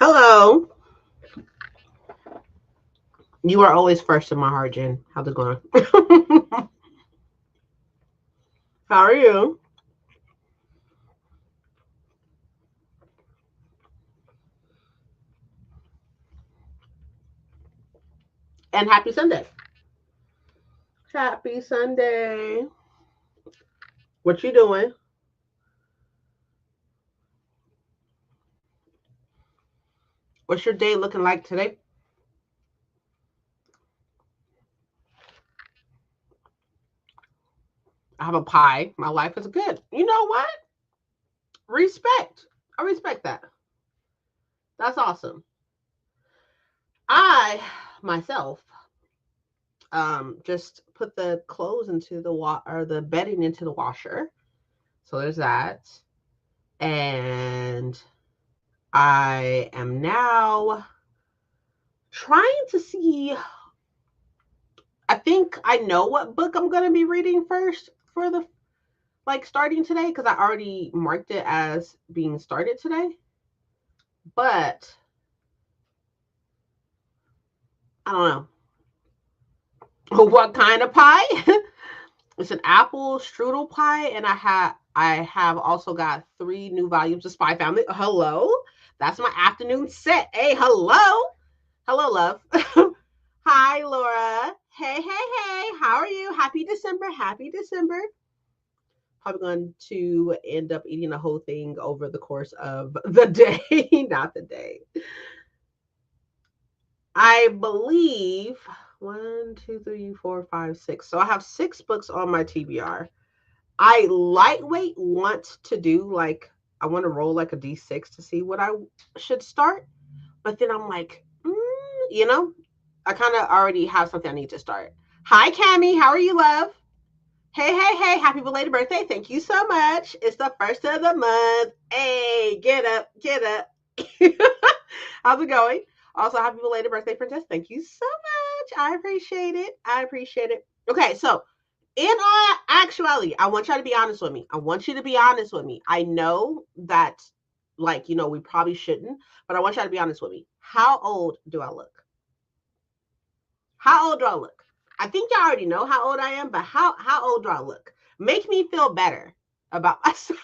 Hello. You are always first in my heart, Jen. How's it going? How are you? And happy Sunday. Happy Sunday. What you doing? What's your day looking like today? I have a pie. My life is good. You know what? Respect. I respect that. That's awesome. I myself just put the clothes into the or the bedding into the washer. So there's that. And I am now trying to see. I think I know what book I'm going to be reading first for the starting today because I already marked it as being started today. But I don't know what kind of pie. It's an apple strudel pie, and I have also got 3 new volumes of Spy Family. Hello, that's my afternoon set. Hey, hello, love. Hi, Laura. Hey. How are you? Happy December. Happy December. Probably going to end up eating the whole thing over the course of the day, not the day. I believe 1, 2, 3, 4, 5, 6. So I have 6 books on my TBR. I lightweight want to do I want to roll like a D6 to see what I should start. But then I'm like, you know, I kind of already have something I need to start. Hi, Cammie. How are you, love? Hey. Happy belated birthday. Thank you so much. It's the first of the month. Hey, get up. How's it going? Also, happy belated birthday, Princess. Thank you so much. I appreciate it. Okay, so in all actuality, I want y'all to be honest with me. I know that, we probably shouldn't, but I want y'all to be honest with me. How old do I look? How old do I look? I think y'all already know how old I am, but how old do I look? Make me feel better about myself.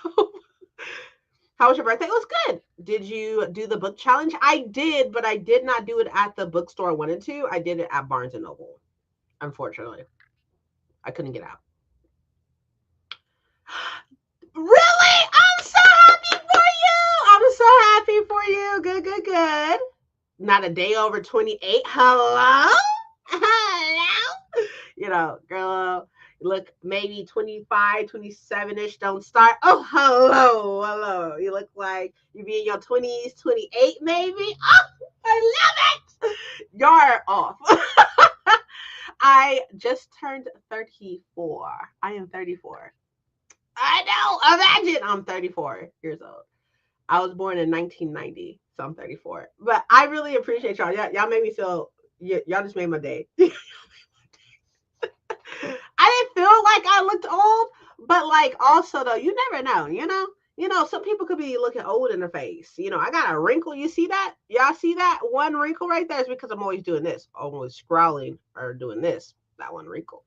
How was your birthday? It was good. Did you do the book challenge? I did, but I did not do it at the bookstore I wanted to. I did it at Barnes and Noble. Unfortunately, I couldn't get out. Really? I'm so happy for you. I'm so happy for you. Good. Not a day over 28. Hello? Girl, look maybe 25, 27-ish, don't start. Oh, hello. You look like you be in your 20s, 28 maybe. Oh, I love it. You're off. I just turned 34. I am 34. I know. Imagine I'm 34 years old. I was born in 1990, so I'm 34. But I really appreciate y'all. Y'all made me feel. Y'all just made my day. I didn't feel like I looked old, but also though, you never know. Some people could be looking old in the face. I got a wrinkle. You see that? Y'all see that one wrinkle right there? Is because I'm always doing this, always scrawling or doing this. That one wrinkle.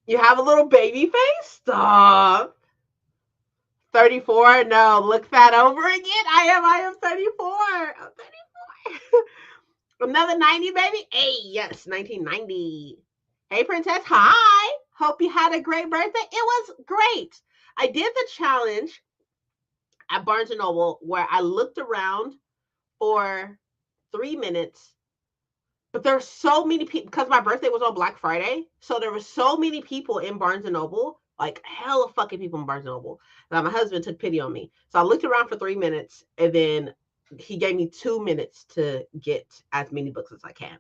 You have a little baby face. Stop. 34. No, look that over again. I am 34. I'm 34. Another 90, baby. Hey, yes, 1990. Hey, Princess. Hi. Hope you had a great birthday. It was great. I did the challenge at Barnes and Noble where I looked around for 3 minutes, but there were so many people because my birthday was on Black Friday. So there were so many people in Barnes and Noble, like hella fucking people in Barnes and Noble, that my husband took pity on me. So I looked around for 3 minutes and then he gave me 2 minutes to get as many books as I can.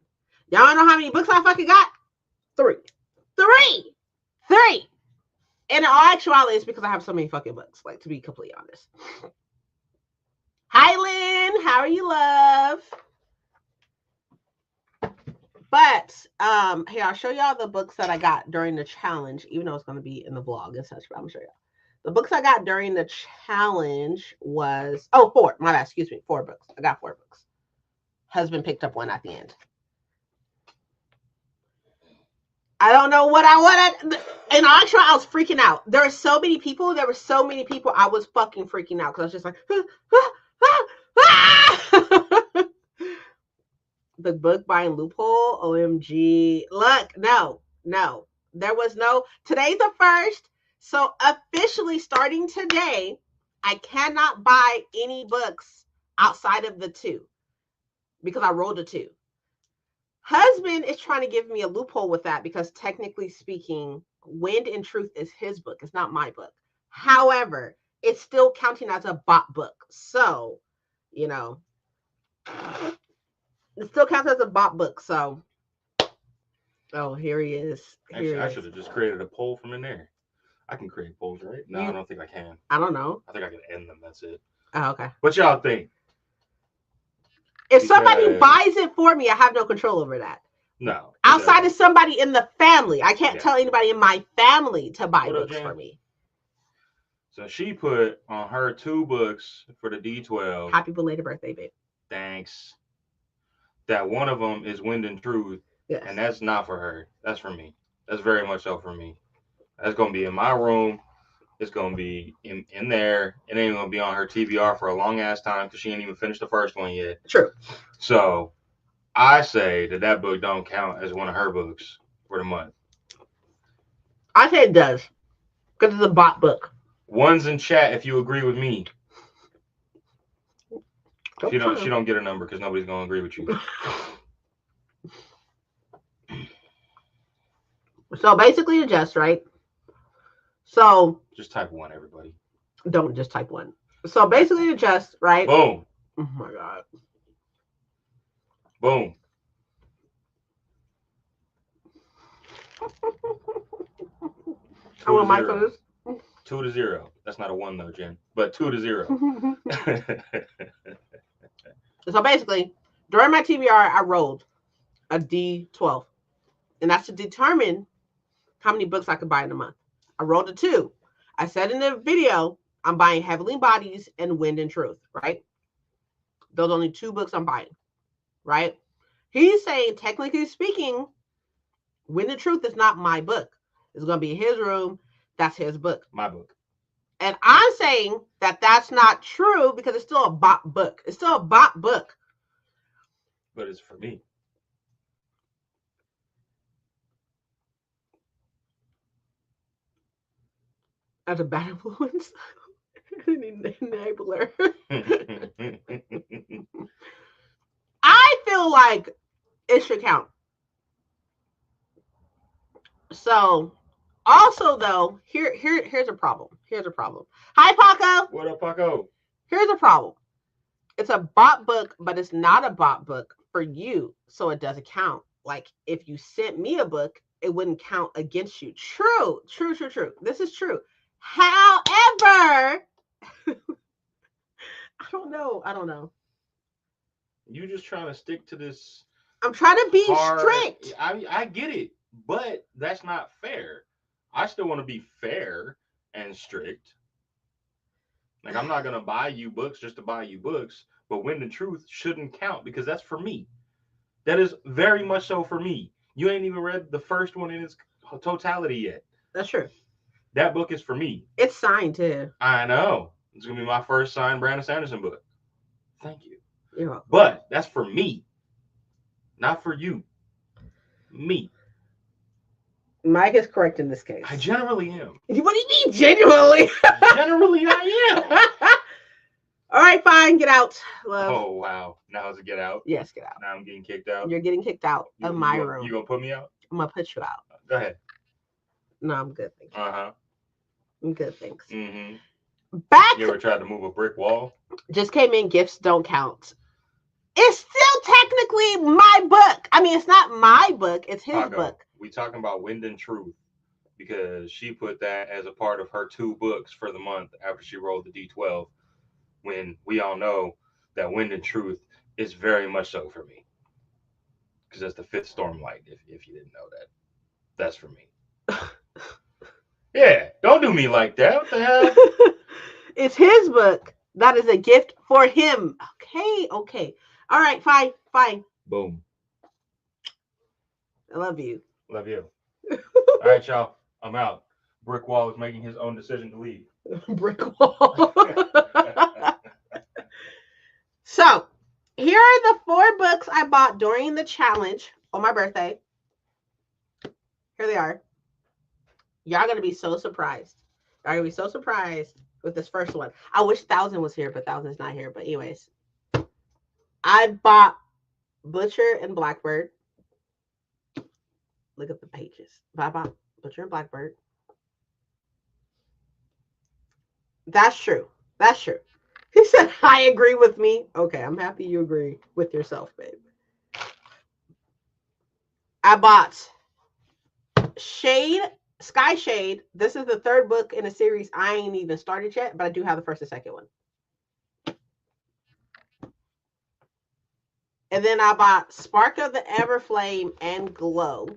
Y'all know how many books I fucking got? Three. Three. Three. And in all actuality, it's because I have so many fucking books, to be completely honest. Hi, Lynn. How are you, love? But here, I'll show y'all the books that I got during the challenge, even though it's going to be in the vlog and such, but I'm going to show y'all. The books I got during the challenge was four. My bad, excuse me, 4 books. I got 4 books. Husband picked up one at the end. I don't know what I wanted. And actually, I was freaking out. There were so many people. I was fucking freaking out because I was just like, the book buying loophole. OMG. Look, no. There was no. Today's the 1st. So officially starting today, I cannot buy any books outside of the 2 because I rolled a 2. Husband is trying to give me a loophole with that because technically speaking, Wind and Truth is his book. It's not my book. However, it's still counting as a bot book. So, it still counts as a bot book. So, here he is. Actually, I should have just created a poll from in there. I can create polls, right? No, I don't think I can. I don't know. I think I can end them. That's it. Oh, okay. What y'all think? If somebody buys it for me, I have no control over that. No. Outside of somebody in the family. I can't tell anybody in my family to buy books for me. So she put on her 2 books for the D12. Happy belated birthday, babe. Thanks. That one of them is Wind and Truth. Yes. And that's not for her. That's for me. That's very much so for me. That's going to be in my room. It's going to be in there. It ain't going to be on her TBR for a long ass time because she ain't even finished the first one yet. True. So I say that book don't count as one of her books for the month. I say it does because it's a bot book. One's in chat if you agree with me. She don't get a number because nobody's going to agree with you. So basically adjust, right? So just type 1, everybody. Don't just type 1. So basically adjust, right? Boom. Oh my God. Boom. I want my for this. 2-0. That's not a 1 though, Jen. But 2-0. So basically, during my TBR, I rolled a D12. And that's to determine how many books I could buy in a month. I rolled a 2. I said in the video, I'm buying Heavenly Bodies and Wind and Truth, right? Those are only 2 books I'm buying, right? He's saying, technically speaking, Wind and Truth is not my book. It's going to be in his room. That's his book. My book. And I'm saying that that's not true because it's still a bot book. It's still a bot book. But it's for me. As a bad influence. Enabler. I feel like it should count. So, also though, here's a problem. Hi, Paco. What up, Paco? Here's a problem. It's a bot book, but it's not a bot book for you, so it doesn't count. Like if you sent me a book, it wouldn't count against you. True. This is true. However, I don't know. You just trying to stick to this. I'm trying to be strict. I get it, but that's not fair. I still want to be fair and strict. Like I'm not gonna buy you books just to buy you books, but Wind and Truth shouldn't count because that's for me. That is very much so for me. You ain't even read the first one in its totality yet. That's true. That book is for me. It's signed too. I know. It's gonna be my first signed Brandon Sanderson book. Thank you. You're welcome. But that's for me, not for you. Me. Mike is correct in this case. I generally am. What do you mean generally? Generally I am. All right, fine. Get out, love. Oh, wow. Now it's a get out? Yes, get out. Now I'm getting kicked out? You're getting kicked out of my room. You gonna put me out? I'm gonna put you out. Go ahead. No, I'm good. Thank you. Uh-huh. I'm good, thanks. Mm-hmm. Back. You ever tried to move a brick wall? Just came in. Gifts don't count. It's still technically my book. I mean, it's not my book. It's his book. We talking about Wind and Truth because she put that as a part of her 2 books for the month after she rolled the D12. When we all know that Wind and Truth is very much so for me. Because that's the 5th Stormlight, if you didn't know that. That's for me. Yeah, don't do me like that. What the hell? It's his book. That is a gift for him. Okay, okay. All right, fine, fine. Boom. I love you. Love you. All right, y'all. I'm out. Brick Wall is making his own decision to leave. Brick wall. So, here are the 4 books I bought during the challenge on my birthday. Here they are. Y'all gonna be so surprised. Y'all gonna be so surprised with this first one. I wish Thousand was here, but Thousand's not here. But anyways, I bought Butcher and Blackbird. Look at the pages. I bought Butcher and Blackbird. That's true. That's true. He said, I agree with me. Okay, I'm happy you agree with yourself, babe. I bought Shade, Sky Shade. This is the 3rd book in a series I ain't even started yet, but I do have the 1st and 2nd one. And then I bought Spark of the Everflame and Glow.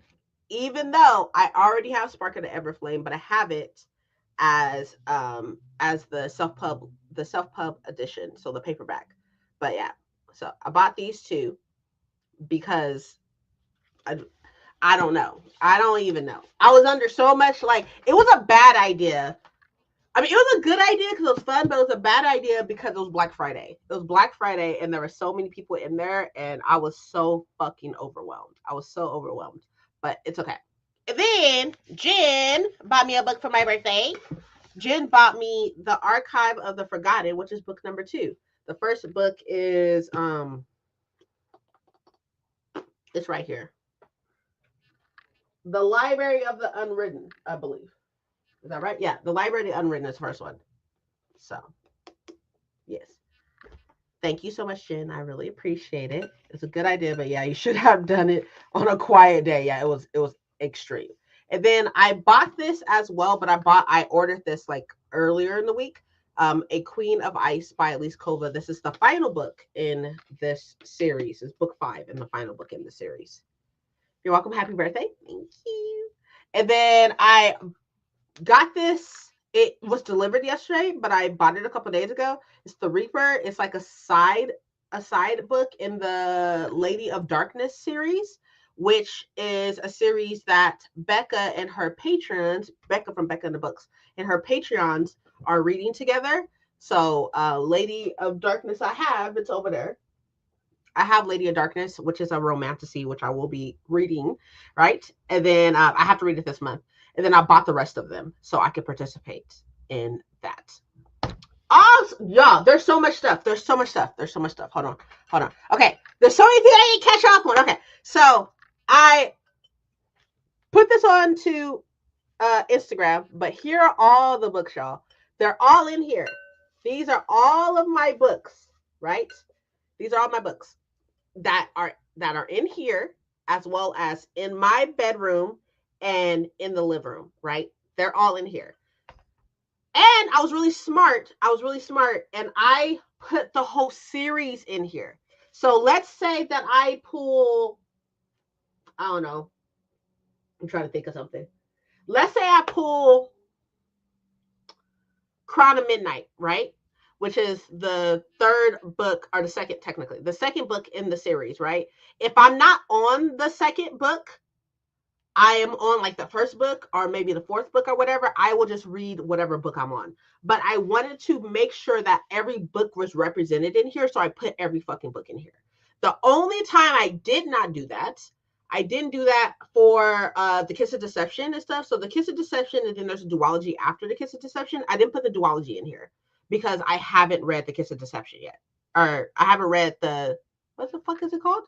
Even though I already have Spark of the Everflame, but I have it as the self-pub edition, so the paperback. But yeah, so I bought these 2 because I don't know. I don't even know. I was under so much, like, it was a bad idea. I mean, it was a good idea because it was fun, but it was a bad idea because it was Black Friday. It was Black Friday, and there were so many people in there, and I was so fucking overwhelmed. I was so overwhelmed, but it's okay. And then Jen bought me a book for my birthday. Jen bought me The Archive of the Forgotten, which is book number 2. The first book is it's right here. The Library of the Unwritten, I believe. Is that right? Yeah, The Library of the Unwritten is the first one. So, yes. Thank you so much, Jen. I really appreciate it. It's a good idea, but yeah, you should have done it on a quiet day. Yeah, it was extreme. And then I bought this as well, but I ordered this like earlier in the week. A Queen of Ice by Elise Kova. This is the final book in this series. It's book 5 and the final book in the series. You're welcome. Happy birthday. Thank you. And then I got this. It was delivered yesterday, but I bought it a couple days ago. It's The Reaper. It's like a side book in the Lady of Darkness series, which is a series that Becca and her patrons, Becca from Becca in the Books, and her Patreons are reading together. So Lady of Darkness it's over there. I have Lady of Darkness, which is a romantasy, which I will be reading, right? And then I have to read it this month. And then I bought the rest of them so I could participate in that. Oh, yeah, there's so much stuff. There's so much stuff. Hold on. Okay, there's so many things I didn't catch up on. Okay, so I put this on to Instagram, but here are all the books, y'all. They're all in here. These are all of my books, right? These are all my books that are in here, as well as in my bedroom and in the living room, right? They're all in here. And I was really smart. And I put the whole series in here. So let's say that I pull, I don't know. I'm trying to think of something. Let's say I pull Crown of Midnight, right? Which is the 3rd book, or the 2nd, technically. The 2nd book in the series, right? If I'm not on the 2nd book, I am on like the 1st book or maybe the 4th book or whatever, I will just read whatever book I'm on. But I wanted to make sure that every book was represented in here, so I put every fucking book in here. The only time I did not do that, I didn't do that for the Kiss of Deception and stuff. So the Kiss of Deception, and then there's a duology after the Kiss of Deception. I didn't put the duology in here because I haven't read the Kiss of Deception yet. Or I haven't read what the fuck is it called?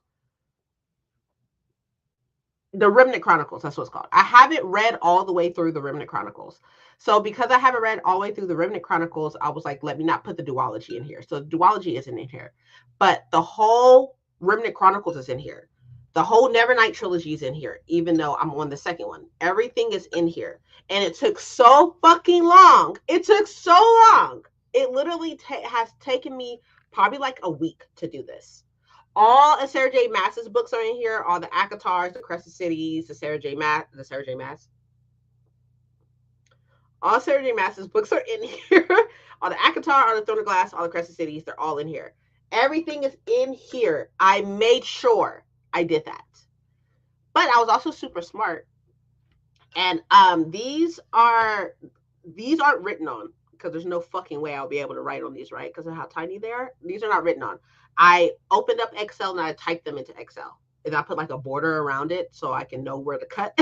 The Remnant Chronicles, that's what it's called. I haven't read all the way through the Remnant Chronicles. So because I haven't read all the way through the Remnant Chronicles, I was like, let me not put the duology in here. So the duology isn't in here. But the whole Remnant Chronicles is in here. The whole Nevernight trilogy is in here, even though I'm on the 2nd one. Everything is in here. And it took so fucking long. It literally has taken me probably like a week to do this. All of Sarah J. Maas's books are in here. All the ACOTARs, the Crescent Cities, the Sarah J. Maas. All Sarah J. Maas's books are in here. All the ACOTAR, all the Throne of Glass, all the Crescent Cities, they're all in here. Everything is in here. I made sure I did that. But I was also super smart. And these aren't written on because there's no fucking way I'll be able to write on these, right? Because of how tiny they are. These are not written on. I opened up Excel and I typed them into Excel. And I put like a border around it so I can know where to cut.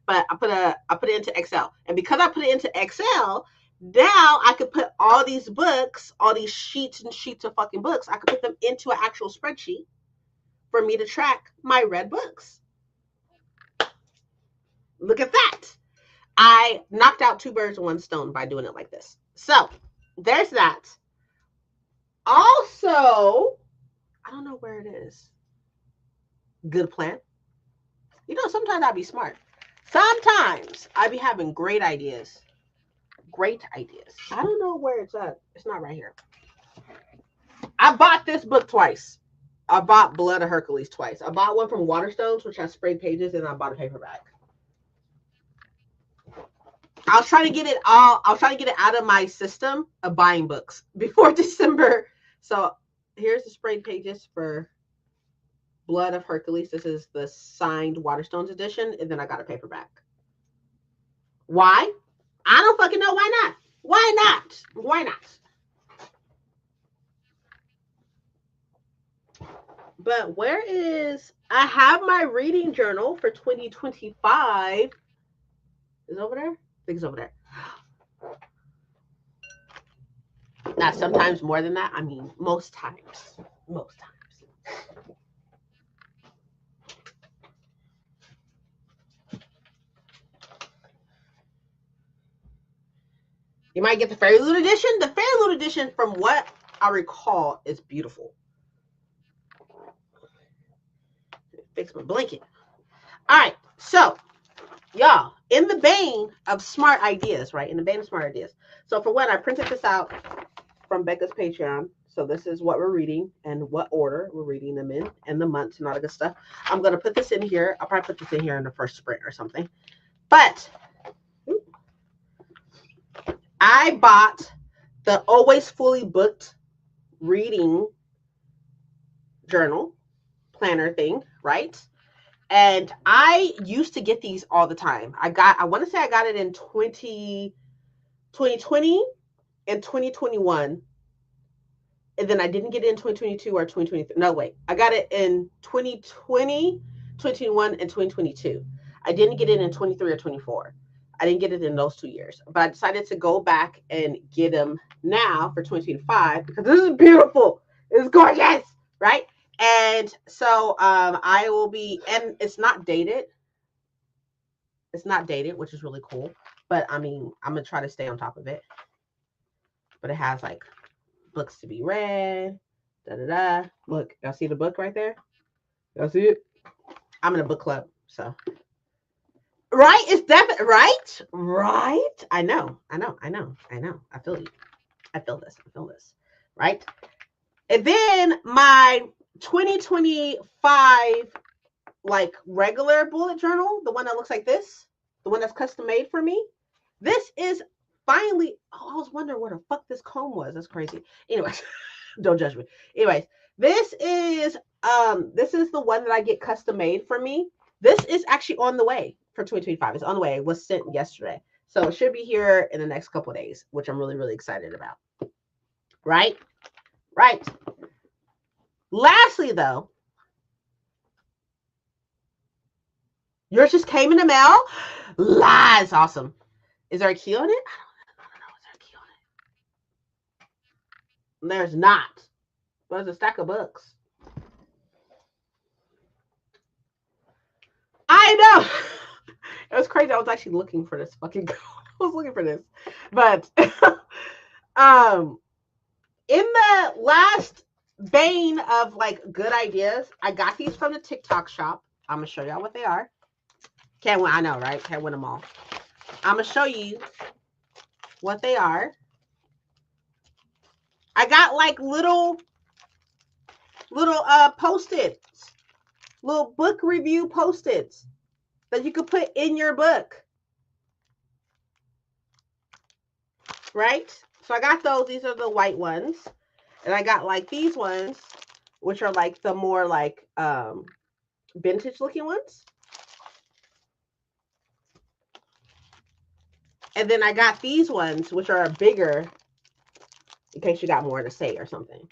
But I put it into Excel. And because I put it into Excel, now I could put all these books, all these sheets and sheets of fucking books, I could put them into an actual spreadsheet for me to track my read books. Look at that. I knocked out 2 birds with 1 stone by doing it like this. So there's that. Also, I don't know where it is. Good plan. You know, sometimes I be smart. Sometimes I be having great ideas. Great ideas. I don't know where it's at. It's not right here. I bought this book twice. I bought Blood of Hercules twice. I bought one from Waterstones, which has sprayed pages, and I bought a paperback. I was trying to get it out of my system of buying books before December. So here's the sprayed pages for Blood of Hercules. This is the signed Waterstones edition, and then I got a paperback. Why? I don't fucking know. Why not? Why not? Why not? But where is, I have my reading journal for 2025. Is it over there? I think it's over there. Not sometimes more than that. I mean, most times. Most times. You might get the Fairy Loot edition. The Fairy Loot edition, from what I recall, is beautiful. Fix my blanket. All right, so y'all, in the vein of smart ideas, right? In the vein of smart ideas. So for one, I printed this out from Becca's Patreon. So this is what we're reading and what order we're reading them in, and the months and all that good stuff. I'm gonna put this in here. I'll probably put this in here in the first sprint or something. But I bought the Always Fully Booked reading journal planner thing, right? And I used to get these all the time. I want to say I got it in 2020 and 2021. And then I didn't get it in 2022 or 2023. No, wait. I got it in 2020, 2021, and 2022. I didn't get it in 23 or 24. I didn't get it in those 2 years. But I decided to go back and get them now for 2025 because this is beautiful. It's gorgeous, right? And so I will be, and it's not dated. It's not dated, which is really cool. But I mean, I'm going to try to stay on top of it. But it has like books to be read. Da-da-da. Look, y'all see the book right there? Y'all see it? I'm in a book club, so. Right? It's definitely, right? Right? I know. I feel you. I feel this. Right? And then my 2025 like regular bullet journal, the one that looks like this, the one that's custom made for me. This is finally, I was wondering where the fuck this comb was. That's crazy. Anyways, don't judge me. Anyways, this is the one that I get custom made for me. This is actually on the way for 2025. It's on the way. It was sent yesterday. So it should be here in the next couple of days, which I'm really, really excited about. Right? Right. Lastly, though, yours just came in the mail. Lies. Awesome. Is there a key on it? I don't know. Is there a key on it? There's not. But there's a stack of books. I know. It was crazy. I was actually looking for this fucking girl. I was looking for this. But in the last vein of like good ideas, I got these from the TikTok shop. I'm gonna show y'all what they are. Can't win. I know, right? Can't win them all. I'm gonna show you what they are. I got like little post-its, little book review post-its that you could put in your book. right? So I got those. These are the white ones. And I got like these ones, which are like the more like vintage looking ones. And then I got these ones, which are bigger, in case you got more to say or something.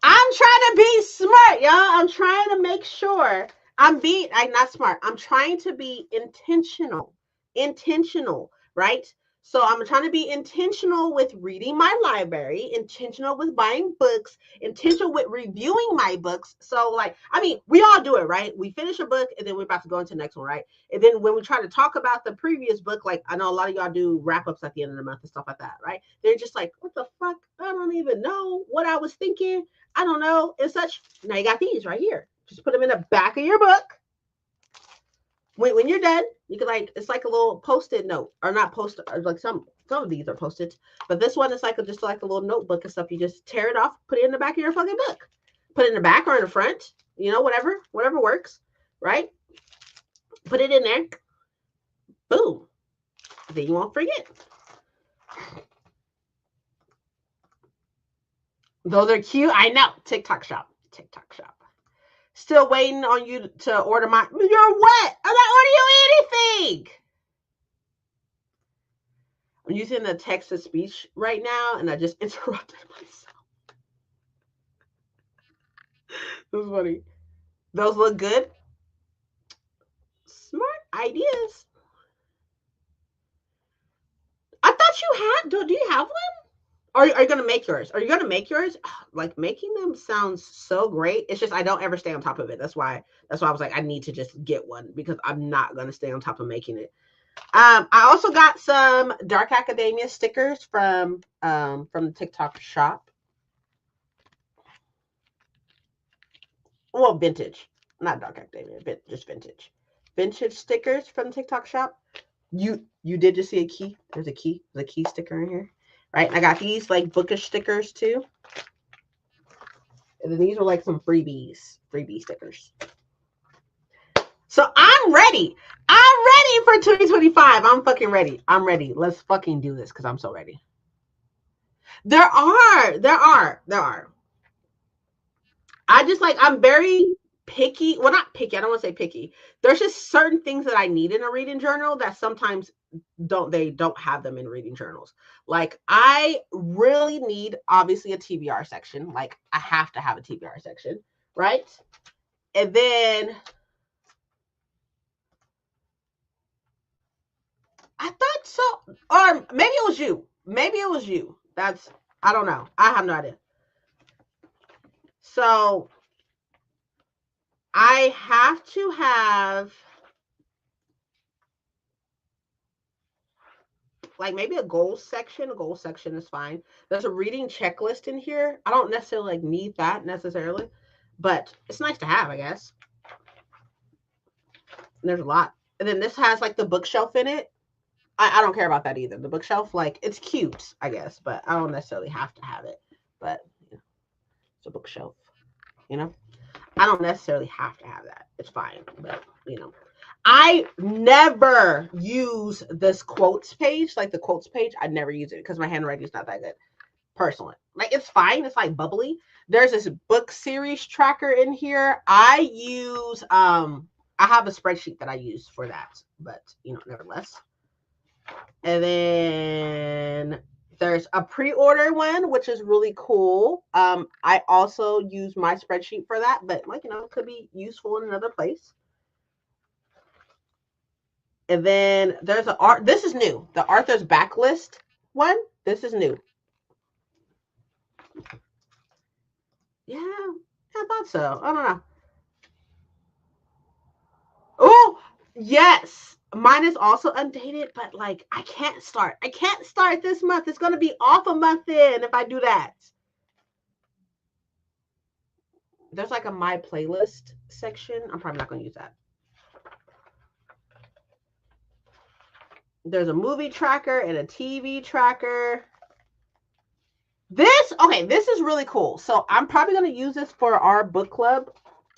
I'm trying to be smart, y'all. I'm trying to make sure I'm not smart. I'm trying to be intentional, right? So I'm trying to be intentional with reading my library, intentional with buying books, intentional with reviewing my books. So like, I mean, we all do it, right? We finish a book and then we're about to go into the next one, right? And then when we try to talk about the previous book, like I know a lot of y'all do wrap ups at the end of the month and stuff like that, right? They're just like, what the fuck? I don't even know what I was thinking. I don't know, and such. Now you got these right here. Just put them in the back of your book. When you're done, you can like, it's like a little post-it note, or not post-it, or like some of these are post-it, but this one is like just like a little notebook and stuff. You just tear it off, put it in the back of your fucking book. Put it in the back or in the front, you know, whatever works, right? Put it in there. Boom. Then you won't forget. Those are cute. I know. TikTok shop. Still waiting on you to order my. You're what? I'm not ordering you anything. I'm using the text to speech right now, and I just interrupted myself. This is funny. Those look good. Smart ideas. I thought you had. Do you have one? Are you going to make yours? Are you going to make yours? Like, making them sounds so great. It's just I don't ever stay on top of it. That's why I was like, I need to just get one, because I'm not going to stay on top of making it. I also got some Dark Academia stickers from the TikTok shop. Well, vintage, not Dark Academia, but just vintage stickers from the TikTok shop. You did just see a key. There's a key sticker in here, right? I got these like bookish stickers too, and then these are like some freebie stickers. So I'm ready. I'm ready for 2025. I'm fucking ready. I'm ready. Let's fucking do this, because I'm so ready. There are. I just like, I'm very picky. Well, not picky. I don't want to say picky. There's just certain things that I need in a reading journal that sometimes don't have them in reading journals. Like, I really need, obviously, a TBR section. Like, I have to have a TBR section, right? And then I thought so, or maybe it was you. That's, I don't know. I have no idea. So I have to have like maybe a goals section. A goals section is fine. There's a reading checklist in here. I don't necessarily like need that necessarily, but it's nice to have, I guess. And there's a lot. And then this has like the bookshelf in it. I don't care about that either. The bookshelf, like, it's cute, I guess, but I don't necessarily have to have it. But you know, it's a bookshelf, you know. I don't necessarily have to have that. It's fine, but you know. I never use this quotes page, like the quotes page. I never use it because my handwriting is not that good, personally. Like, it's fine. It's like bubbly. There's this book series tracker in here. I use I have a spreadsheet that I use for that, but you know, nevertheless. And then there's a pre-order one, which is really cool. I also use my spreadsheet for that, but like, you know, it could be useful in another place. And then there's this is new. The Arthur's Backlist one. This is new. Yeah, I thought so. I don't know. Oh, yes. Mine is also undated, but like, I can't start this month. It's going to be off a month in if I do that. There's like a my playlist section. I'm probably not going to use that. There's a movie tracker and a TV tracker. This is really cool. So I'm probably going to use this for our book club.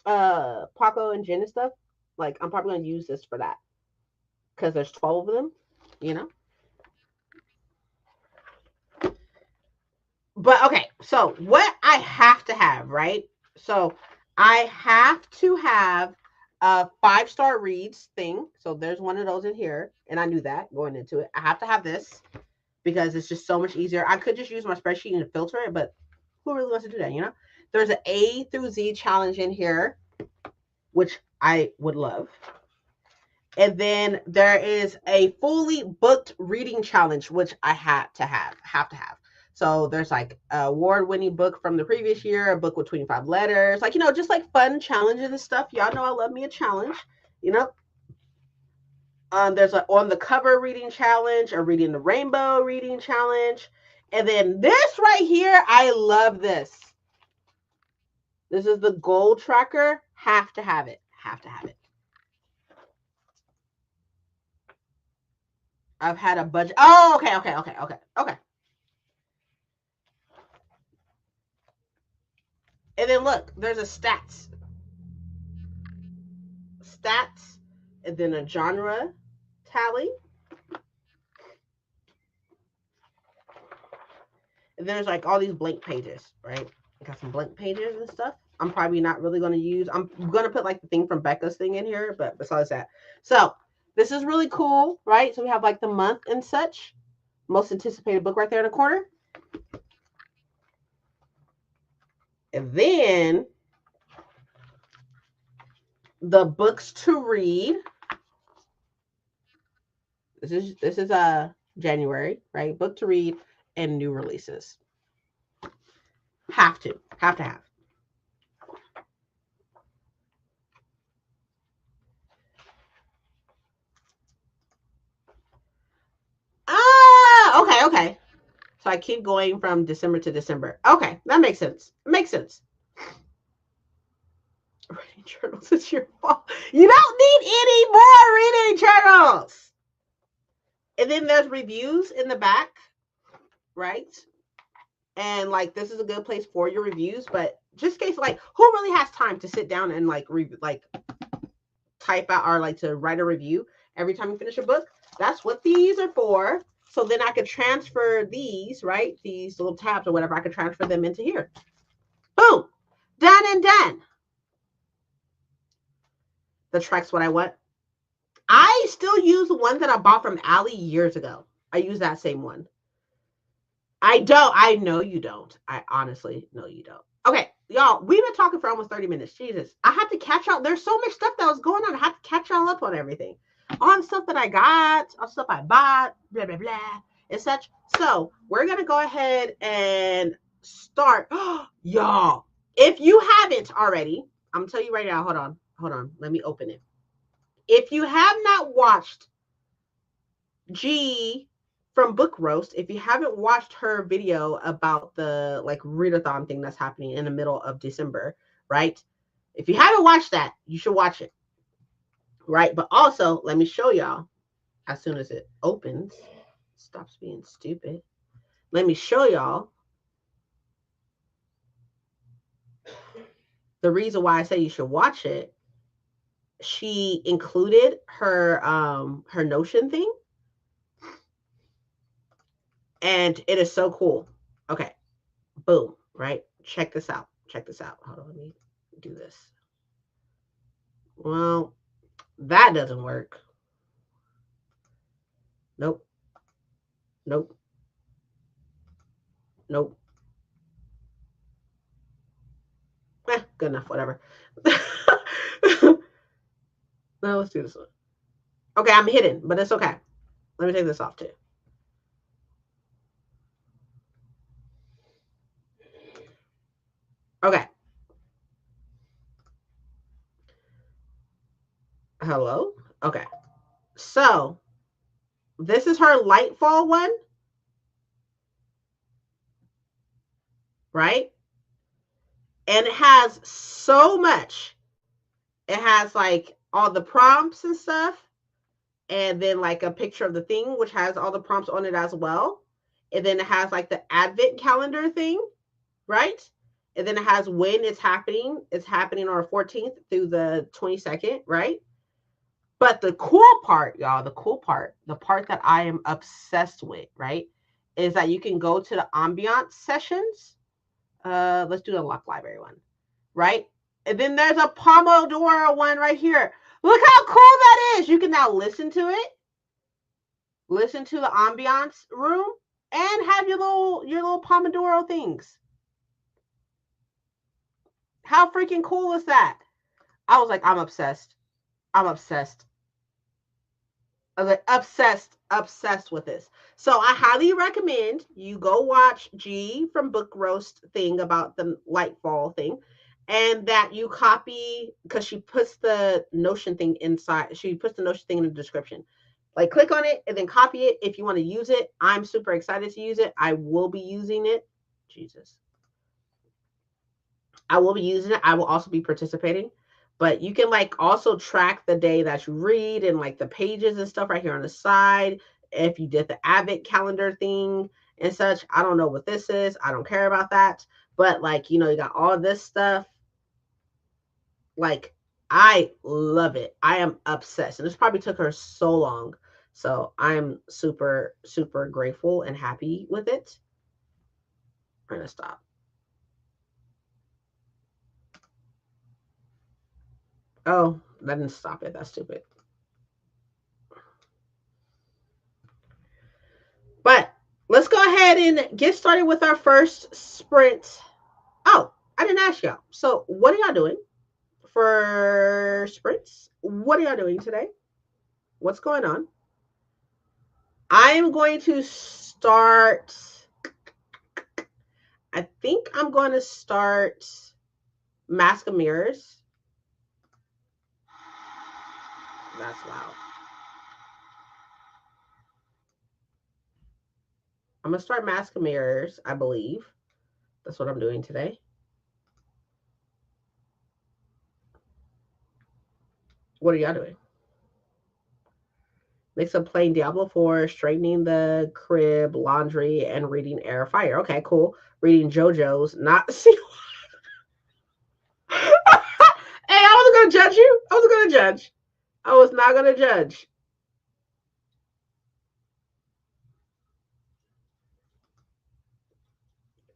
Paco and Jen and stuff, like I'm probably gonna use this for that because there's 12 of them, you know. But okay, so what I have to have, right? So I have to have a 5-star reads thing. So there's one of those in here, and I knew that going into it. I have to have this because it's just so much easier. I could just use my spreadsheet and filter it, but who really wants to do that, you know? There's an A through Z challenge in here, which I would love. And then there is a fully booked reading challenge, which I have to have. So there's like an award-winning book from the previous year, a book with 25 letters, like, you know, just like fun challenges and stuff. Y'all know I love me a challenge, you know. There's an on the cover reading challenge, a reading the rainbow reading challenge. And then this right here, I love this. This is the goal tracker. Have to have it. Have to have it. I've had a budget. Oh, okay. And then look, there's a stats, and then a genre tally. And there's like all these blank pages, right? I got some blank pages and stuff. I'm probably not really going to use. I'm going to put like the thing from Becca's thing in here, but besides that. So this is really cool, right? So we have like the month and such. Most anticipated book right there in the corner. And then the books to read. This is January, right? Book to read and new releases. Have to have. Okay. So I keep going from December to December. Okay, that makes sense. Writing journals is your fault. You don't need any more reading journals. And then there's reviews in the back, right? And like this is a good place for your reviews, but just in case, like, who really has time to sit down and like type out or like to write a review every time you finish a book? That's what these are for. So then I could transfer these, right? These little tabs or whatever, I could transfer them into here. Boom. Done and done. The track's what I want. I still use the one that I bought from Allie years ago. I use that same one. I don't. I know you don't. I honestly know you don't. Okay, y'all, we've been talking for almost 30 minutes. Jesus. I had to catch up. There's so much stuff that was going on. I had to catch y'all up on everything. On stuff that I got, on stuff I bought, blah, blah, blah, and such. So we're going to go ahead and start. Y'all, if you haven't already, I'm going to tell you right now. Hold on. Let me open it. If you have not watched G from Book Roast, if you haven't watched her video about the like readathon thing that's happening in the middle of December, right? If you haven't watched that, you should watch it, right? But also, let me show y'all as soon as it opens, stops being stupid. Let me show y'all the reason why I say you should watch it. She included her Notion thing. And it is so cool. Okay. Boom. Right. Check this out. Hold on. Let me do this. Well, that doesn't work. Nope. Good enough. Whatever. Now let's do this one. Okay. I'm hidden, but it's okay. Let me take this off too. Okay. Hello? Okay. So this is her Lightfall one. Right? And it has so much. It has like all the prompts and stuff. And then like a picture of the thing, which has all the prompts on it as well. And then it has like the advent calendar thing, right? And then it has when it's happening. It's happening on the 14th through the 22nd, right? But the cool part, y'all, the part that I am obsessed with, right, is that you can go to the ambiance sessions. Let's do the Luck Library one, right? And then there's a Pomodoro one right here. Look how cool that is. You can now listen to it, listen to the ambiance room, and have your little Pomodoro things. How freaking cool is that? I was like, I'm obsessed. I'm obsessed. I was like, obsessed with this. So I highly recommend you go watch G from Book Roast thing about the Lightfall thing, and that you copy because she puts the Notion thing inside. She puts the Notion thing in the description. Like click on it and then copy it if you want to use it. I'm super excited to use it. I will be using it. Jesus. I will be using it. I will also be participating. But you can like also track the day that you read and like the pages and stuff right here on the side. If you did the Advent calendar thing and such, I don't know what this is. I don't care about that. But like, you got all this stuff. Like, I love it. I am obsessed. And this probably took her so long. So I'm super, super grateful and happy with it. I'm going to stop. Oh, that didn't stop it. That's stupid. But let's go ahead and get started with our first sprint. Oh, I didn't ask y'all. So, what are y'all doing for sprints? What are y'all doing today? What's going on? I'm going to start. I think I'm going to start Mask of Mirrors. That's loud. I'm going to start Mask of Mirrors, I believe. That's what I'm doing today. What are y'all doing? Mix up playing Diablo 4, straightening the crib, laundry, and reading Air Fire. Okay, cool. Reading JoJo's, not see. Hey, I wasn't gonna judge you. I wasn't gonna judge. I was not gonna judge.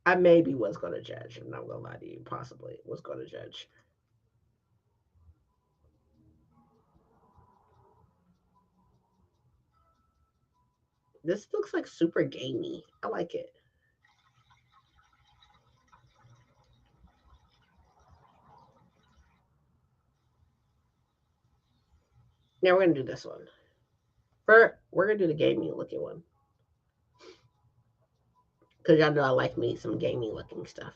I maybe was gonna judge. I'm not gonna lie to you. Possibly was gonna judge. This looks like super gamey. I like it. Now we're gonna do this one. We're gonna do the gaming looking one. Cause y'all know I like me some gaming looking stuff.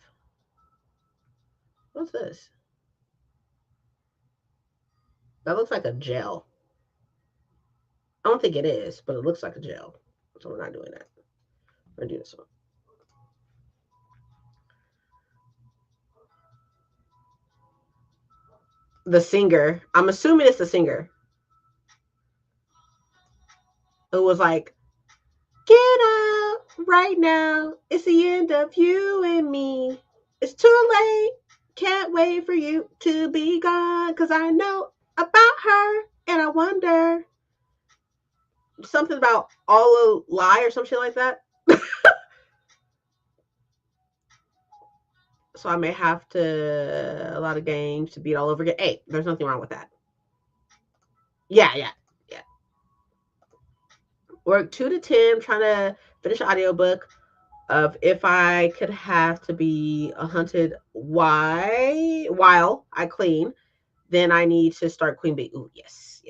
What's this? That looks like a gel. I don't think it is, but it looks like a gel. So we're not doing that. We're gonna do this one. The singer. I'm assuming it's the singer. It was like, get out right now. It's the end of you and me. It's too late. Can't wait for you to be gone. Cause I know about her and I wonder something about all a lie or some shit like that. So I may have to a lot of games to beat all over again. Hey, there's nothing wrong with that. Yeah. Work 2 to 10, trying to finish an audiobook of If I Could Have to Be a Hunted while I clean, then I need to start Queen Bee. Ooh, yes.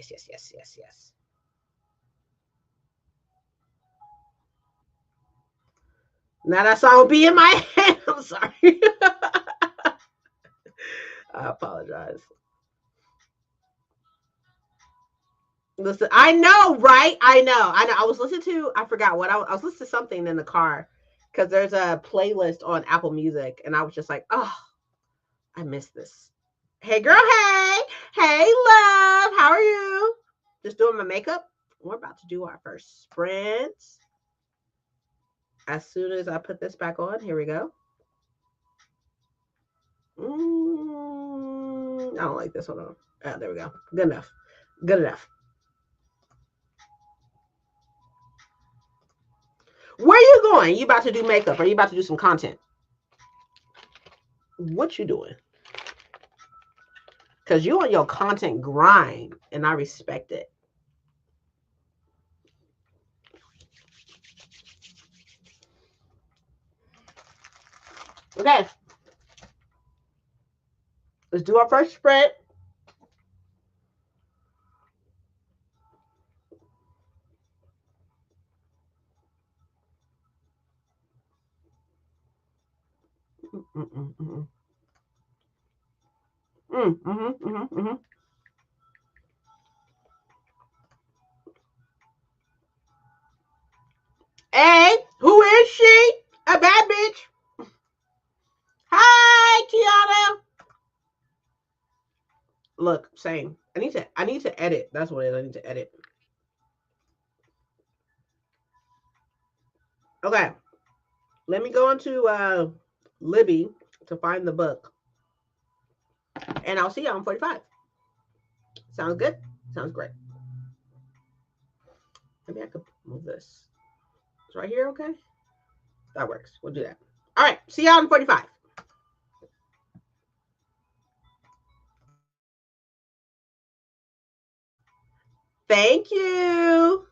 Now that song will be in my head. I'm sorry. I apologize. Listen, I know, right? I know. I was listening to, I forgot what I was listening to something in the car because there's a playlist on Apple Music, and I was just like, oh, I missed this. Hey, girl. Hey. Hey, love. How are you? Just doing my makeup. We're about to do our first sprint. As soon as I put this back on, here we go. I don't like this. Hold on. There we go. Good enough. Good enough. Where you going? You about to do makeup? Or you about to do some content? What you doing? Because you on your content grind, and I respect it. Okay. Let's do our first spread. Hey, who is she? A bad bitch. Hi, Kiana. Look, same. I need to edit. That's what it is. I need to edit. Okay. Let me go into Libby to find the book. And I'll see you on 45. Sounds good? Sounds great. Maybe I could move this. It's right here, okay? That works. We'll do that. All right. See y'all in 45. Thank you.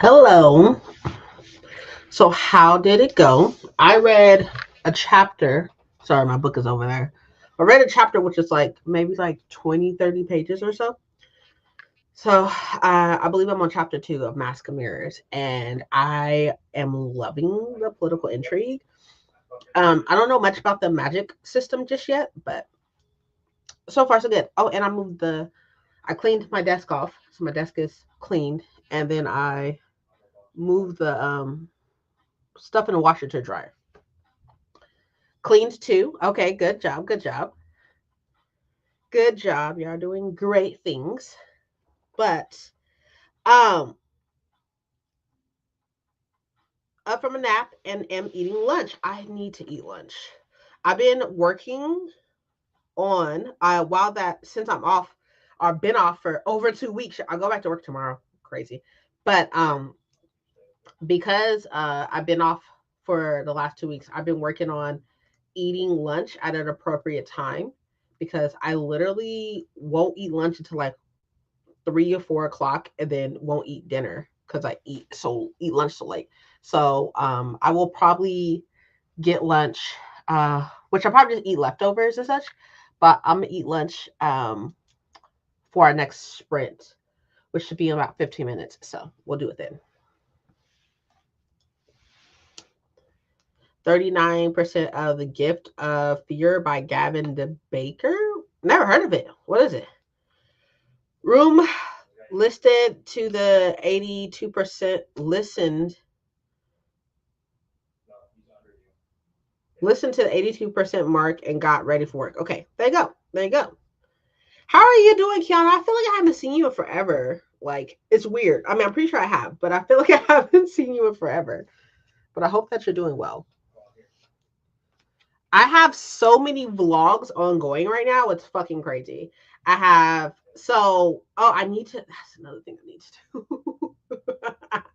Hello. So how did it go? I read a chapter. Sorry, my book is over there. I read a chapter which is like maybe like 20, 30 pages or so. So I believe I'm on chapter 2 of Mask of Mirrors, and I am loving the political intrigue. I don't know much about the magic system just yet, but so far so good. Oh, and I cleaned my desk off, so my desk is cleaned, and then I moved the stuff in the washer to dry. Cleaned too. Okay, good job, good job. Good job. Y'all doing great things. But um up from a nap and am eating lunch. I need to eat lunch. I've been working on while that since I'm off or been off for over 2 weeks. I'll go back to work tomorrow. Crazy. But because I've been off for the last 2 weeks, I've been working on eating lunch at an appropriate time because I literally won't eat lunch until like 3 or 4 o'clock and then won't eat dinner because I eat lunch so late. So I will probably get lunch, which I'll probably just eat leftovers and such, but I'm gonna eat lunch for our next sprint, which should be in about 15 minutes. So we'll do it then. 39% of the Gift of Fear by Gavin de Baker. Never heard of it. What is it? Room listed to the 82% listened to the 82% mark and got ready for work. Okay, there you go. There you go. How are you doing, Kiana? I feel like I haven't seen you in forever. Like, it's weird. I mean, I'm pretty sure I have, but I feel like I haven't seen you in forever. But I hope that you're doing well. I have so many vlogs ongoing right now. It's fucking crazy. I need to, that's another thing I need to do.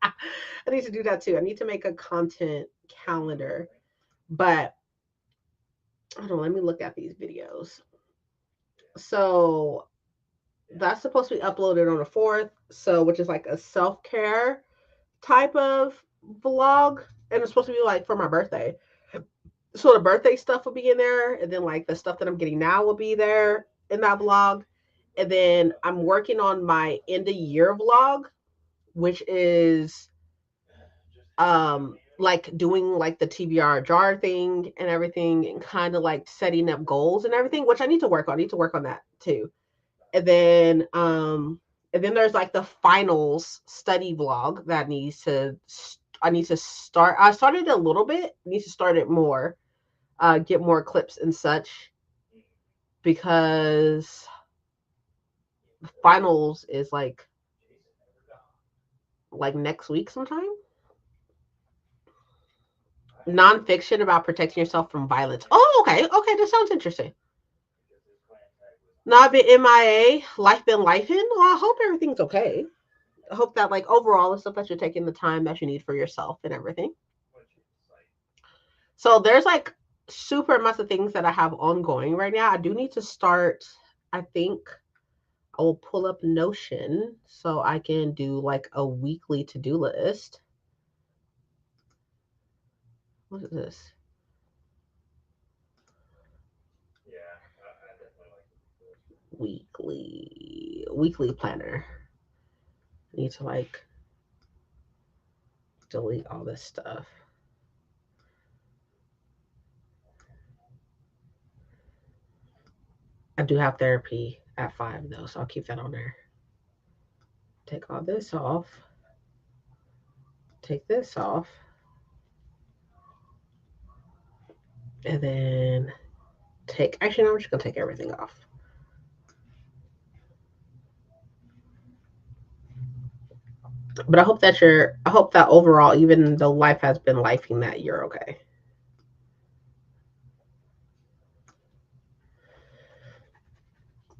I need to do that too. I need to make a content calendar. But hold on, let me look at these videos. So that's supposed to be uploaded on the 4th. So, which is like a self-care type of vlog. And it's supposed to be like for my birthday. So the birthday stuff will be in there. And then like the stuff that I'm getting now will be there in that vlog. And then I'm working on my end of year vlog, which is like doing like the TBR jar thing and everything and kind of like setting up goals and everything, which I need to work on. I need to work on that too. And then there's like the finals study vlog that I need to start. I started a little bit, need to start it more, get more clips and such, because finals is like next week sometime. Nonfiction about protecting yourself from violence. Oh, okay. Okay, that sounds interesting. Not been MIA, life been lifing. Well, I hope everything's okay. I hope that like overall the stuff that you're taking the time that you need for yourself and everything. So there's like super amounts of things that I have ongoing right now. I do need to start, I think I will pull up Notion so I can do like a weekly to-do list. What is this? Weekly planner. I need to like delete all this stuff. I do have therapy at 5 though, so I'll keep that on there. Take all this off. Take this off. And then actually, no, I'm just gonna take everything off. But I hope that overall, even though life has been lifing, that you're okay.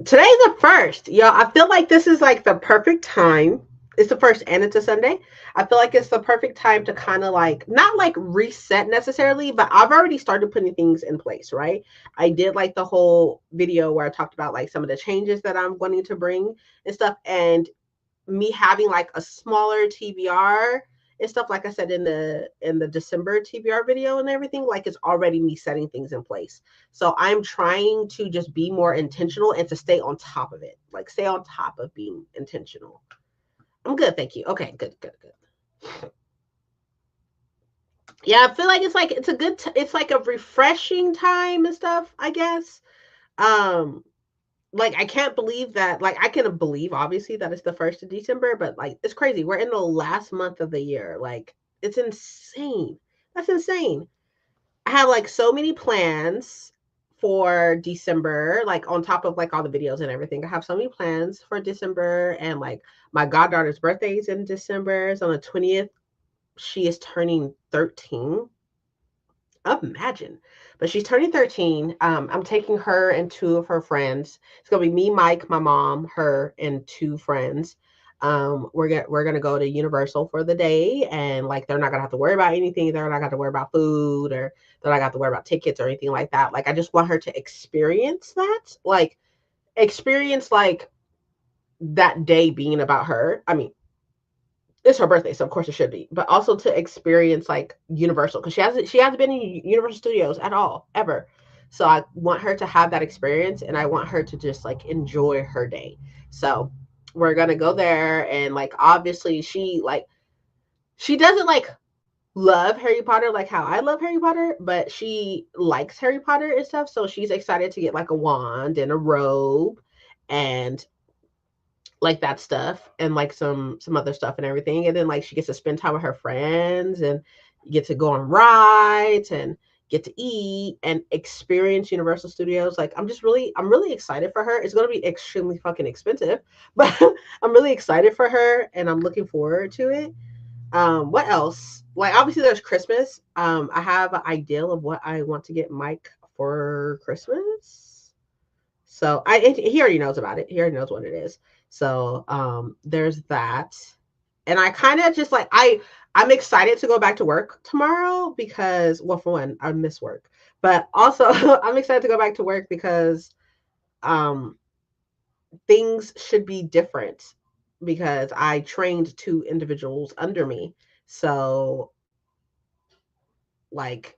Today's the 1st, y'all. I feel like this is like the perfect time. It's the 1st and it's a Sunday. I feel like it's the perfect time to kind of like, not like reset necessarily, but I've already started putting things in place, right? I did like the whole video where I talked about like some of the changes that I'm wanting to bring and stuff. And me having like a smaller TBR and stuff, like I said in the December TBR video and everything, like it's already me setting things in place. So I'm trying to just be more intentional and to stay on top of it, like stay on top of being intentional. I'm good, thank you. Okay, good. Yeah, I feel like it's a good it's like a refreshing time and stuff, I guess. Um like I can't believe that, like I can believe obviously that it's the 1st of December, but like it's crazy. We're in the last month of the year. Like it's insane. That's insane. I have like so many plans for December, like on top of like all the videos and everything. I have so many plans for December, and like my goddaughter's birthday is in December. It's on the 20th. She is turning 13. Imagine. But she's turning 13. I'm taking her and 2 of her friends. It's gonna be me, Mike, my mom, her, and 2 friends. We're gonna go to Universal for the day, and like they're not gonna have to worry about anything. They're not gonna have to worry about food, or they're not gonna have to worry about tickets or anything like that. Like I just want her to experience that. Like experience like that day being about her. I mean, it's her birthday, so of course it should be. But also to experience like Universal, because she hasn't been in Universal Studios at all ever. So I want her to have that experience, and I want her to just like enjoy her day. So we're gonna go there, and like obviously she doesn't like love Harry Potter like how I love Harry Potter, but she likes Harry Potter and stuff. So she's excited to get like a wand and a robe and like that stuff, and like some other stuff and everything. And then like she gets to spend time with her friends, and get to go on rides, and get to eat and experience Universal Studios. Like I'm really excited for her. It's going to be extremely fucking expensive, but I'm really excited for her, and I'm looking forward to it. What else? Like obviously there's Christmas. I have an idea of what I want to get Mike for Christmas. So he already knows about it. He already knows what it is. So there's that. And I kind of just like I'm excited to go back to work tomorrow because, well, for one, I miss work. But also I'm excited to go back to work because um things should be different, because I trained 2 individuals under me. So like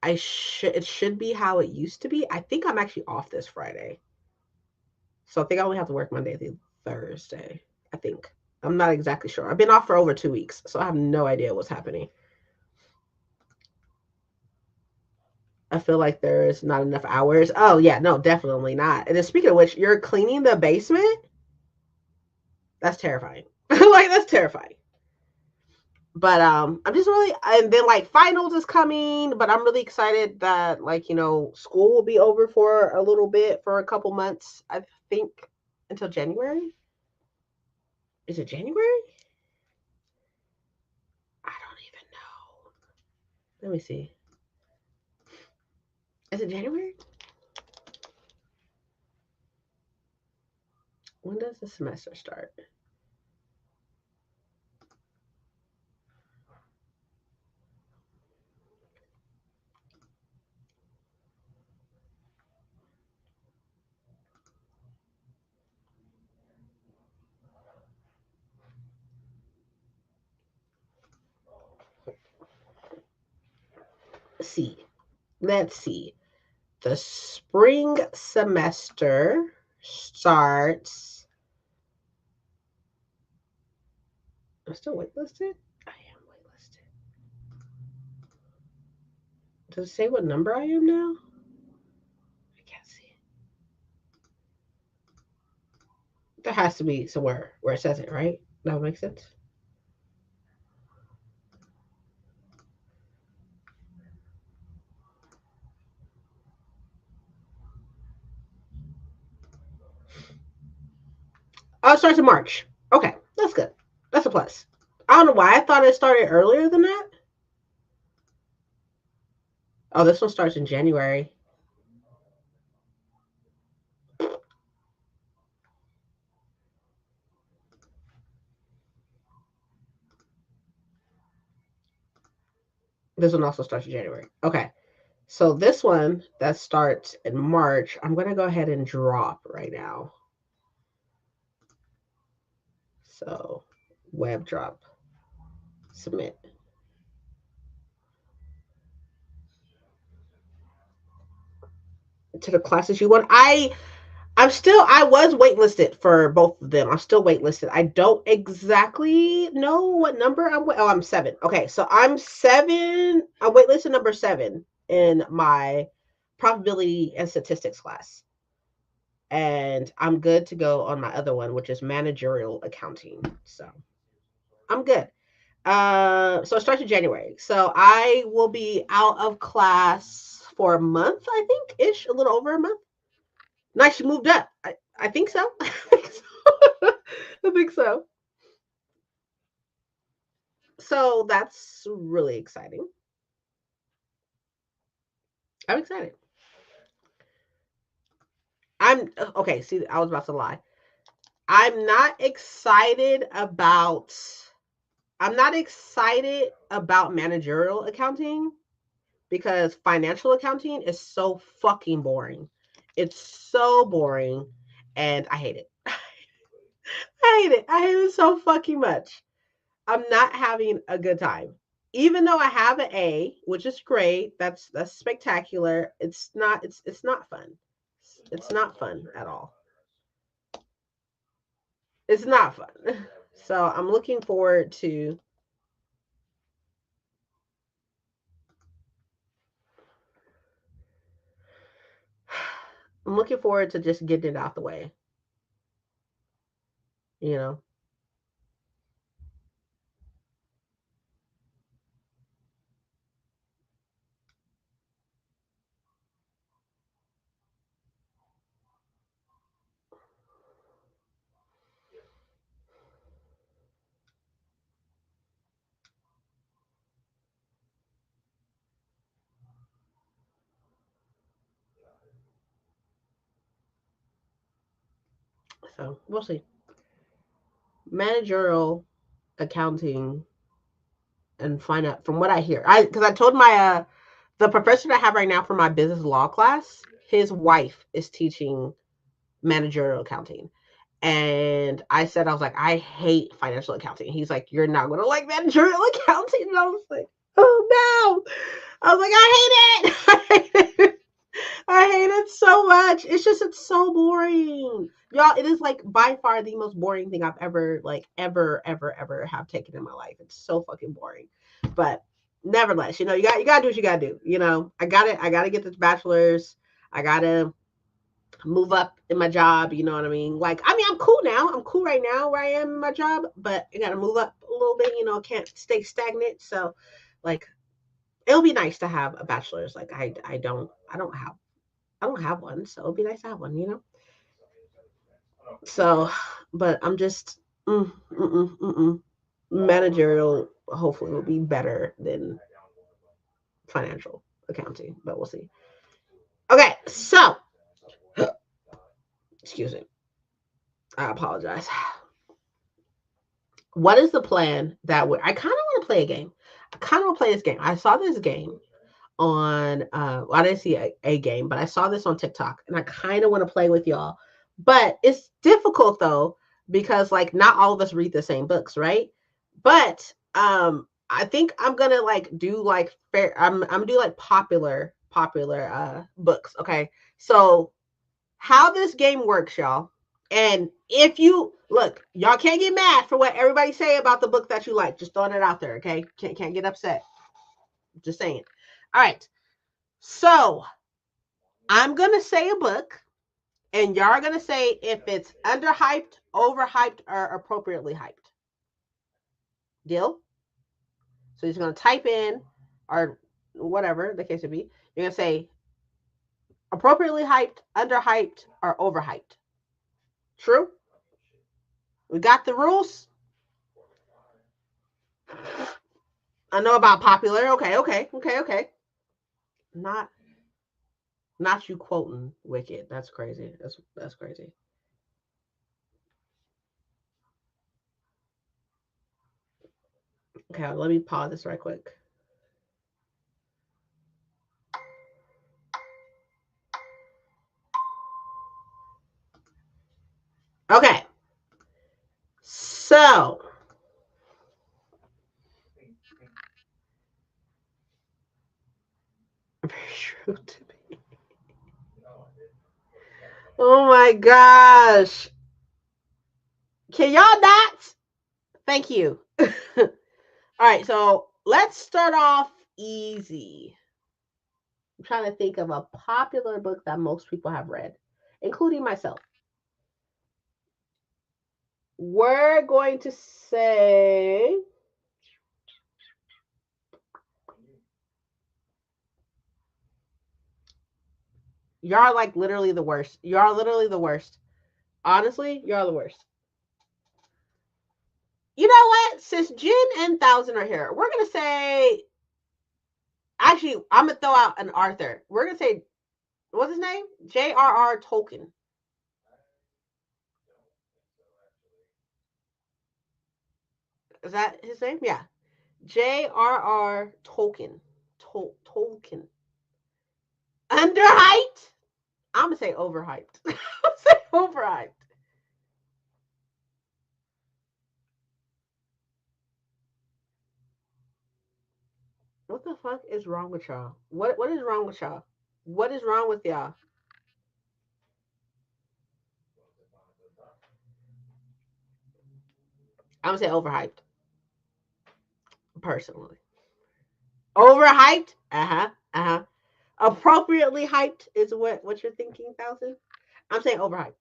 it should be how it used to be. I think I'm actually off this Friday. So I think I only have to work Monday through Thursday. I think. I'm not exactly sure. I've been off for over 2 weeks, so I have no idea what's happening. I feel like there's not enough hours. Oh yeah, no, definitely not. And then speaking of which, you're cleaning the basement? That's terrifying. Like that's terrifying. But I'm just really, and then like finals is coming, but I'm really excited that like, school will be over for a little bit, for a couple months, I think until January. Is it January? I don't even know. Let me see. Is it January? When does the semester start? Let's see. The spring semester starts. I'm still waitlisted? I am waitlisted. Does it say what number I am now? I can't see it. There has to be somewhere where it says it, right? That would make sense. Oh, it starts in March. Okay, that's good. That's a plus. I don't know why I thought it started earlier than that. Oh, this one starts in January. This one also starts in January. Okay. So this one that starts in March, I'm going to go ahead and drop right now. So, web drop, submit. To the classes you want. I was waitlisted for both of them. I'm still waitlisted. I don't exactly know what number I'm 7. Okay, so I'm 7. I'm waitlisted number 7 in my probability and statistics class. And I'm good to go on my other one, which is managerial accounting. So I'm good. So it starts in January. So I will be out of class for a month, I think, ish, a little over a month. Nice, she moved up. I think so. I think so. I think so. So that's really exciting. I'm excited. I'm okay. See, I was about to lie. I'm not excited about. I'm not excited about managerial accounting because financial accounting is so fucking boring. It's so boring, and I hate it. I hate it. I hate it so fucking much. I'm not having a good time. Even though I have an A, which is great, that's spectacular. It's not fun. It's not fun at all. It's not fun. So I'm looking forward to just getting it out the way. You know. So we'll see. Managerial accounting and find out from what I hear. Because I told my the professor I have right now for my business law class, his wife is teaching managerial accounting. And I was like, I hate financial accounting. He's like, you're not going to like managerial accounting. And I was like, oh no. I was like, I hate it. I hate it so much. It's so boring. Y'all, it is like by far the most boring thing I've ever, ever have taken in my life. It's so fucking boring. But nevertheless, you gotta do what you gotta do. I gotta get this bachelor's. I gotta move up in my job, you know what I mean? I'm cool now. I'm cool right now where I am in my job, but I gotta move up a little bit, can't stay stagnant. So like it'll be nice to have a bachelor's. Like I don't have one, so it'll be nice to have one. So but I'm just managerial hopefully will be better than financial accounting, but we'll see. Okay, so excuse me. I apologize. What is the plan that would I kind of want to play a game? I kind of want to play this game. I saw this game on well, I didn't see a game, but I saw this on TikTok and I kind of want to play with y'all. But it's difficult though, because like not all of us read the same books, right? But I think I'm gonna like do like fair I'm gonna do like popular books. Okay. So how this game works, y'all. And if you look, y'all can't get mad for what everybody say about the book that you like. Just throwing it out there, okay? Can't get upset. Just saying. All right. So I'm gonna say a book, and y'all are gonna say if it's underhyped, overhyped, or appropriately hyped. Deal? So you're just gonna type in or whatever the case would be. You're gonna say appropriately hyped, underhyped, or overhyped. True? We got the rules. I know about popular. Okay. Not not you quoting Wicked. That's crazy. That's crazy. Okay, let me pause this right quick. Okay. So So, very true to me. Oh my gosh. Can y'all not? Thank you. All right, so let's start off easy. I'm trying to think of a popular book that most people have read, including myself. We're going to say y'all like literally the worst. Y'all literally the worst. Honestly, y'all the worst. You know what? Since Jen and Thousand are here, we're gonna say. Actually, I'm gonna throw out an Arthur. We're gonna say, what's his name? J.R.R. Tolkien. Is that his name? Yeah. J.R.R. Tolkien. Tolkien. Underhyped? I'm gonna say overhyped. I'm gonna say overhyped. What the fuck is wrong with y'all? What is wrong with y'all? What is wrong with y'all? I'm gonna say overhyped. Personally. Overhyped? Uh-huh. Uh-huh. Appropriately hyped is what you're thinking, Thousand? I'm saying overhyped.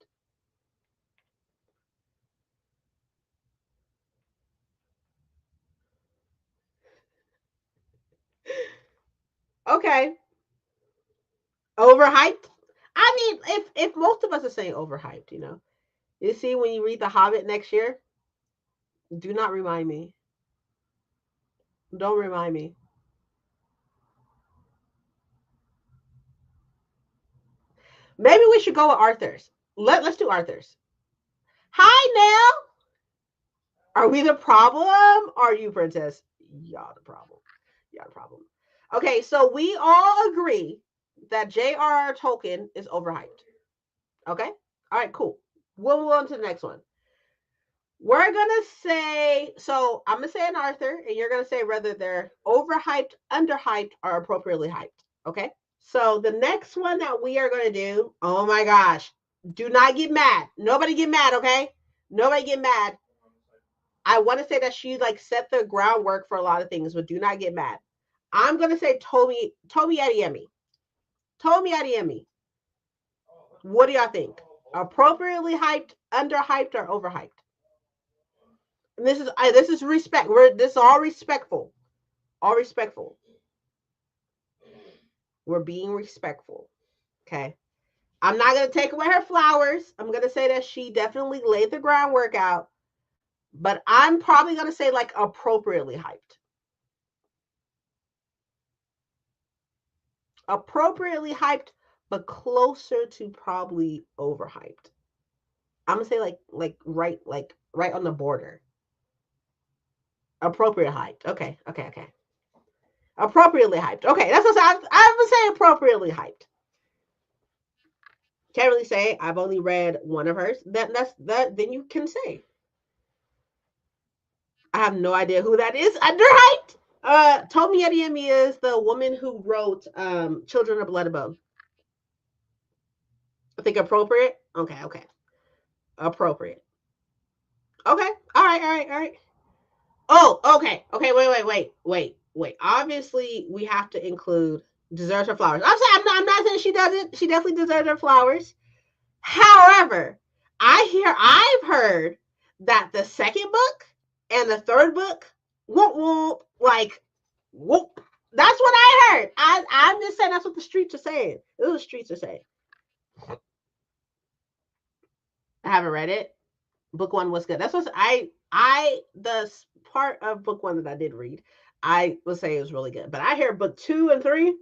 Okay. Overhyped? I mean, if most of us are saying overhyped, you know. You see when you read The Hobbit next year, do not remind me. Don't remind me. Maybe we should go with Arthur's. Let's do Arthur's. Hi Nell. Are we the problem? Or are you, Princess? Y'all the problem. Y'all the problem. Okay, so we all agree that J.R.R. Tolkien is overhyped. Okay? All right, cool. We'll move on to the next one. We're gonna say, so I'm gonna say an Arthur, and you're gonna say whether they're overhyped, underhyped, or appropriately hyped. Okay? So the next one that we are gonna do, oh my gosh, do not get mad. Nobody get mad, okay? Nobody get mad. I want to say that she like set the groundwork for a lot of things, but do not get mad. I'm gonna say Tomi Adeyemi. Tomi Adeyemi. What do y'all think? Appropriately hyped, underhyped, or overhyped? And this is respect. This is all respectful. All respectful. We're being respectful. Okay. I'm not gonna take away her flowers. I'm gonna say that she definitely laid the groundwork out, but I'm probably gonna say like appropriately hyped. Appropriately hyped, but closer to probably overhyped. I'm gonna say like right on the border. Appropriate hyped. Okay, okay, okay. Appropriately hyped. Okay, that's what I would say. Appropriately hyped. Can't really say I've only read one of hers. That's that. Then you can say I have no idea who that is. Underhyped. Tomi Adeyemi is the woman who wrote Children of Blood and Bone. I think appropriate. Okay, okay. Appropriate. Okay. All right, all right, all right. Oh, okay. Okay, wait. Obviously, we have to include deserves her flowers. I'm not saying she doesn't. She definitely deserves her flowers. However, I've heard that the second book and the third book won't like whoop. That's what I heard. I'm just saying that's what the streets are saying. This is what the streets are saying. I haven't read it. Book one was good. That's what the part of book one that I did read, I would say it was really good. But I hear book 2 and 3,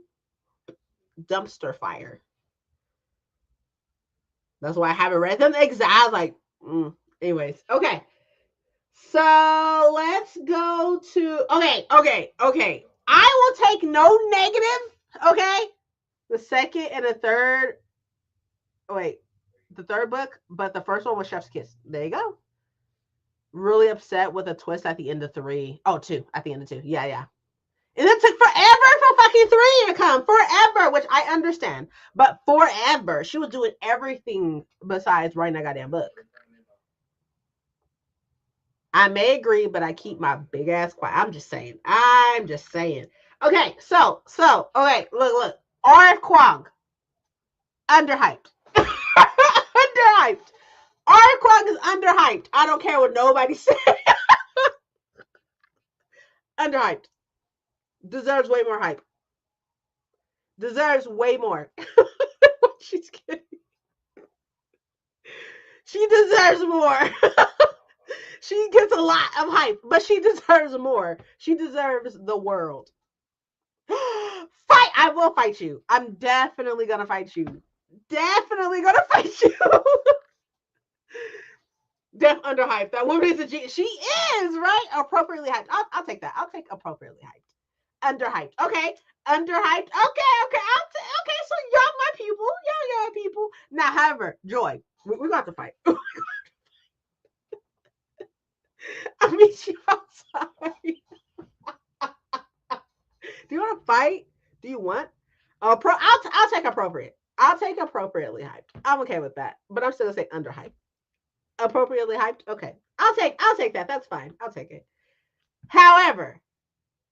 dumpster fire. That's why I haven't read them. I was like, anyways, okay. So let's go to okay. I will take no negative. Okay, the second and the third. Oh, wait, the third book, but the first one was Chef's Kiss. There you go. Really upset with a twist at the end of 3. Oh, 2 at the end of 2. Yeah, yeah. And it took forever for fucking 3 to come. Forever, which I understand. But forever. She was doing everything besides writing that goddamn book. I may agree, but I keep my big ass quiet. I'm just saying. Okay, so, okay, look. R.F. Kuang. Underhyped. Underhyped. R.F. Kuang is underhyped. I don't care what nobody says. Underhyped. Deserves way more hype. Deserves way more. She's kidding. She deserves more. She gets a lot of hype, but she deserves more. She deserves the world. Fight! I will fight you. I'm definitely gonna fight you. Definitely gonna fight you. Def underhyped. That woman is a G. She is, right? Appropriately hyped. I'll take that. I'll take appropriately hyped. Underhyped. Okay. Underhyped. Okay. Okay. So y'all my people. Y'all my people. Now, however, Joy, we got to fight. I'll meet you outside. Do you want to fight? Do you want? I'll take appropriate. I'll take appropriately hyped. I'm okay with that. But I'm still gonna say underhyped. Appropriately hyped. Okay. I'll take that. That's fine. I'll take it. However,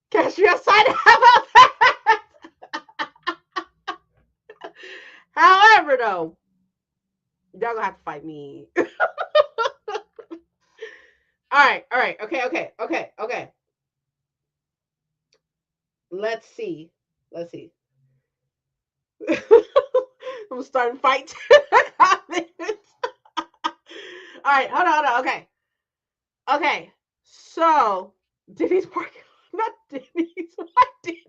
catch me outside. How about that? However, though, y'all gonna have to fight me. All right. Okay. Let's see. I'm starting fights. All right, hold on. Okay. So, Denny's parking. Not Denny's. What Denny's?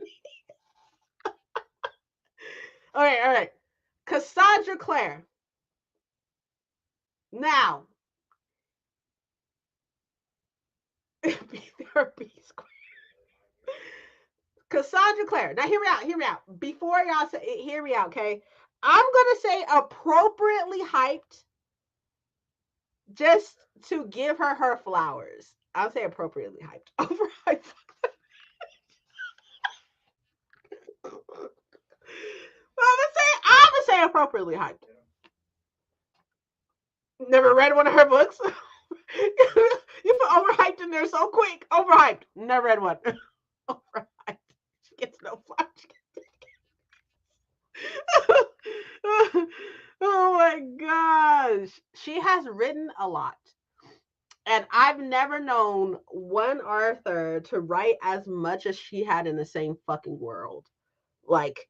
All right. Cassandra Clare. Now, B square. Cassandra Clare. Now, hear me out. Before y'all say, hear me out, okay? I'm gonna say appropriately hyped, just to give her flowers. I'll say appropriately hyped. Overhyped. I'm gonna say appropriately hyped. Never read one of her books. You put overhyped in there so quick. Overhyped. Never read one. Overhyped. She gets no flowers. Oh my gosh. She has written a lot. And I've never known one author to write as much as she had in the same fucking world. Like,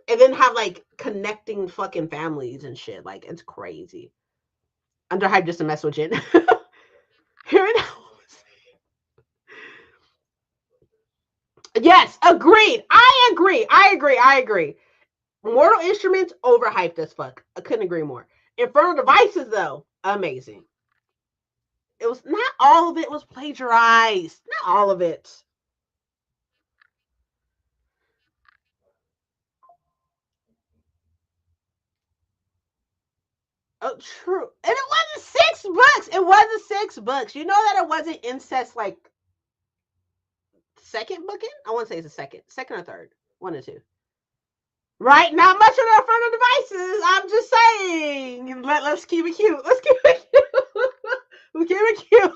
and then have like connecting fucking families and shit. Like, it's crazy. Underhyped just to mess with it. Here it is. Yes, agreed. I agree. Mortal Instruments, overhyped as fuck. I couldn't agree more. Infernal Devices, though, amazing. It was not all of it was plagiarized. Not all of it. Oh, true. And it wasn't 6 books. It wasn't 6 books. You know that it wasn't incest like second booking? I want to say it's a second or third. 1 or 2. Right? Not much of the Infernal Devices. I'm just saying. Let's keep it cute. Let's keep it cute.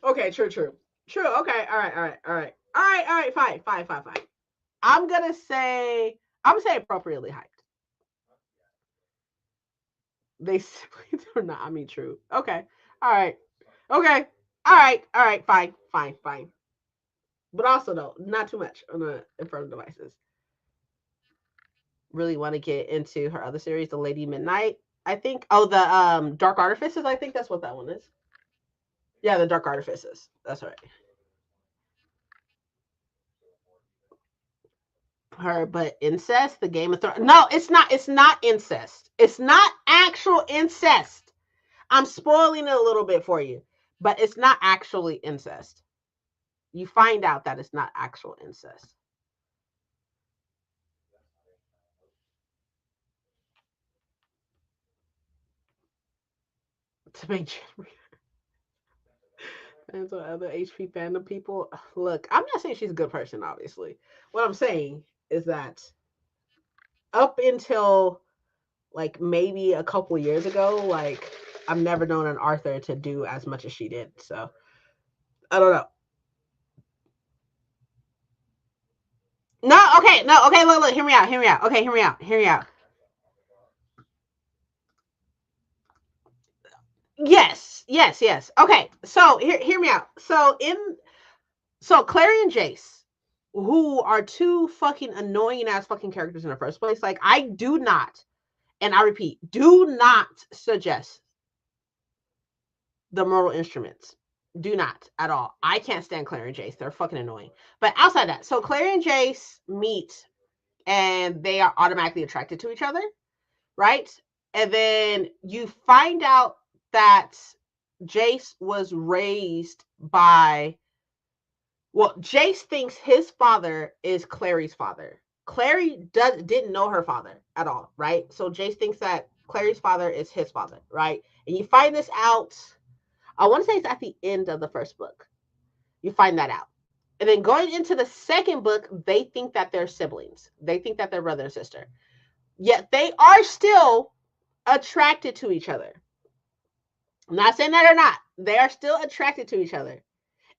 Okay, true. Okay, all right. Fine. I'm gonna say appropriately hyped. They simply are not. I mean, true. Okay. All right. Okay. All right. Fine. But also, though, not too much on the Infernal Devices. Really want to get into her other series, The Lady Midnight. I think. Oh, the Dark Artifices. I think that's what that one is. Yeah, the Dark Artifices. That's right. Her, but incest, the Game of Thrones. No, it's not. It's not incest. It's not actual incest. I'm spoiling it a little bit for you, but it's not actually incest. You find out that it's not actual incest. to make Jen and so other HP fandom people. Look, I'm not saying she's a good person, obviously. What I'm saying is that up until like maybe a couple years ago, like I've never known an Arthur to do as much as she did. So I don't know. No, okay, no, okay, look, hear me out, okay, hear me out. Yes. Okay, so hear me out. So Clary and Jace, who are two fucking annoying ass fucking characters in the first place, like I do not, and I repeat, do not suggest the Mortal Instruments. Do not at all. I can't stand Clary and Jace. They're fucking annoying. But outside that, so Clary and Jace meet and they are automatically attracted to each other, right? And then you find out that Jace was raised by, well, Jace thinks his father is Clary's father. Clary didn't know her father at all, right? So Jace thinks that Clary's father is his father, right? And you find this out, I want to say it's at the end of the first book. You find that out. And then going into the second book, they think that they're siblings. They think that they're brother and sister. Yet they are still attracted to each other. I'm not saying that they're not. They are still attracted to each other.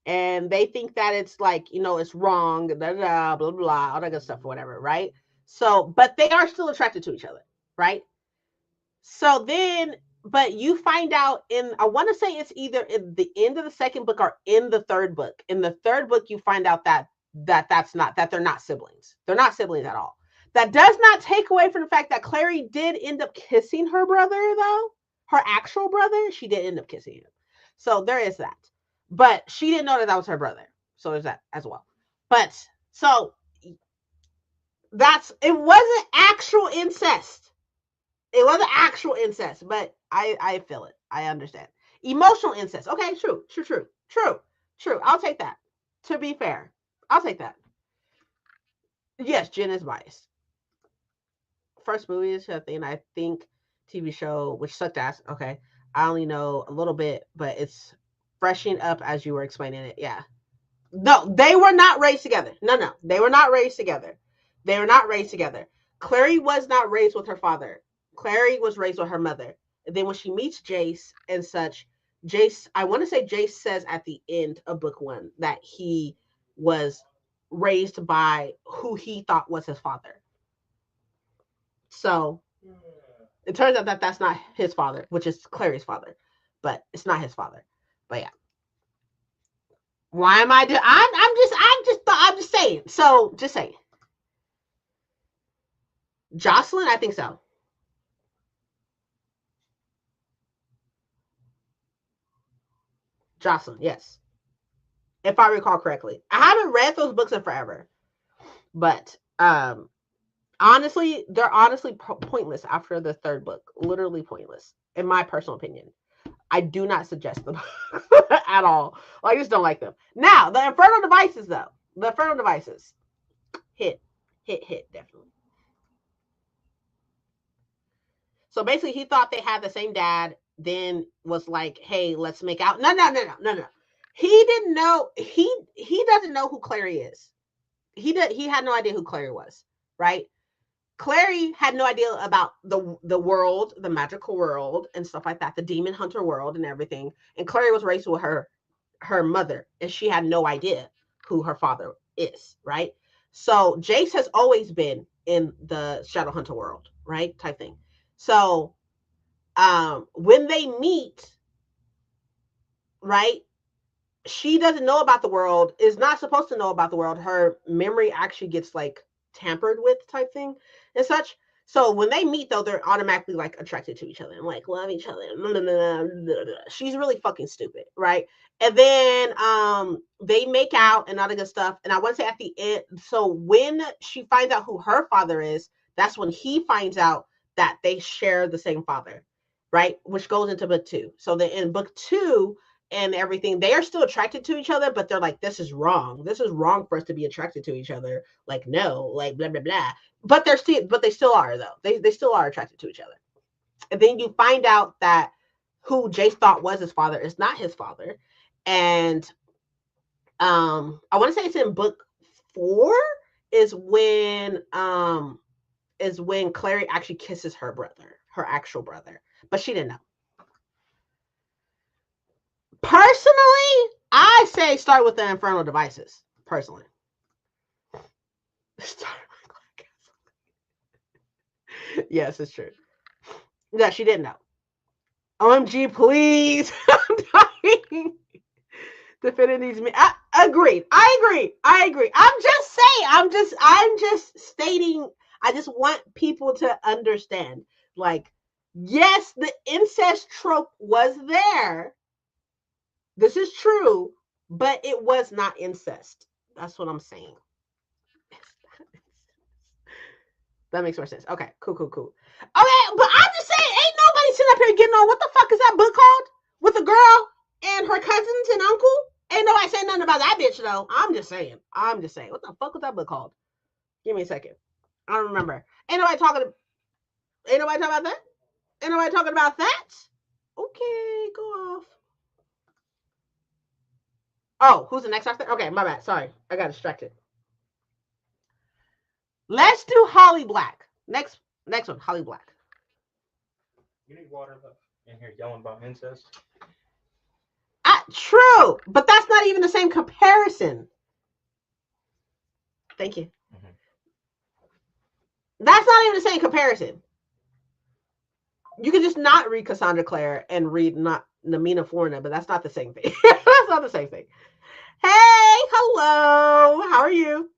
And they think that it's like, you know, it's wrong, blah, blah, blah, blah, all that good stuff or whatever, right? So, but they are still attracted to each other, right? So then, but you find out in, I want to say it's either in the end of the second book or in the third book. In the third book, you find out that they're not siblings. They're not siblings at all. That does not take away from the fact that Clary did end up kissing her brother, though. Her actual brother, she did end up kissing him. So there is that. But she didn't know that was her brother. So there's that as well. But so it wasn't actual incest. It wasn't actual incest, but I feel it. I understand. Emotional incest. Okay, true. I'll take that. To be fair, I'll take that. Yes, Jen is biased. First movie is a thing. I think TV show, which sucked ass. Okay, I only know a little bit, but it's freshening up as you were explaining it. Yeah. No, they were not raised together. No, they were not raised together. They were not raised together. Clary was not raised with her father. Clary was raised with her mother. And then when she meets Jace and such, Jace, I want to say Jace says at the end of book 1 that he was raised by who he thought was his father. So it turns out that that's not his father, which is Clary's father, but it's not his father. But yeah. Why am I doing? I'm just saying. So just saying. Jocelyn, I think so. Jocelyn, yes. If I recall correctly. I haven't read those books in forever. But honestly, they're honestly pointless after the third book. Literally pointless, in my personal opinion. I do not suggest them at all. I just don't like them. Now, the Infernal Devices, though. The Infernal Devices. Hit, definitely. So basically, he thought they had the same dad, then was like, hey, let's make out. No. He didn't know. He doesn't know who Clary is. He had no idea who Clary was, right? Clary had no idea about the world, the magical world and stuff like that, the demon hunter world and everything. And Clary was raised with her mother, and she had no idea who her father is, right? So Jace has always been in the Shadowhunter world, right? Type thing. So when they meet, right, she doesn't know about the world, is not supposed to know about the world. Her memory actually gets like tampered with type thing and such. So when they meet, though, they're automatically like attracted to each other and like love each other. She's really fucking stupid, right? And then they make out and all the good stuff. And I want to say at the end, so when she finds out who her father is, that's when he finds out that they share the same father, right? Which goes into book 2. So then in book 2 and everything, they are still attracted to each other, but they're like, this is wrong. This is wrong for us to be attracted to each other. Like, no, like blah blah blah. But they still are though. They still are attracted to each other. And then you find out that who Jace thought was his father is not his father. And I want to say it's in book 4 is when Clary actually kisses her brother, her actual brother, but she didn't know. Personally, I say start with the Infernal Devices. Personally, yes, it's true. Yeah, she didn't know. OMG, please. I'm dying. Definity's me. Agreed. I agree. I'm just saying. I'm just stating. I just want people to understand. Like, yes, the incest trope was there. This is true, but it was not incest. That's what I'm saying. That makes more sense. Okay, cool. Okay, but I'm just saying, ain't nobody sitting up here getting on. What the fuck is that book called? With the girl and her cousins and uncle? Ain't nobody saying nothing about that bitch though. I'm just saying. What the fuck was that book called? Give me a second. I don't remember. Ain't nobody talking about that? Ain't nobody talking about that? Okay, go off. Oh, who's the next author? Okay, my bad. Sorry. I got distracted. Let's do Holly Black. Next one, Holly Black. You need water in here yelling about incest? True, but that's not even the same comparison. Thank you. Mm-hmm. That's not even the same comparison. You can just not read Cassandra Clare and read not Namina Forna, but that's not the same thing. That's not the same thing. Hey, hello. How are you?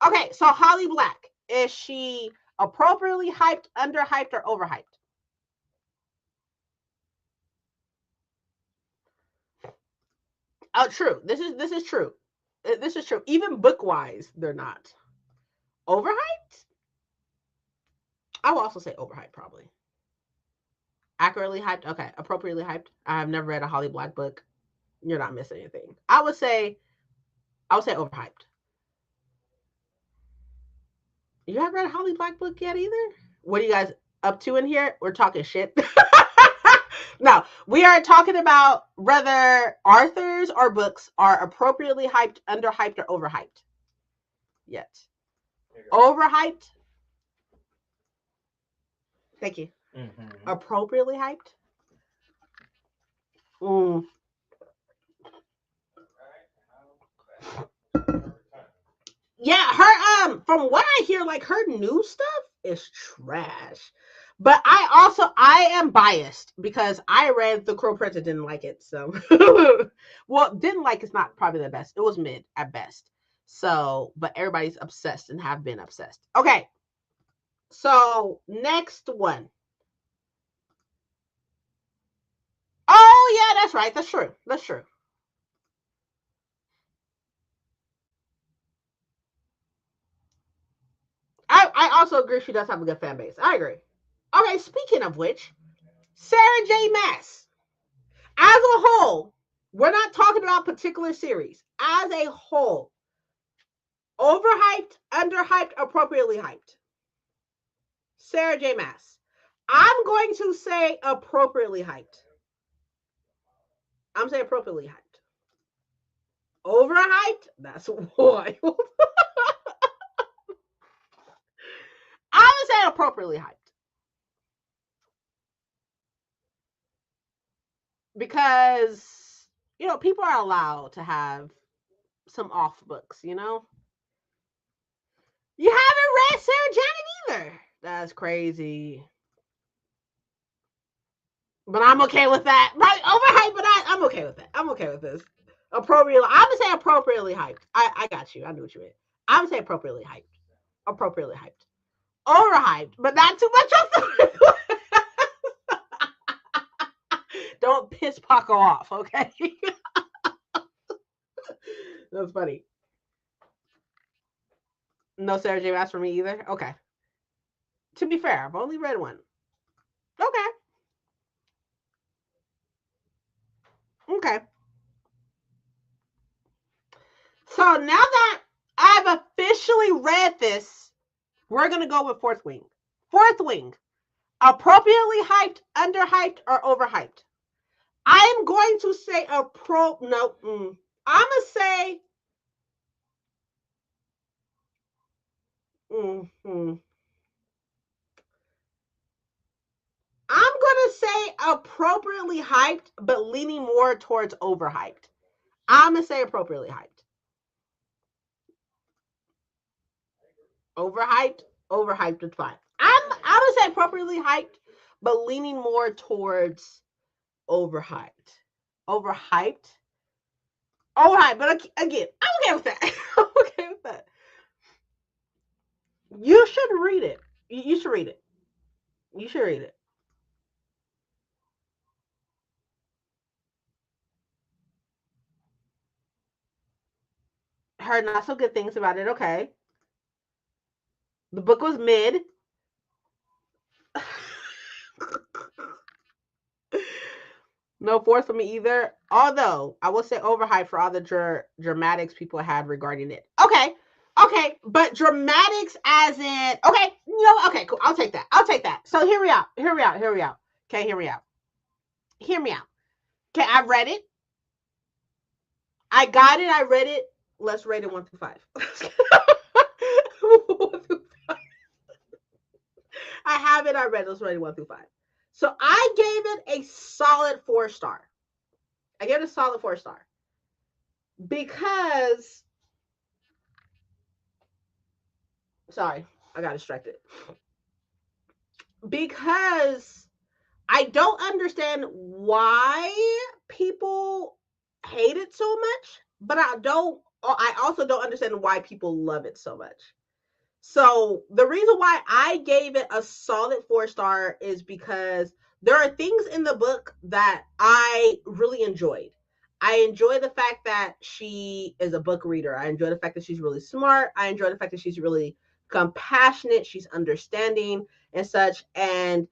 Okay, so Holly Black, is she appropriately hyped, underhyped, or overhyped? Oh, true. This is true. This is true. Even book-wise, they're not. Overhyped? I will also say overhyped, probably. Accurately hyped? Okay. Appropriately hyped? I've never read a Holly Black book. You're not missing anything. I would say overhyped. You haven't read a Holly Black book yet either? What are you guys up to in here? We're talking shit. No, we are talking about whether authors or books are appropriately hyped, underhyped, or overhyped. Yet. Overhyped? Thank you. Mm-hmm. Appropriately hyped? Yeah, her from what I hear, like her new stuff is trash. But I am biased because I read The Cruel Prince and didn't like it. So well, didn't like it's not probably the best. It was mid at best. So, but everybody's obsessed and have been obsessed. Okay. So next one. Oh yeah, that's right. That's true. That's true. I also agree she does have a good fan base. I agree. Okay, speaking of which, Sarah J. Maas. As a whole, we're not talking about particular series. As a whole, overhyped, underhyped, appropriately hyped. Sarah J. Maas. I'm going to say appropriately hyped. I'm saying appropriately hyped. Overhyped? That's wild. I would say appropriately hyped. Because, people are allowed to have some off books, You haven't read Sarah Janet either. That's crazy. But I'm okay with that. Right? Overhyped, but I'm okay with that. I'm okay with this. Appropriately. I'm going to say appropriately hyped. I got you. I knew what you meant. I'm going to say appropriately hyped. Appropriately hyped. Overhyped, but not too much of the Don't piss Paco off, okay? That's funny. No Sarah J. Maas for me either? Okay. To be fair, I've only read one. Okay. So now that I've officially read this, we're going to go with Fourth Wing. Fourth Wing. Appropriately hyped, underhyped, or overhyped? I am going to say no. I'm gonna say mm, I'm gonna say appropriately hyped, but leaning more towards overhyped. I'm gonna say appropriately hyped. Overhyped, overhyped is fine. I'm gonna say appropriately hyped, but leaning more towards overhyped. Overhyped. Overhyped, but again, I'm okay with that. I'm okay with that. You should read it. You should read it. You should read it. Heard not so good things about it. Okay. The book was mid. No fourth for me either. Although I will say overhyped for all the dramatics people had regarding it. Okay. Okay, but dramatics as in okay, okay, cool. I'll take that. I'll take that. So hear me out. Hear me out. Hear me out. Okay, hear me out. Hear me out. Okay, I read it. I got it. I read it. Let's rate it 1 through 5. 1 through 5. I have it. I read it. Let's rate it 1 through 5. So I gave it a solid 4 star. I gave it a solid 4 star because sorry, I got distracted. Because I don't understand why people hate it so much, but I also don't understand why people love it so much. So the reason why I gave it a solid 4 star is because there are things in the book that I really enjoyed. I enjoy the fact that she is a book reader. I enjoy the fact that she's really smart. I enjoy the fact that she's really compassionate. She's understanding and such. And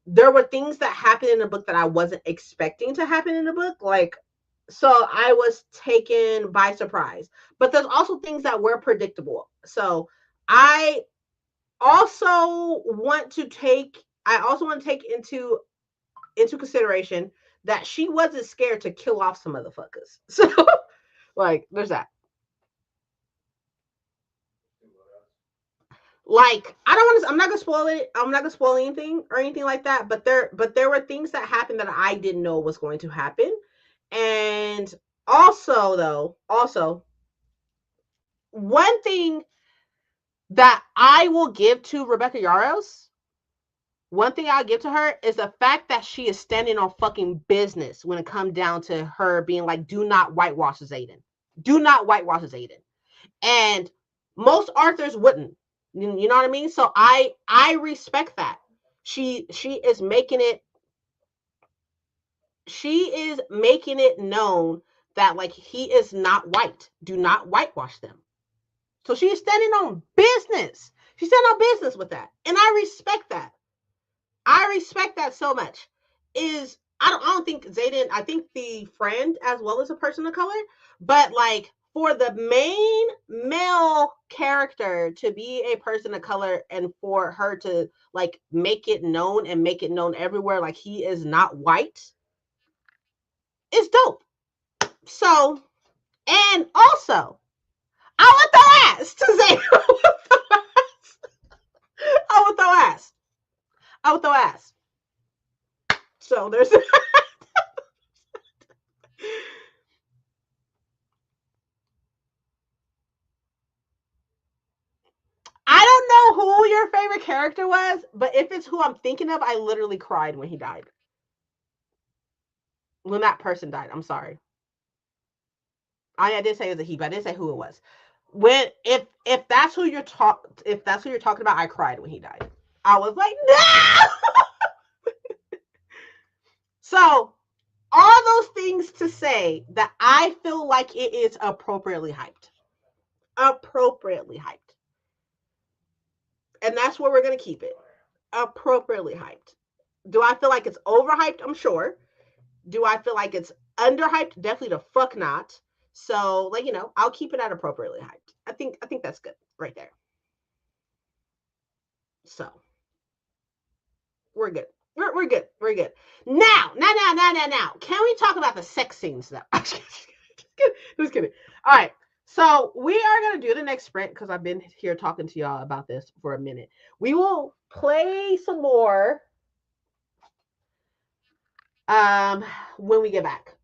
there were things that happened in the book that I wasn't expecting to happen in the book. Like, so I was taken by surprise. But there's also things that were predictable. So I also want to take into consideration that she wasn't scared to kill off some motherfuckers. So like there's that. Like I don't want to I'm not gonna spoil it. I'm not gonna spoil anything or anything like that, but there were things that happened that I didn't know was going to happen. And also one thing that I will give to Rebecca Yarros, one thing I'll give to her is the fact that she is standing on fucking business when it comes down to her being like, do not whitewash Xaden. Do not whitewash Xaden. And most authors wouldn't. You know what I mean? So I respect that. She is making it known that like he is not white. Do not whitewash them. So she is standing on business. She's standing on business with that. And I respect that. I respect that so much. I don't think Xaden, I think the friend as well as a person of color, but like for the main male character to be a person of color and for her to like make it known and make it known everywhere like he is not white is dope. So, and also, I want the ass to say I want the ass. I want the ass. So there's I don't know who your favorite character was, but if it's who I'm thinking of, I literally cried when he died. When that person died, I'm sorry. I did say it was a he, but I didn't say who it was. When if that's who you're talking about, I cried when he died. I was like, no. So all those things to say that I feel like it is appropriately hyped. Appropriately hyped. And that's where we're gonna keep it. Appropriately hyped. Do I feel like it's overhyped? I'm sure. Do I feel like it's underhyped? Definitely the fuck not. So, like, I'll keep it at appropriately hyped. I think that's good right there. So, we're good. We're good. We're good. Now. Can we talk about the sex scenes though? Just kidding. All right. So we are gonna do the next sprint because I've been here talking to y'all about this for a minute. We will play some more um when we get back.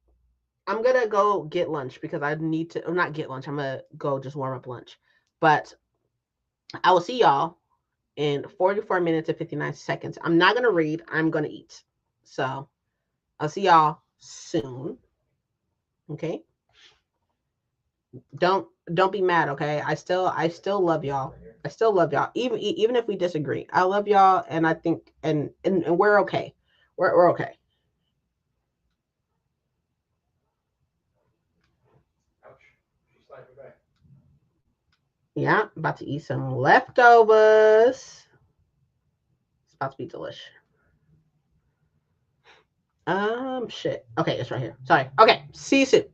I'm gonna go get lunch because I need to not get lunch. I'm gonna go just warm up lunch. But I will see y'all in 44 minutes and 59 seconds. I'm not gonna read, I'm gonna eat. So I'll see y'all soon. Okay. Don't be mad, okay? I still love y'all. I still love y'all. Even if we disagree. I love y'all and I think and we're okay. We're okay. Yeah, about to eat some leftovers. It's about to be delicious. Shit. Okay, it's right here. Sorry. Okay, see you soon.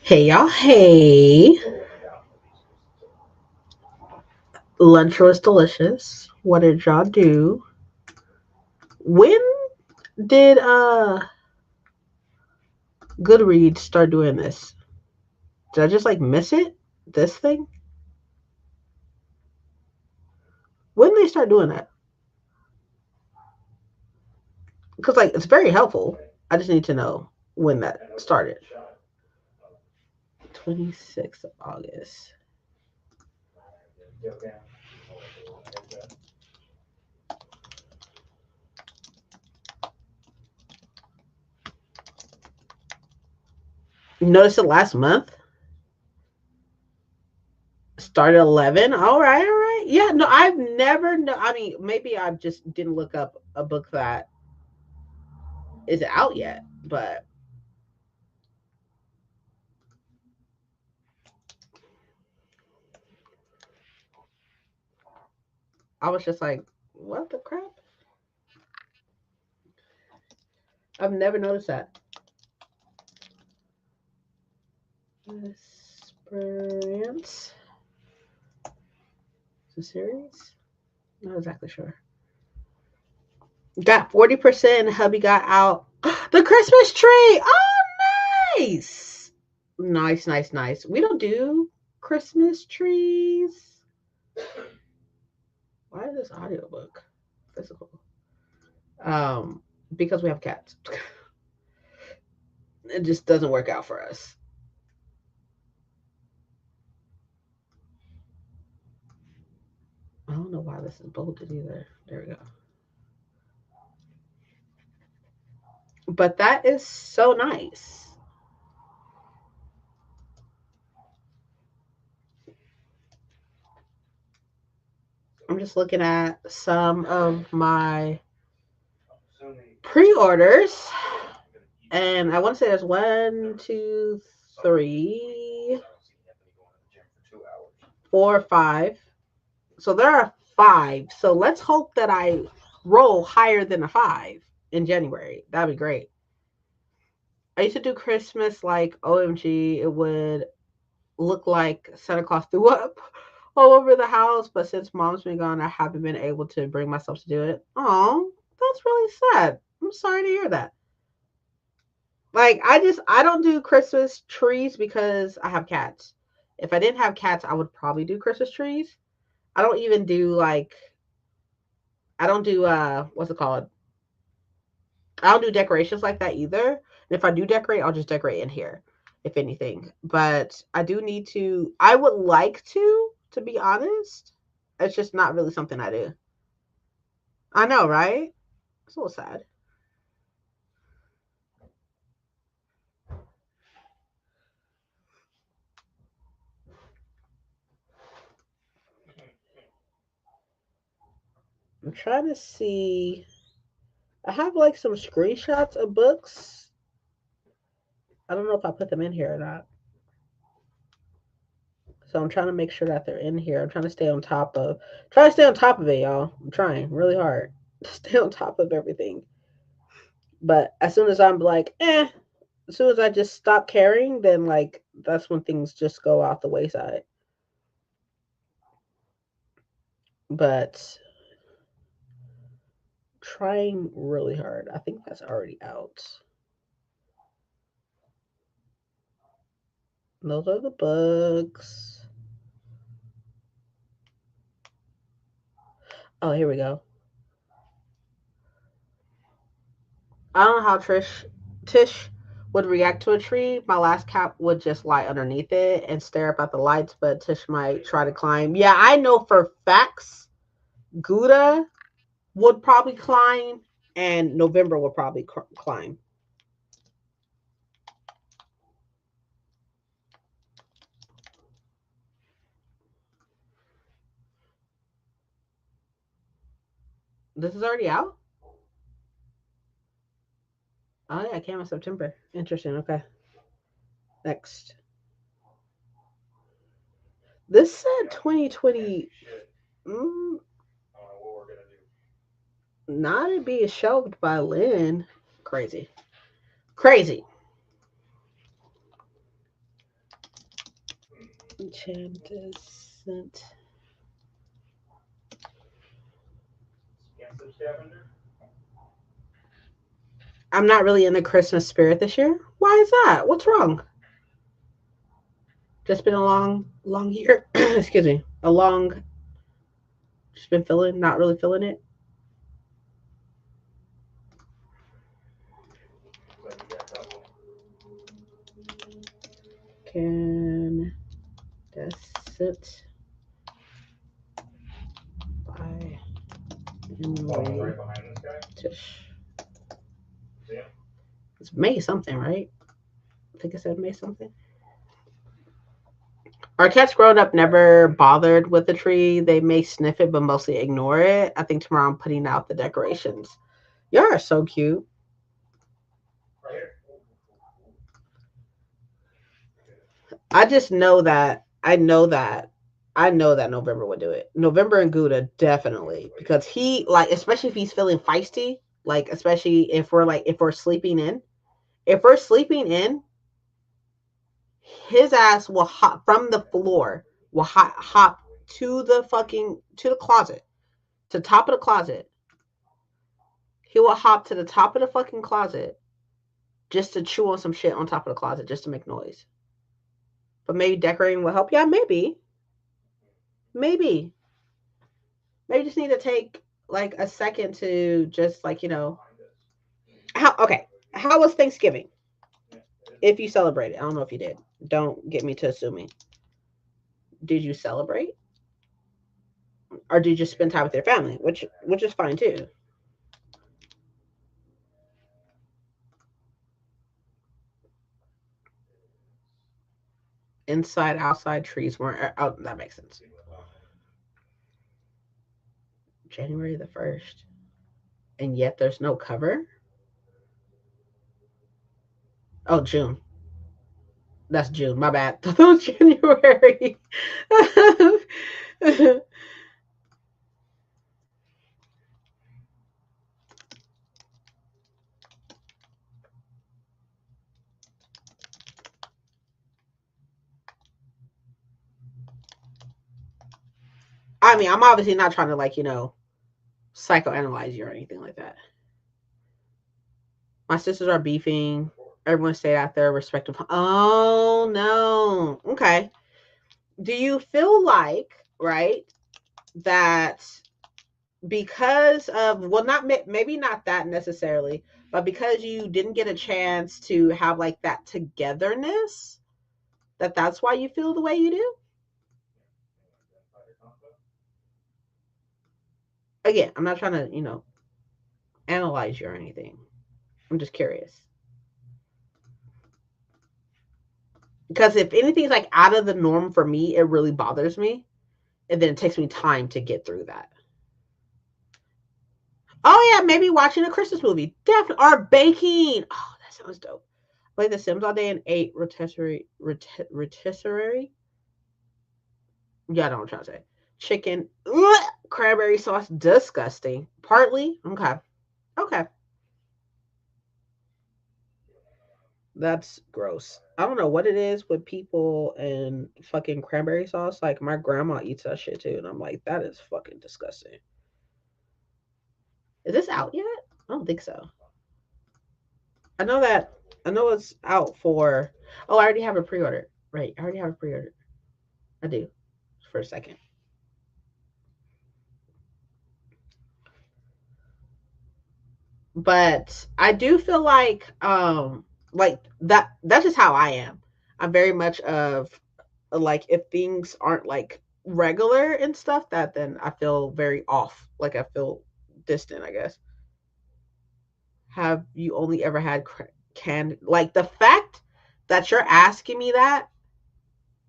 Hey y'all, hey. Lunch was delicious. What did y'all do? When did Goodreads start doing this? Did I just like miss it? This thing? When did they start doing that? Because like it's very helpful. I just need to know when that started. 26th of August. You noticed it last month? Started 11. All right, all right. Yeah, no, I've never no I mean, maybe I just didn't look up a book that is out yet, but I was just like, what the crap? I've never noticed that. Experience. The series? Not exactly sure. Got 40%. Hubby got out the Christmas tree. Oh, nice. Nice, nice, nice. We don't do Christmas trees. Why is this audiobook physical? Because we have cats. It just doesn't work out for us. I don't know why this is bolted either. There we go. But that is so nice. I'm just looking at some of my pre-orders, and I want to say there's 1, 2, 3, 4, 5. So there are 5. So let's hope that I roll higher than a 5 in January. That'd be great. I used to do Christmas like OMG. It would look like Santa Claus threw up all over the house, but since mom's been gone, I haven't been able to bring myself to do it. Oh, that's really sad. I'm sorry to hear that. Like I don't do Christmas trees because I have cats. If I didn't have cats, I would probably do Christmas trees. I don't even do like I don't do what's it called? I don't do decorations like that either. And if I do decorate, I'll just decorate in here, if anything. But I do need to I would like to be honest. It's just not really something I do. I know, right? It's a little sad. I'm trying to see. I have like some screenshots of books. I don't know if I put them in here or not. So I'm trying to make sure that they're in here. I'm trying to stay on top of it, y'all. I'm trying really hard to stay on top of everything. But as soon as I'm like, as soon as I just stop caring, then like that's when things just go out the wayside. But trying really hard. I think that's already out. Those are the books. Oh, here we go. I don't know how Tish would react to a tree. My last cat would just lie underneath it and stare up at the lights, but Tish might try to climb. Yeah, I know for facts Gouda would probably climb and November would probably climb. This is already out? Oh yeah, it came in September. Interesting. Okay. Next. This said 2020. Mm, not it being shelved by Lynn. Crazy. Crazy. Incandescent. I'm not really in the Christmas spirit this year. Why is that? What's wrong? Just been a long year. Excuse me. Just been not really feeling it. Can sit by Emily Tish. It's May something, right? I think it said May something. Our cats growing up never bothered with the tree. They may sniff it, but mostly ignore it. I think tomorrow I'm putting out the decorations. You're so cute. I just know that I know that November would do it. November and Gouda definitely, because he, like, especially if he's feeling feisty, like, especially if we're sleeping in. If we're sleeping in, his ass will hop from the floor, will hop to the closet, to the top of the closet. He will hop to the top of the fucking closet just to chew on some shit on top of the closet, just to make noise. But maybe decorating will help. Yeah, maybe. Maybe just need to take like a second to just, like, how was Thanksgiving? If you celebrated, I don't know if you did. Don't get me to assuming. Did you celebrate, or did you just spend time with your family, which is fine too? Inside, outside, trees weren't. Oh, that makes sense. January the 1st, and yet there's no cover. Oh, June. That's June. My bad. That was January. I mean, I'm obviously not trying to, like, psychoanalyze you or anything like that. My sisters are beefing. Everyone stayed at their respective. Oh no. Okay. Do you feel like, right, that because of, well, not maybe not that necessarily, but because you didn't get a chance to have like that togetherness, that's why you feel the way you do? Again, I'm not trying to, analyze you or anything. I'm just curious. Because if anything's like out of the norm for me, it really bothers me. And then it takes me time to get through that. Oh yeah, maybe watching a Christmas movie. Definitely. Or baking. Oh, that sounds dope. Play The Sims all day and ate rotisserie. Yeah, I don't know what I'm trying to say. Chicken. Ugh, cranberry sauce. Disgusting. Partly. Okay. Okay. That's gross. I don't know what it is with people and fucking cranberry sauce. Like, my grandma eats that shit too, and I'm like, that is fucking disgusting. Is this out yet? I don't think so. I know that. I know it's out for. Oh, I already have a pre-order. Right, I already have a pre-order. I do. For a second. But I do feel like that's just how I am. I'm very much of, like, if things aren't like regular and stuff, that then I feel very off. Like, I feel distant, I guess. Have you only ever had canned, like, the fact that you're asking me that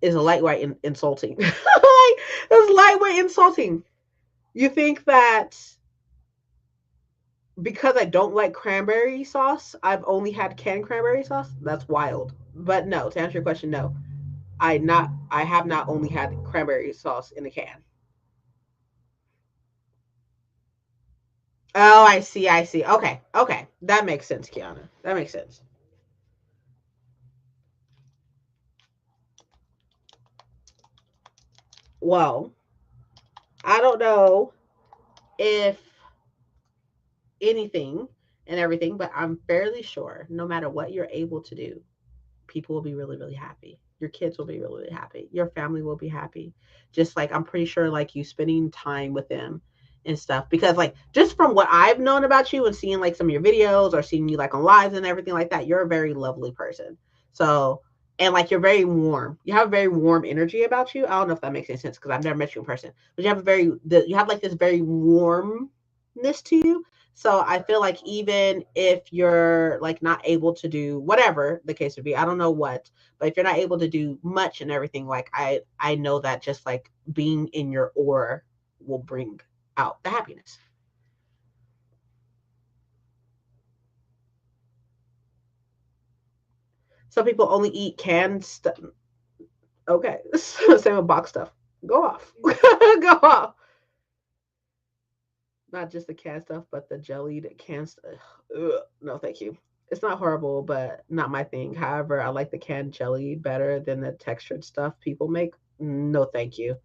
is lightweight insulting. Like, it's lightweight insulting. You think that because I don't like cranberry sauce, I've only had canned cranberry sauce? That's wild. But no, to answer your question, no. I have not only had cranberry sauce in a can. Oh, I see, I see. Okay, okay. That makes sense, Kiana. That makes sense. Well, I don't know if anything and everything, but I'm fairly sure no matter what you're able to do, people will be really, really happy. Your kids will be really, really happy. Your family will be happy. Just like I'm pretty sure, like you spending time with them and stuff. Because like just from what I've known about you and seeing like some of your videos or seeing you like on lives and everything like that, you're a very lovely person. So and like you're very warm. You have a very warm energy about you. I don't know if that makes any sense because I've never met you in person, but you have like this very warmness to you. So I feel like even if you're like not able to do whatever the case would be, I don't know what, but if you're not able to do much and everything, like I know that just like being in your aura will bring out the happiness. Some people only eat canned stuff. Okay, same with box stuff. Go off, go off. Not just the canned stuff, but the jellied canned stuff. No, thank you. It's not horrible, but not my thing. However, I like the canned jelly better than the textured stuff people make. No, thank you.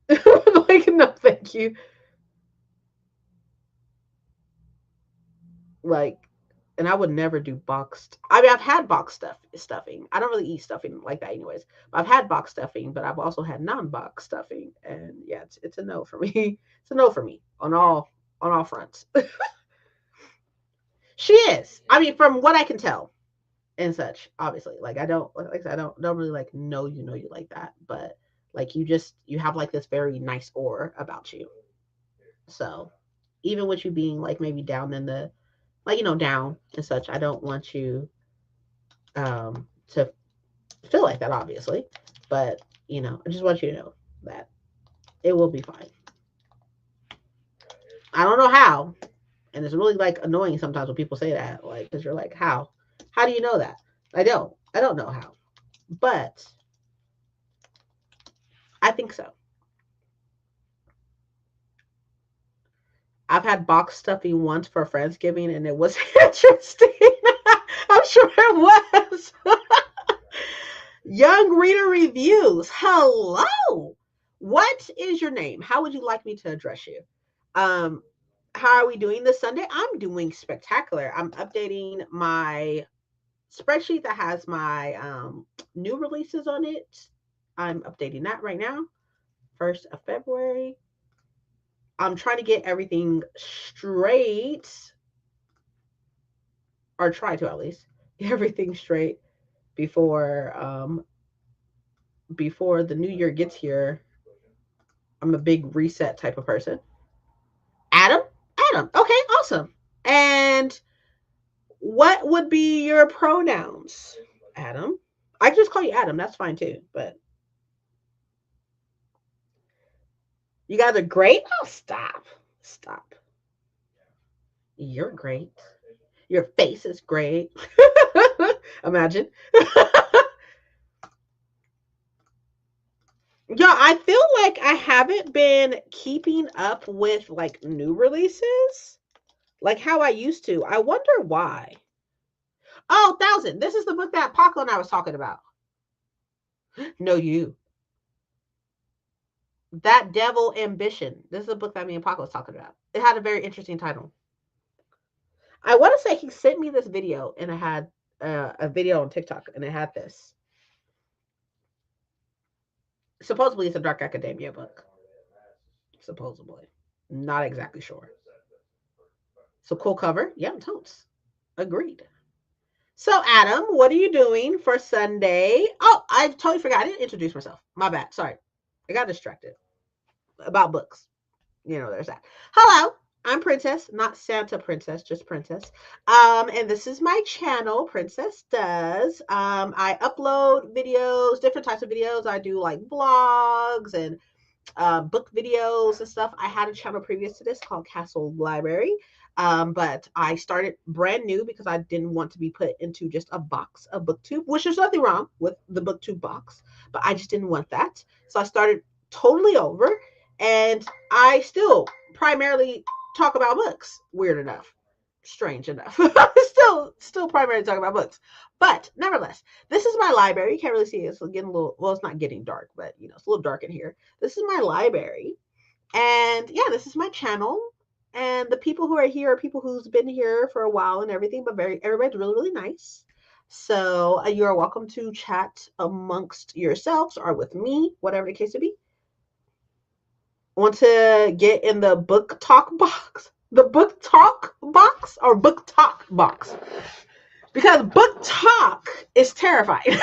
Like, no, thank you. Like, and I would never do boxed. I mean, I've had box stuffing. I don't really eat stuffing like that, anyways. But I've had box stuffing, but I've also had non-box stuffing, and yeah, it's a no for me. It's a no for me on all fronts. She is. I mean, from what I can tell, and such obviously like I don't like I said, I don't really like know you like that, but like you have like this very nice aura about you. So even with you being like maybe down in the like down and such, I don't want you to feel like that obviously, but I just want you to know that it will be fine. I don't know how, and it's really like annoying sometimes when people say that, like, because you're like, how do you know that? I don't know how, but I think so. I've had box stuffing once for Friendsgiving and it was interesting. I'm sure it was. Young Reader Reviews. Hello. What is your name? How would you like me to address you? Um, how are we doing this Sunday? I'm doing spectacular. I'm updating my spreadsheet that has my new releases on it. I'm updating that right now. 1st of February. I'm trying to get everything straight, or try to at least get everything straight before the new year gets here. I'm a big reset type of person. Adam, Adam. Okay, awesome. And what would be your pronouns, Adam? I can just call you Adam. That's fine too. But you guys are great. Oh, stop. You're great. Your face is great. Imagine. Yeah, I feel like I haven't been keeping up with like new releases like how I used to. I wonder why. Oh, Thousand. This is the book that Paco and I was talking about. No, you. That Devil Ambition. This is a book that me and Paco was talking about. It had a very interesting title. I want to say he sent me this video and it had a video on TikTok and it had this. Supposedly it's a Dark Academia book. Supposedly. Not exactly sure. So cool cover. Yeah, totes. Agreed. So, Adam, what are you doing for Sunday? Oh, I totally forgot. I didn't introduce myself. My bad. Sorry. I got distracted about books. There's that. Hello, I'm Princess, not Santa Princess, just Princess. And this is my channel, Princess Does. I upload videos, different types of videos. I do like vlogs and book videos and stuff. I had a channel previous to this called Castle Library. But I started brand new because I didn't want to be put into just a box of booktube, which there's nothing wrong with the booktube box, but I just didn't want that. So I started totally over, and I still primarily talk about books. Weird enough, strange enough. still primarily talking about books. But nevertheless, this is my library. You can't really see it. It's getting a little, well, it's not getting dark, but it's a little dark in here. This is my library. And yeah, this is my channel. And the people who are here are people who's been here for a while and everything, but everybody's really, really nice. So you are welcome to chat amongst yourselves or with me, whatever the case may be. Want to get in the book talk box? The book talk box or book talk box? Because book talk is terrifying.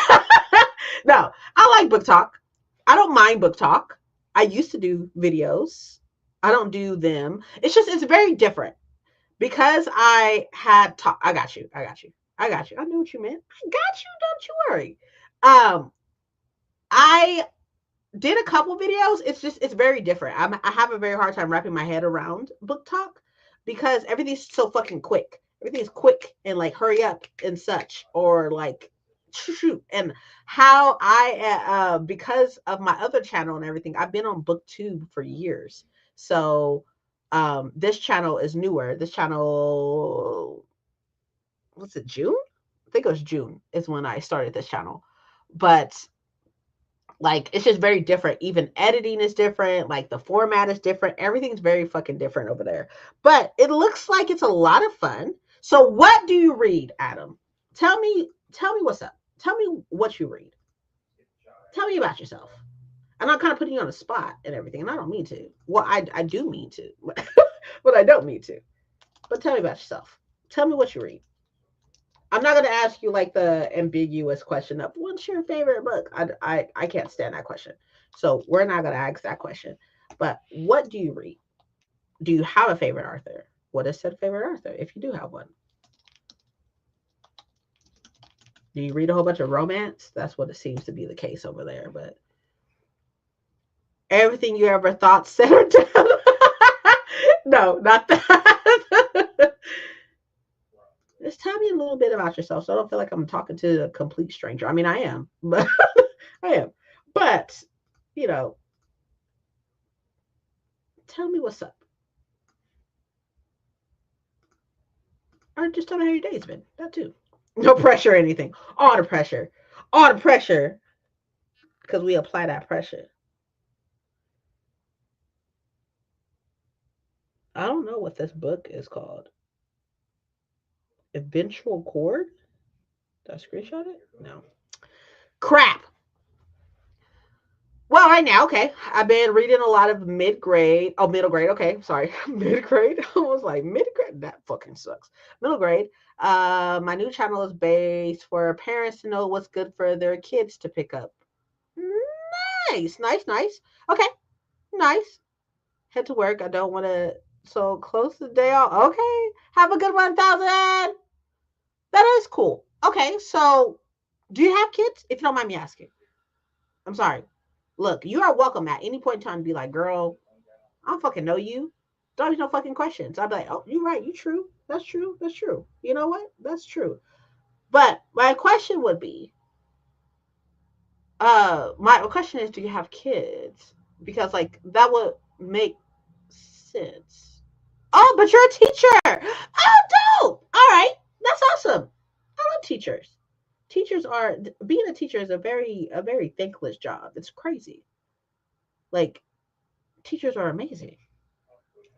No, I like book talk. I don't mind book talk. I used to do videos. I don't do them. It's very different. Because I had talk. I got you. I knew what you meant. I got you. Don't you worry. I did a couple videos. It's very different. I have a very hard time wrapping my head around book talk because everything's so fucking quick. Everything's quick and like hurry up and such, or like shoot. And how I because of my other channel and everything, I've been on BookTube for years. So this channel is newer. This channel, what's it, June? I think it was June is when I started this channel. But like, it's just very different. Even editing is different. Like, the format is different. Everything's very fucking different over there. But it looks like it's a lot of fun. So what do you read, Adam? Tell me what's up. Tell me what you read. Tell me about yourself. And I'm kind of putting you on the spot and everything. And I don't mean to. Well, I do mean to. But I don't mean to. But tell me about yourself. Tell me what you read. I'm not going to ask you like the ambiguous question of what's your favorite book. I can't stand that question. So we're not going to ask that question. But what do you read? Do you have a favorite author? What is said favorite author if you do have one? Do you read a whole bunch of romance? That's what it seems to be the case over there. But everything you ever thought said or done. No, not that. Just tell me a little bit about yourself so I don't feel like I'm talking to a complete stranger. I mean, I am, but I am. But, tell me what's up. Or just tell me how your day's been. That too. No pressure or anything. All the pressure. All the pressure. Because we apply that pressure. I don't know what this book is called. Eventual Chord? Did I screenshot it? No. Crap. Well, right now, okay. I've been reading a lot of middle grade. Okay, sorry. Mid grade. I was like, mid grade? That fucking sucks. Middle grade. My new channel is based for parents to know what's good for their kids to pick up. Nice. Okay, nice. Head to work. I don't want to. So close the day off. Okay. Have a good 1,000. That is cool. Okay, so do you have kids? If you don't mind me asking. I'm sorry. Look, you are welcome at any point in time to be like, girl, I don't fucking know you. Don't ask no fucking questions. I'll be like, oh, you're right. You true. That's true. You know what? That's true. But my question would be, my question is, do you have kids? Because like that would make sense. Oh, but you're a teacher. Oh, dope. All right, that's awesome. I love teachers. Being a teacher is a very thankless job. It's crazy. Like, teachers are amazing.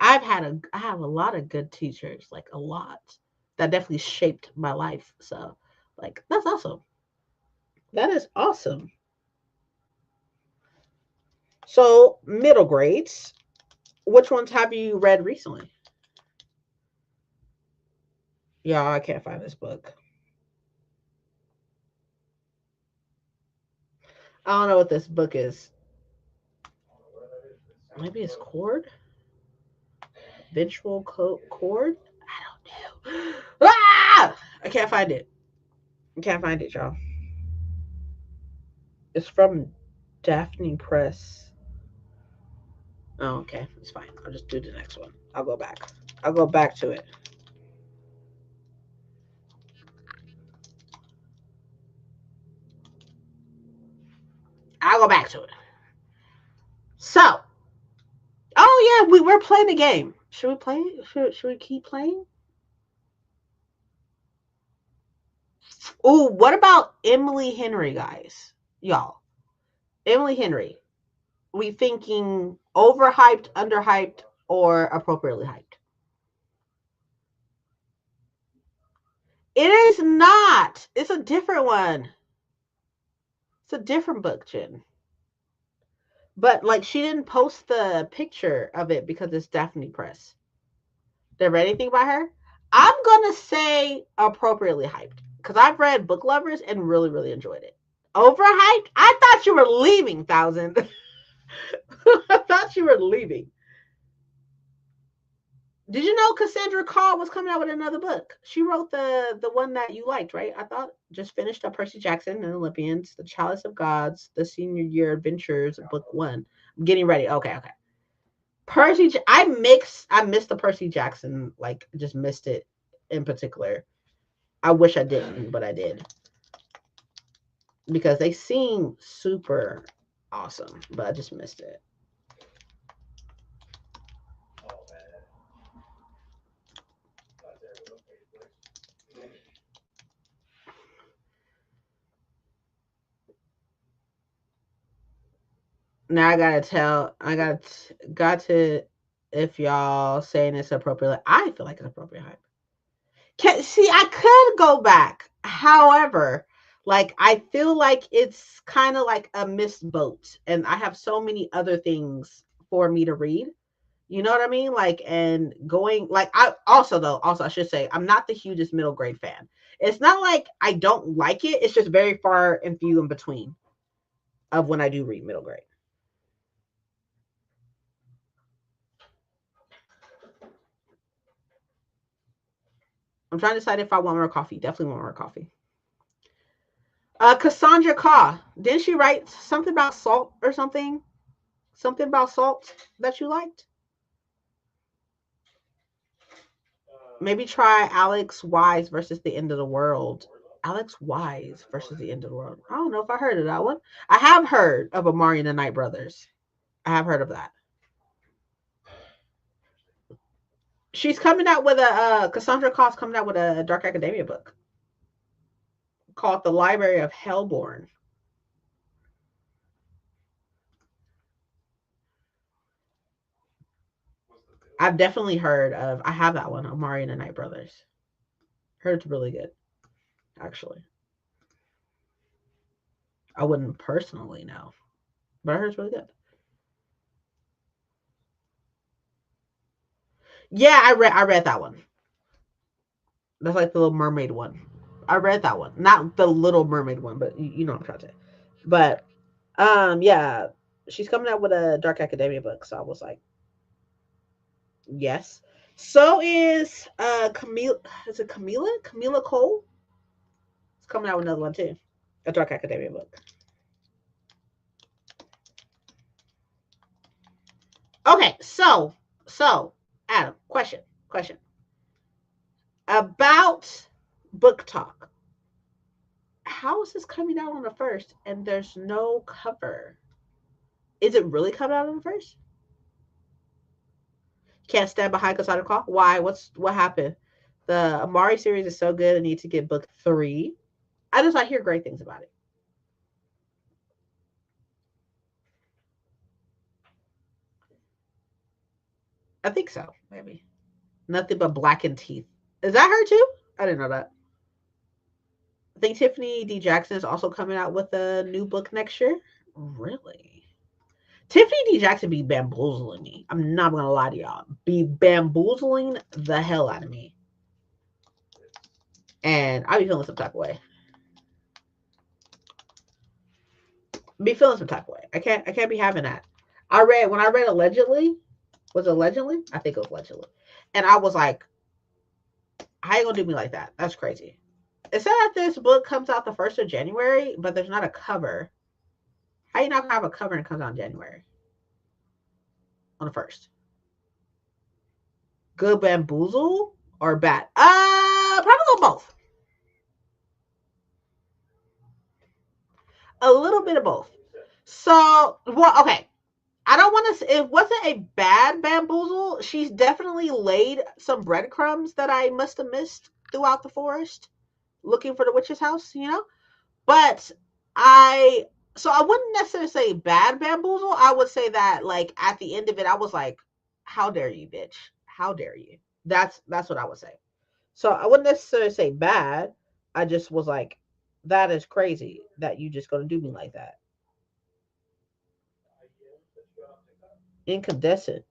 I have a lot of good teachers, like a lot that definitely shaped my life. So, like, that's awesome. That is awesome. So, middle grades, which ones have you read recently? Yeah, I can't find this book. I don't know what this book is. Maybe it's Chord? Eventual Chord? I don't know. Ah! I can't find it. Y'all. It's from Daphne Press. Oh, okay. It's fine. I'll just do the next one. I'll go back to it. I'll go back to it. So, oh yeah, we're playing a game. Should we play? Should we keep playing? Ooh, what about Emily Henry, guys? Y'all. Emily Henry. We thinking overhyped, underhyped, or appropriately hyped? It is not. It's a different one. It's a different book, Jen. But like she didn't post the picture of it because it's Daphne Press. Did I read anything about her? I'm gonna say appropriately hyped because I've read Book Lovers and really, really enjoyed it. Overhyped? I thought you were leaving, Thousand. I thought you were leaving. Did you know Cassandra Carr was coming out with another book? She wrote the one that you liked, right? I thought just finished up Percy Jackson and Olympians, The Chalice of Gods, The Senior Year Adventures, Book 1. I'm getting ready. Okay. I missed the Percy Jackson, like just missed it in particular. I wish I didn't, but I did. Because they seem super awesome, but I just missed it. Now I got to, if y'all saying it's appropriate, I feel like it's appropriate hype. See, I could go back. However, like I feel like it's kind of like a missed boat, and I have so many other things for me to read. You know what I mean? Like, and going like also I should say I'm not the hugest middle grade fan. It's not like I don't like it. It's just very far and few in between of when I do read middle grade. I'm trying to decide if I want more coffee. Definitely want more coffee. Cassandra Carr. Didn't she write something about salt or something? Something about salt that you liked? Maybe try Alex Wise versus the End of the World. Alex Wise versus the End of the World. I don't know if I heard of that one. I have heard of Amari and the Night Brothers. I have heard of that. She's coming out with a Cassandra Carr's coming out with a Dark Academia book called The Library of Hellborn. I've definitely heard of. I have that one, Amari and the Night Brothers. Heard it's really good, actually. I wouldn't personally know, but I heard it's really good. Yeah, I read that one. That's like the Little Mermaid one. I read that one, not the Little Mermaid one, but you know what I'm trying to say. But yeah, she's coming out with a Dark Academia book, so I was like, yes. So is Camila. Is it Camila? Camila Cole? It's coming out with another one too, a Dark Academia book. Okay, so Adam, question about book talk. How is this coming out on the first and there's no cover? Is it really coming out on the first? Can't stand behind Cassandra Claw. Why? What happened? The Amari series is so good. I need to get book 3. I hear great things about it. I think so. Maybe nothing but blackened teeth. Is that her too? I didn't know that. I think Tiffany D. Jackson is also coming out with a new book next year. Really? Tiffany D. Jackson be bamboozling me. I'm not gonna lie to y'all. Be bamboozling the hell out of me. And I be feeling some type of way. Be feeling some type of way. I can't be having that. When I read Allegedly, was it Allegedly? I think it was Allegedly. And I was like, how you gonna do me like that? That's crazy. It said that this book comes out the 1st of January, but there's not a cover. How you not gonna have a cover and it comes out in January? On the 1st. Good bamboozle or bad? Probably both. A little bit of both. So, well, okay. I don't want to. It wasn't a bad bamboozle. She's definitely laid some breadcrumbs that I must have missed throughout the forest. looking for the witch's house, you know? But I so I wouldn't necessarily say bad bamboozle. I would say that like at the end of it, I was like, how dare you, bitch? How dare you? That's what I would say. So I wouldn't necessarily say bad. I just was like, that is crazy that you just gonna do me like that. Incandescent.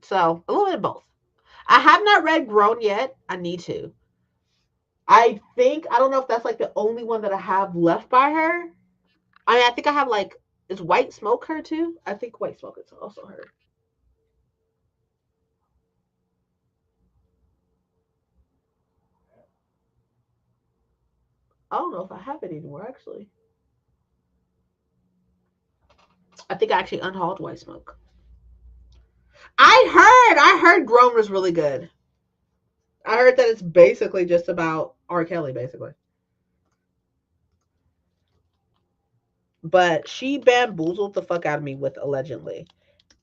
So a little bit of both. I have not read Grown yet. I need to. I think I don't know if that's like the only one that I have left by her. I mean, I think I have like is White Smoke her too? I think White Smoke is also her. I don't know if I have it anymore actually. I think I actually unhauled White Smoke. I heard Grown was really good. I heard that it's basically just about R. Kelly, basically. But she bamboozled the fuck out of me with Allegedly.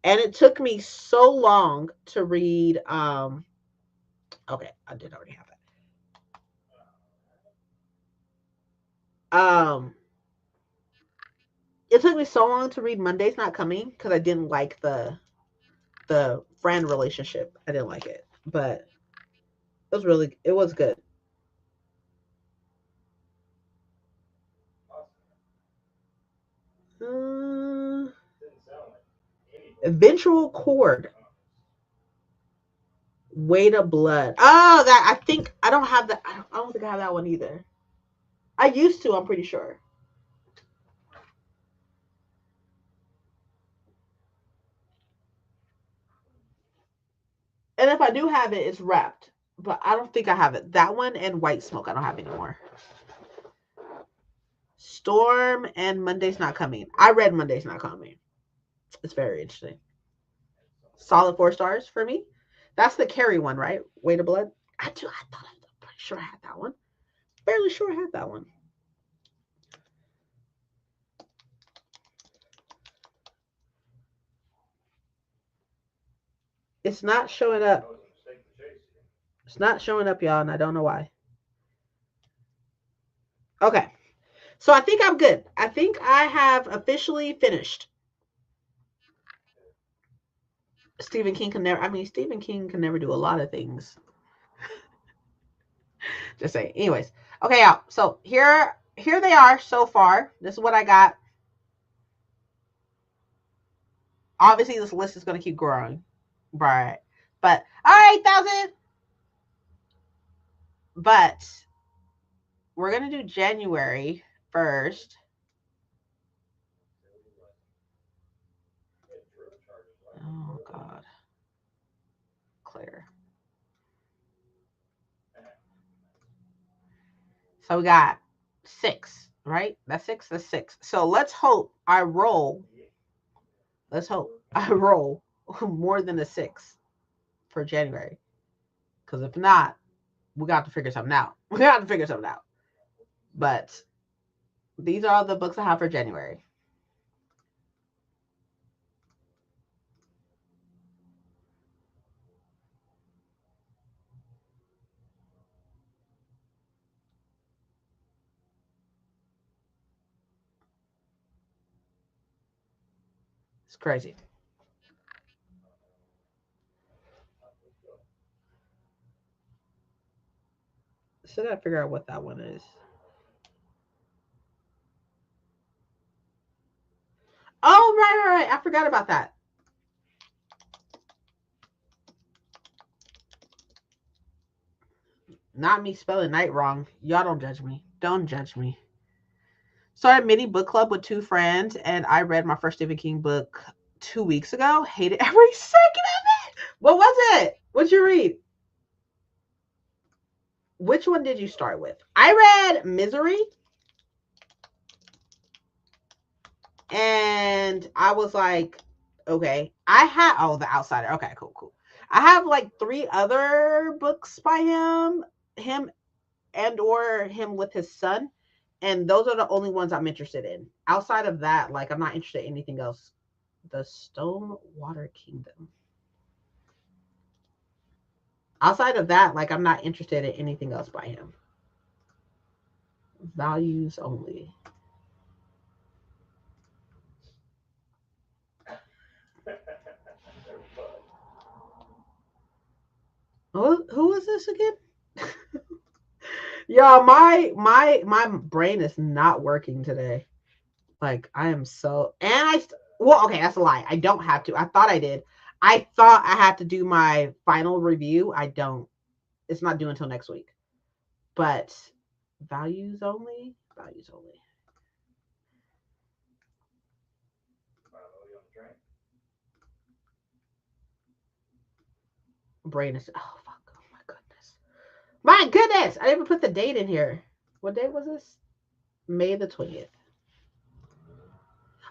And it took me so long to read okay, I did already have it. It took me so long to read Monday's Not Coming because I didn't like the friend relationship. I didn't like it. But it was good. Uh, Eventual Chord. Weight of Blood. Oh, that I think I don't have that. I don't think I have that one either. I used to. I'm pretty sure. And if I do have it, it's wrapped. But I don't think I have it. That one and White Smoke. I don't have anymore. Storm and Monday's Not Coming. I read Monday's Not Coming. It's very interesting. Solid 4 stars for me. That's the Carrie one, right? Weight of Blood. I thought I'm pretty sure I had that one. Fairly sure I had that one. It's not showing up. It's not showing up, y'all, and I don't know why. Okay. So I think I'm good. I think I have officially finished. Stephen King can never do a lot of things. Just say. Anyways. Okay, y'all. So here they are so far. This is what I got. Obviously, this list is gonna keep growing. Right. But all right, 1,000. But we're gonna do January first. Oh God. Clear. So we got 6, right? That's 6. That's 6. So let's hope I roll. Let's hope I roll more than a 6 for January. Because if not, we got to figure something out. We got to figure something out. But these are all the books I have for January. It's crazy. Should I figure out what that one is? Oh, right. I forgot about that. Not me spelling night wrong. Y'all don't judge me. Don't judge me. Started mini book club with 2 friends, and I read my first Stephen King book 2 weeks ago. Hated every second of it. What was it? What'd you read? Which one did you start with? I read Misery. And I was like, okay. I had The Outsider. Okay, cool. I have like 3 other books by him and or him with his son, and those are the only ones I'm interested in. Outside of that, like I'm not interested in anything else. The Stonewater Kingdom. Outside of that, like I'm not interested in anything else by him. Values only. Who is this again? Y'all, my brain is not working today. Like I am so and well, okay, that's a lie. I don't have to. I thought I did. I thought I had to do my final review. I don't. It's not due until next week. But values only. Values only. Brain is. Oh fuck. Oh my goodness. My goodness. I didn't even put the date in here. What date was this? May the 20th.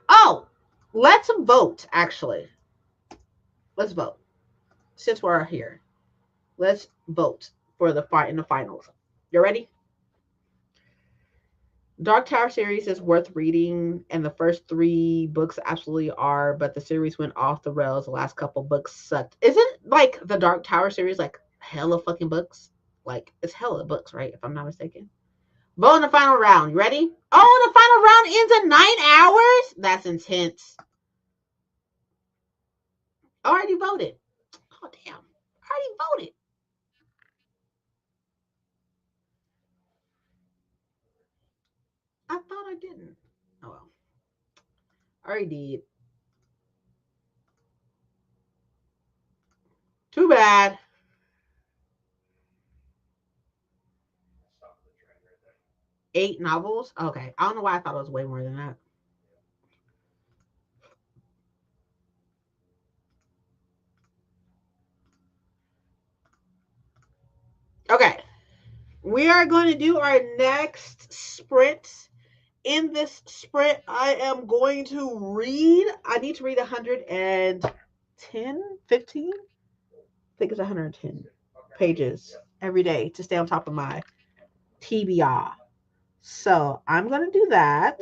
Oh, let's vote. Actually, let's vote. Since we're here, let's vote for the fight in the finals. You ready? Dark Tower series is worth reading, and the first three books absolutely are, but the series went off the rails. The last couple books sucked. Isn't like the Dark Tower series like hella fucking books? Like it's hella books, right? If I'm not mistaken. Vote in the final round. You ready? Oh, the final round ends in 9 hours? That's intense. Already voted. Oh damn. Already voted. I thought I didn't. Oh well. Already did. Too bad. 8 novels? Okay. I don't know why I thought it was way more than that. Okay. We are going to do our next sprint. In this sprint, I am going to read. I need to read 110, 15? I think it's 110 pages every day to stay on top of my TBR. So I'm going to do that.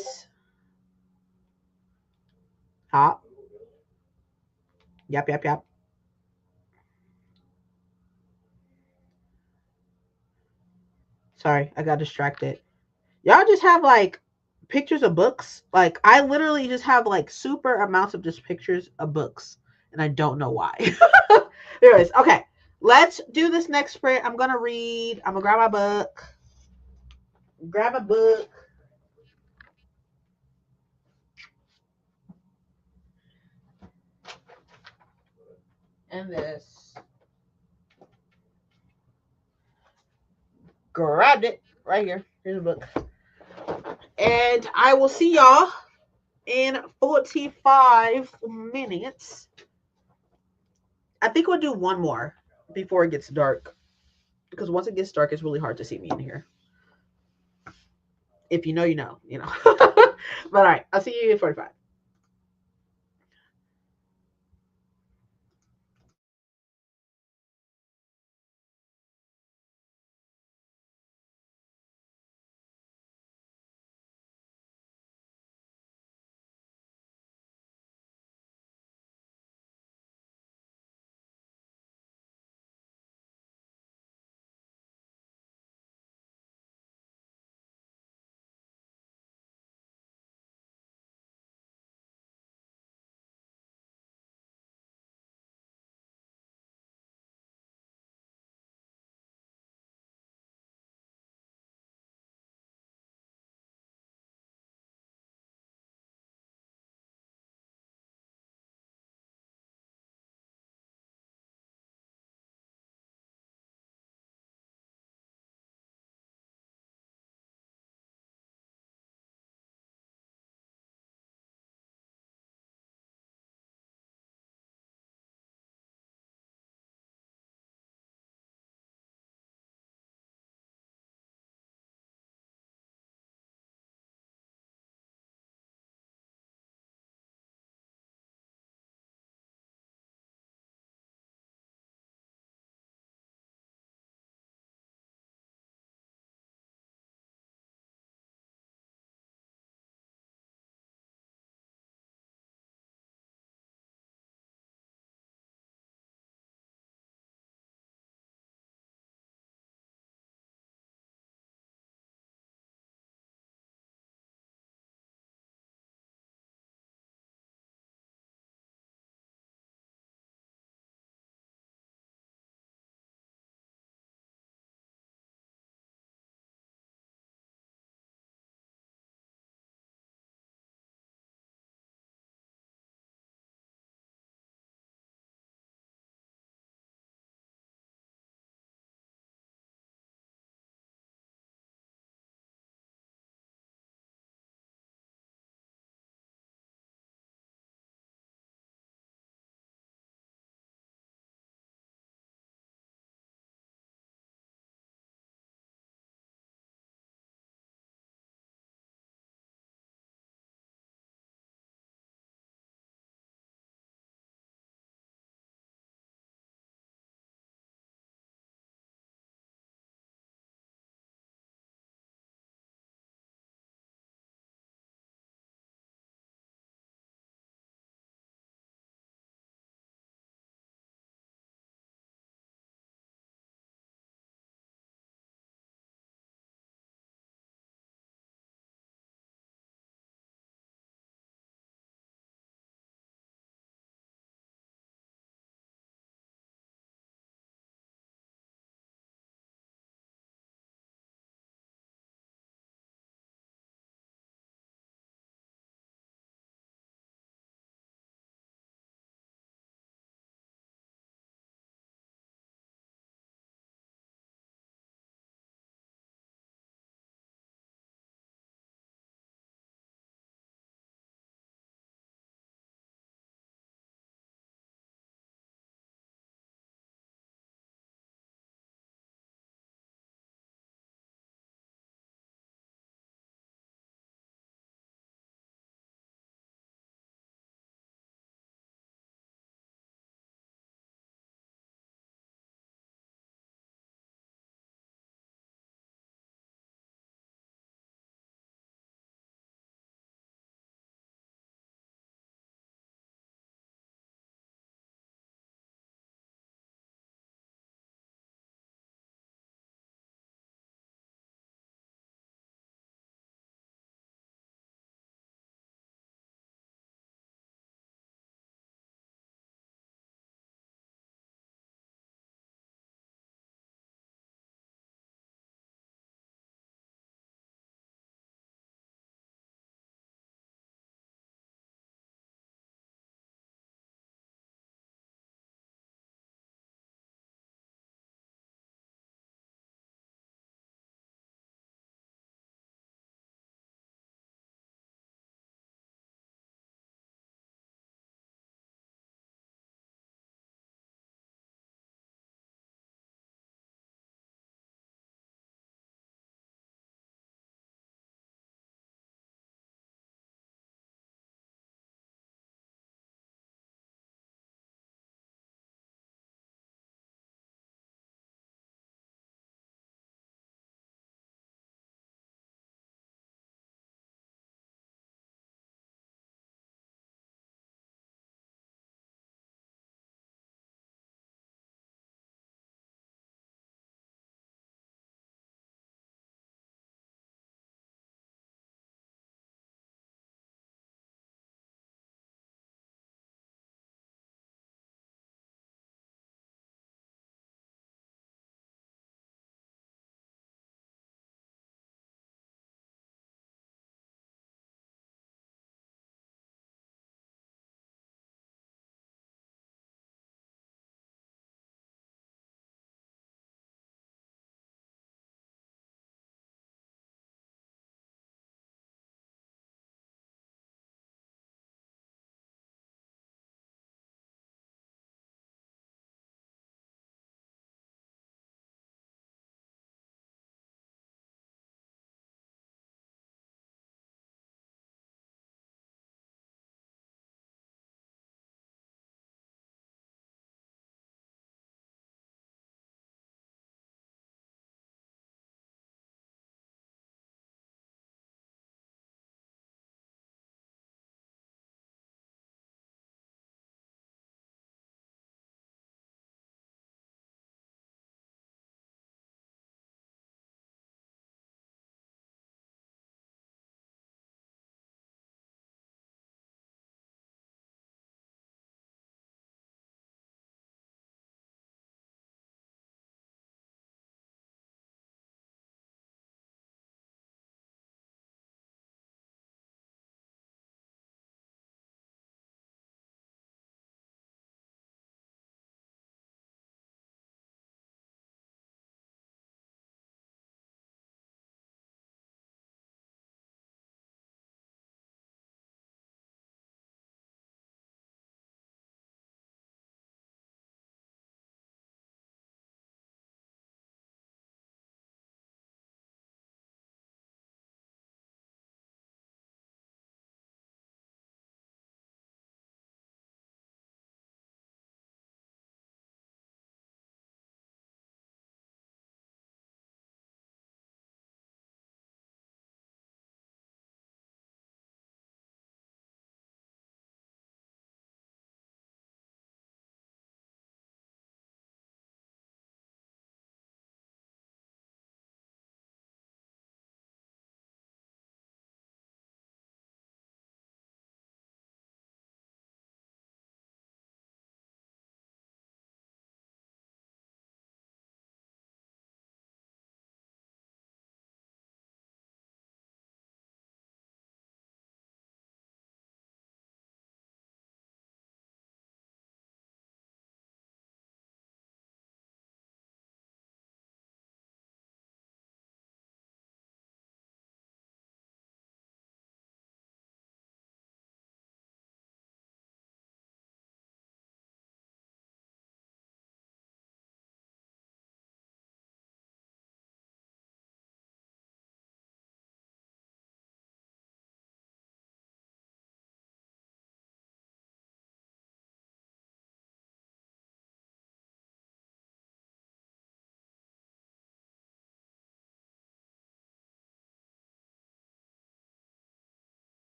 Hop. Yep, yep, yep. Sorry, I got distracted. Y'all just have like pictures of books. Like I literally just have like super amounts of just pictures of books, and I don't know why. Anyways, okay, let's do this next sprint. I'm gonna read. I'm gonna grab my book. Grab a book. And this. Grabbed it right here. Here's a book. And I will see y'all in 45 minutes. I think we'll do one more before it gets dark. Because once it gets dark, it's really hard to see me in here. If you know, you know, you know. But all right, I'll see you in 45.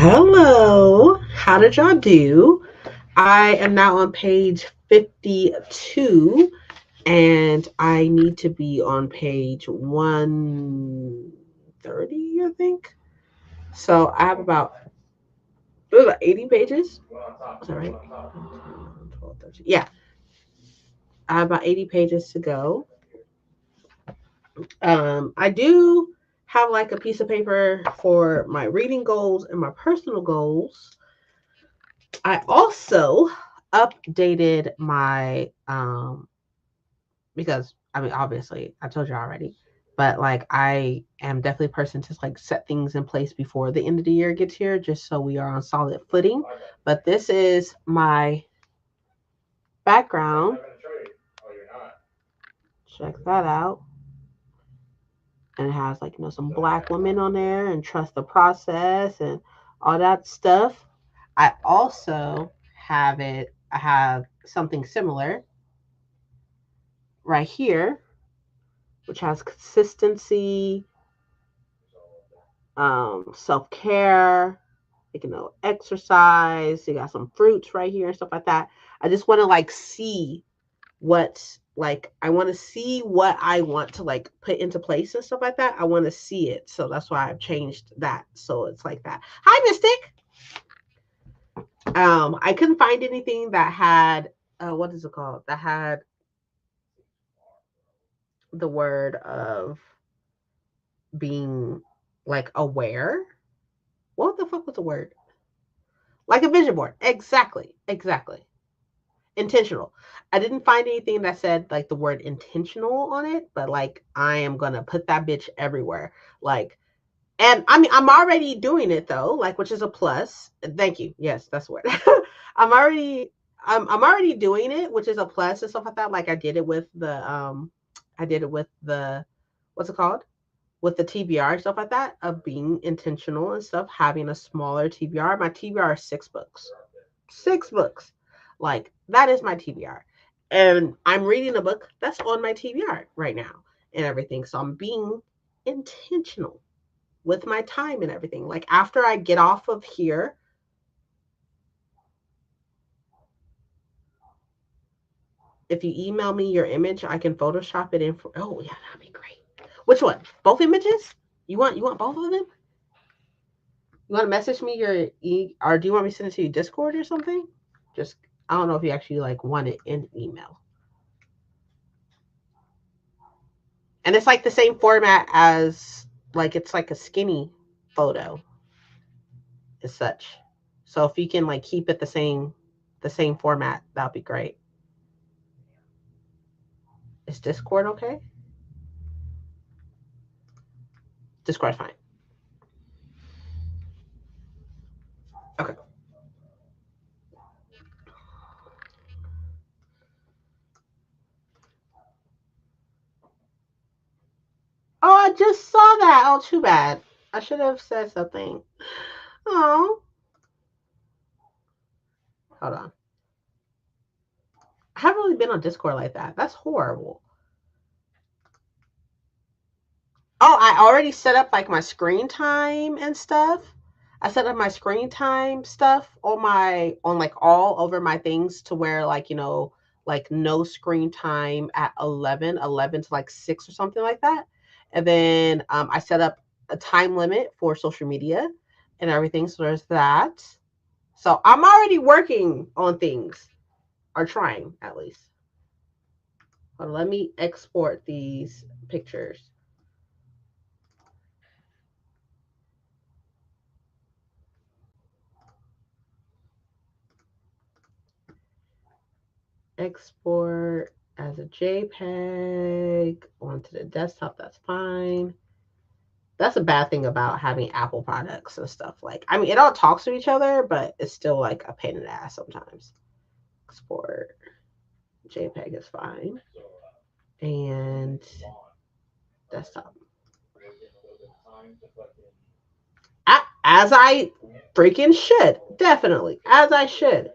Hello. How did y'all do? I am now on page 52 and I need to be on page 130, I think. So I have about 80 pages. Is that right? 12, 13. Yeah, I have about 80 pages to go. I do have like a piece of paper for my reading goals and my personal goals. I also updated my because I mean obviously I told you already, but like I am definitely a person to like set things in place before the end of the year gets here, just so we are on solid footing. But this is my background. Check that out. And it has like some black women on there and trust the process and all that stuff. I also have it. I have something similar right here, which has consistency, self-care, exercise. You got some fruits right here and stuff like that. I just want to like see what like I want to see what I want to like put into place and stuff like that. I want to see it. So that's why I've changed that. So it's like that. Hi, Mystic. I couldn't find anything that had what is it called? That had the word of being like aware. What the fuck was the word? Like a vision board. Exactly. Exactly. Intentional. I didn't find anything that said like the word intentional on it, but like I am gonna put that bitch everywhere. Like, and I mean I'm already doing it though, like which is a plus. Thank you. Yes, that's the word. I'm already I'm already doing it, which is a plus and stuff like that. Like I did it with the what's it called? With the TBR and stuff like that, of being intentional and stuff, having a smaller TBR. My TBR is 6 books. 6 books. Like that is my TBR. And I'm reading a book that's on my TBR right now and everything. So I'm being intentional with my time and everything. Like after I get off of here, if you email me your image, I can Photoshop it in. Oh yeah, that'd be great. Which one? Both images? You want both of them? You want to message me your or do you want me to send it to you Discord or something? Just I don't know if you actually like want it in email. And it's like the same format as like it's like a skinny photo as such. So if you can like keep it the same format, that'd be great. Is Discord okay? Discord's fine. Okay. Oh, I just saw that. Oh, too bad. I should have said something. Oh. Hold on. I haven't really been on Discord like that. That's horrible. Oh, I already set up like my screen time and stuff. I set up my screen time stuff on like all over my things to where like, like no screen time at 11 to like 6 or something like that. And then I set up a time limit for social media and everything. So there's that. So I'm already working on things, or trying at least. But let me export these pictures. Export as a JPEG onto the desktop. That's fine. That's a bad thing about having Apple products and stuff. Like, I mean, it all talks to each other, but it's still like a pain in the ass sometimes. Export JPEG is fine. And desktop. As I freaking should. Definitely. As I should.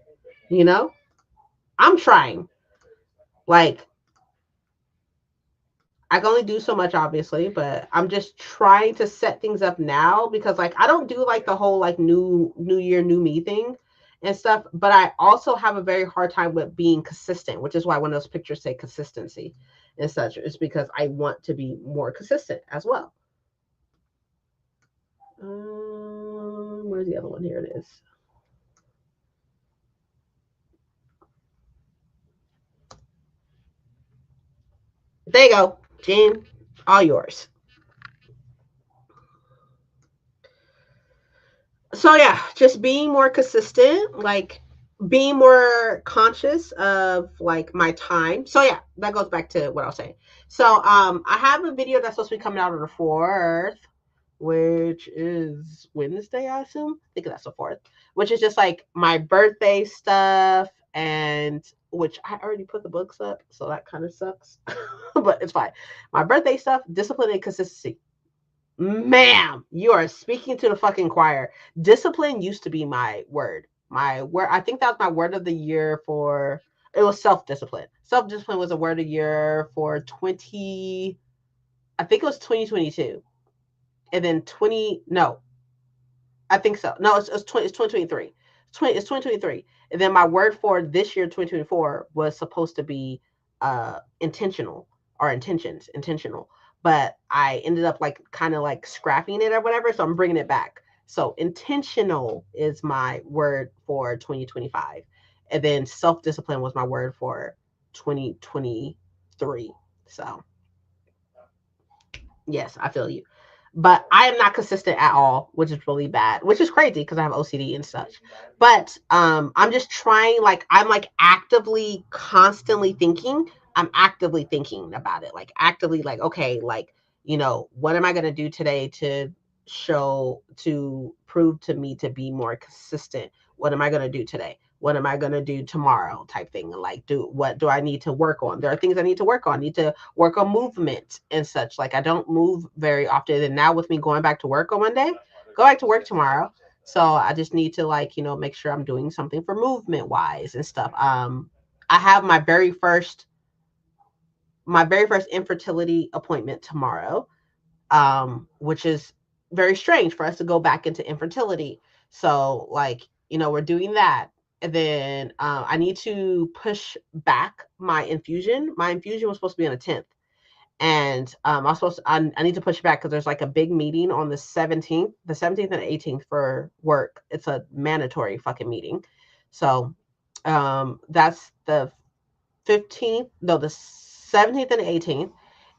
I'm trying. Like, I can only do so much, obviously, but I'm just trying to set things up now because, like, I don't do like the whole like new year, new me thing and stuff. But I also have a very hard time with being consistent, which is why when those pictures say consistency and such, it's because I want to be more consistent as well. Where's the other one? Here it is. There you go, Jen. All yours. So yeah, just being more consistent, like being more conscious of like my time. So yeah, that goes back to what I was saying. So I have a video that's supposed to be coming out on the 4th, which is Wednesday, I assume. I think that's the 4th, which is just like my birthday stuff, and which I already put the books up, so that kind of sucks. But it's fine. My birthday stuff, discipline and consistency. Ma'am, you are speaking to the fucking choir. Discipline used to be my word. My word, I think that was my word of the year for, it was self-discipline. Self-discipline was a word of the year for 20, I think it was 2022. And then 20, no, I think so. No, it's 2023. It's 2023. And then my word for this year, 2024, was supposed to be intentional or intentional. But I ended up like kind of like scrapping it or whatever. So I'm bringing it back. So intentional is my word for 2025. And then self discipline was my word for 2023. So yes, I feel you. But I am not consistent at all, which is really bad, which is crazy because I have OCD and such. But I'm just trying, like, I'm like actively, constantly thinking. I'm actively thinking about it, like actively, like, okay, like, what am I gonna do today to prove to me to be more consistent? What am I gonna do today? What am I gonna do tomorrow? Type thing. Like, what do I need to work on? There are things I need to work on. I need to work on movement and such. Like, I don't move very often. And now with me going back to work on Monday, go back to work tomorrow. So I just need to, like, make sure I'm doing something for movement wise and stuff. I have my very first infertility appointment tomorrow, which is very strange for us to go back into infertility. So, like, we're doing that. And then I need to push back my infusion. My infusion was supposed to be on the 10th. And I need to push it back because there's like a big meeting on the 17th and 18th for work. It's a mandatory fucking meeting. So that's the 15th, no, the 17th and 18th.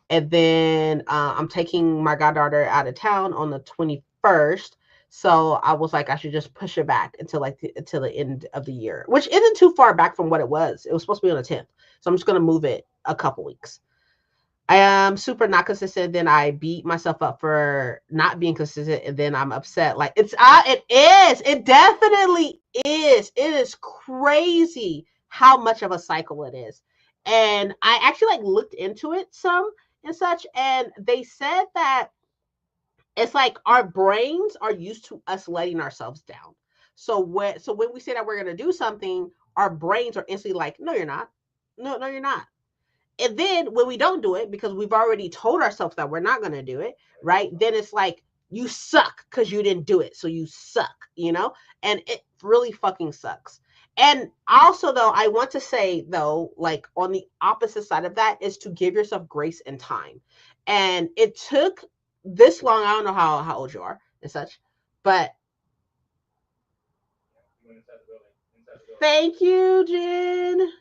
And then I'm taking my goddaughter out of town on the 21st. So I was like, I should just push it back until the end of the year, which isn't too far back from what it was. It was supposed to be on the 10th. So I'm just going to move it a couple weeks. I am super not consistent. Then I beat myself up for not being consistent. And then I'm upset. Like, it is. It definitely is. It is crazy how much of a cycle it is. And I actually like looked into it some and such, and they said that it's like our brains are used to us letting ourselves down. So when we say that we're gonna do something, our brains are instantly like, no, you're not. No, you're not. And then when we don't do it because we've already told ourselves that we're not gonna do it, right? Then it's like you suck because you didn't do it, so you suck, and it really fucking sucks. And also, though, I want to say, though, like on the opposite side of that is to give yourself grace and time. And it took this long. I don't know how old you are and such, but thank you, Jen.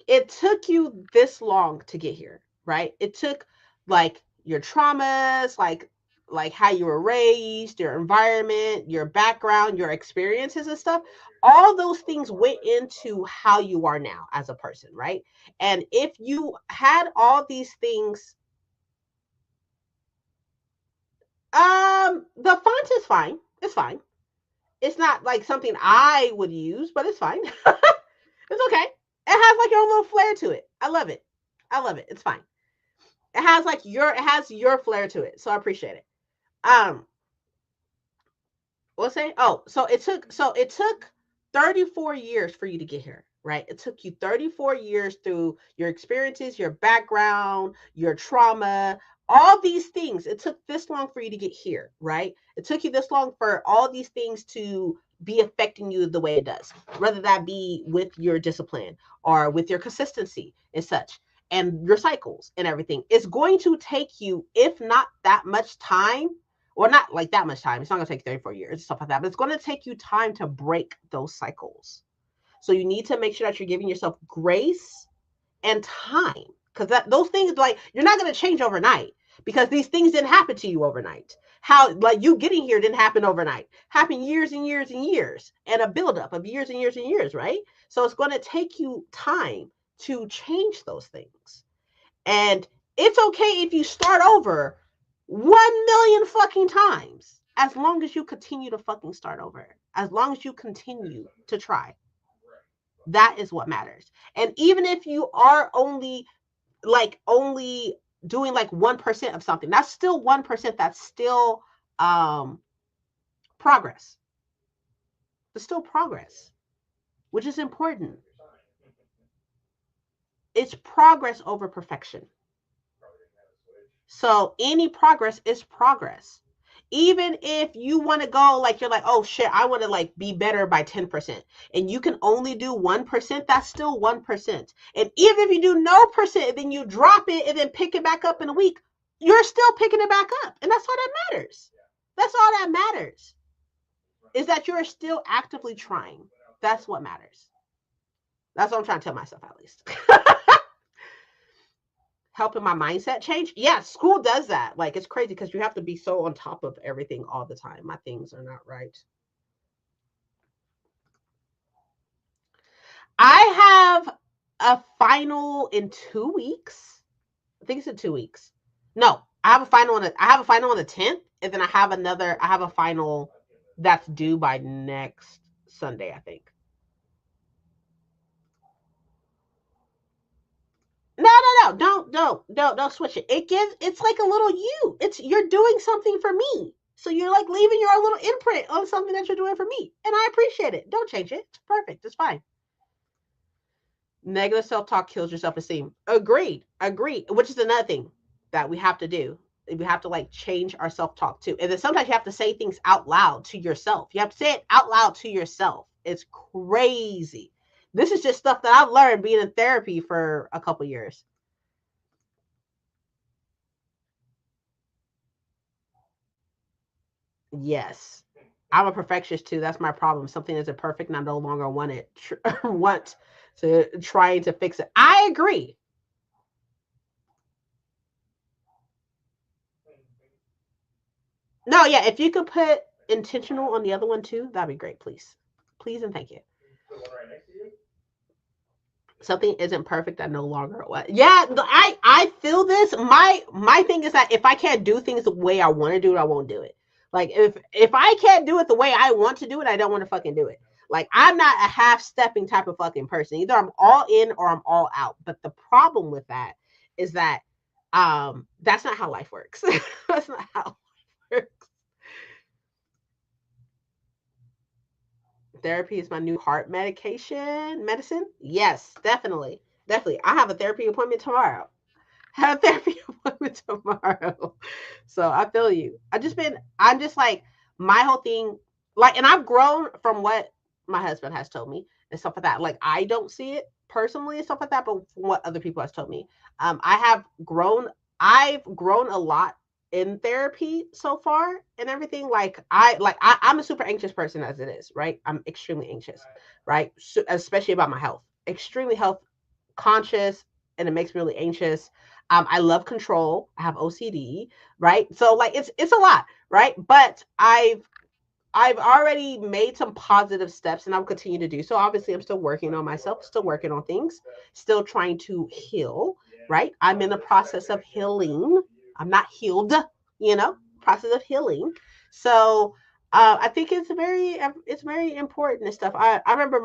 It took you this long to get here, right? It took like your traumas, like how you were raised, your environment, your background, your experiences and stuff. All those things went into how you are now as a person, right? And if you had all these things, the font is fine. It's fine. It's not like something I would use, but it's fine. It's okay. It has like your own little flair to it. I love it. I love it. It's fine. It has your flair to it. So I appreciate it. Um, what's say? Oh, so it took 34 years for you to get here, right? It took you 34 years through your experiences, your background, your trauma, all these things. It took this long for you to get here, right? It took you this long for all these things to be affecting you the way it does, whether that be with your discipline or with your consistency and such, and your cycles and everything. It's going to take you, if not that much time, or not like that much time. It's not going to take 34 years and stuff like that, but it's going to take you time to break those cycles. So you need to make sure that you're giving yourself grace and time, because those things, like, you're not going to change overnight, because these things didn't happen to you overnight. How, like, you getting here didn't happen overnight. Happened years and years and years, and a buildup of years and years and years, right? So it's going to take you time to change those things. And it's okay if you start over 1,000,000 fucking times, as long as you continue to fucking start over, as long as you continue to try. That is what matters. And even if you are only doing like 1% of something, that's still 1%. That's still progress. It's still progress, which is important. It's progress over perfection. So any progress is progress. Even if you want to go, like, you're like, oh shit, I want to like be better by 10%, and you can only do 1%, that's still 1%. And even if you do no percent, and then you drop it and then pick it back up in a week, you're still picking it back up. And that's all that matters. That's all that matters, is that you're still actively trying. That's what matters. That's what I'm trying to tell myself, at least. Helping my mindset change. Yeah, school does that. Like, it's crazy because you have to be so on top of everything all the time. My things are not right. I have a final in 2 weeks. I think it's in 2 weeks. No, I have a final on the 10th, and then I have a final that's due by next Sunday, I think. No, don't switch it. It's like a little you. You're doing something for me. So you're like leaving your own little imprint on something that you're doing for me. And I appreciate it. Don't change it. It's perfect. It's fine. Negative self-talk kills your self-esteem. Agreed. Which is another thing that we have to do. We have to like change our self-talk too. And then sometimes you have to say things out loud to yourself. You have to say it out loud to yourself. It's crazy. This is just stuff that I've learned being in therapy for a couple years. Yes. I'm a perfectionist too. That's my problem. Something isn't perfect and I no longer want it. Want to trying to fix it. I agree. No, yeah, if you could put intentional on the other one too, that'd be great, please. Please and thank you. Something isn't perfect, I no longer what. Yeah, I feel this. My thing is that if I can't do things the way I want to do it, I won't do it. Like, if I can't do it the way I want to do it, I don't want to fucking do it. Like, I'm not a half stepping type of fucking person. Either I'm all in or I'm all out. But the problem with that is that that's not how life works. That's not how life works. Therapy is my new heart medicine. Yes, definitely. I have a therapy appointment tomorrow. Have a therapy appointment tomorrow. So I feel you. I'm just like, my whole thing, like, and I've grown from what my husband has told me and stuff like that. Like, I don't see it personally and stuff like that, but from what other people has told me, I've grown a lot in therapy so far and everything. I'm a super anxious person as it is, right? I'm extremely anxious, right? So, especially about my health, extremely health conscious, and it makes me really anxious. I love control. I have OCD, right? So like it's a lot, right? But I've already made some positive steps and I'll continue to do so. Obviously, I'm still working on myself, still working on things, still trying to heal, right? I'm in the process of healing. I'm not healed, process of healing. So I think it's very important and stuff. I remember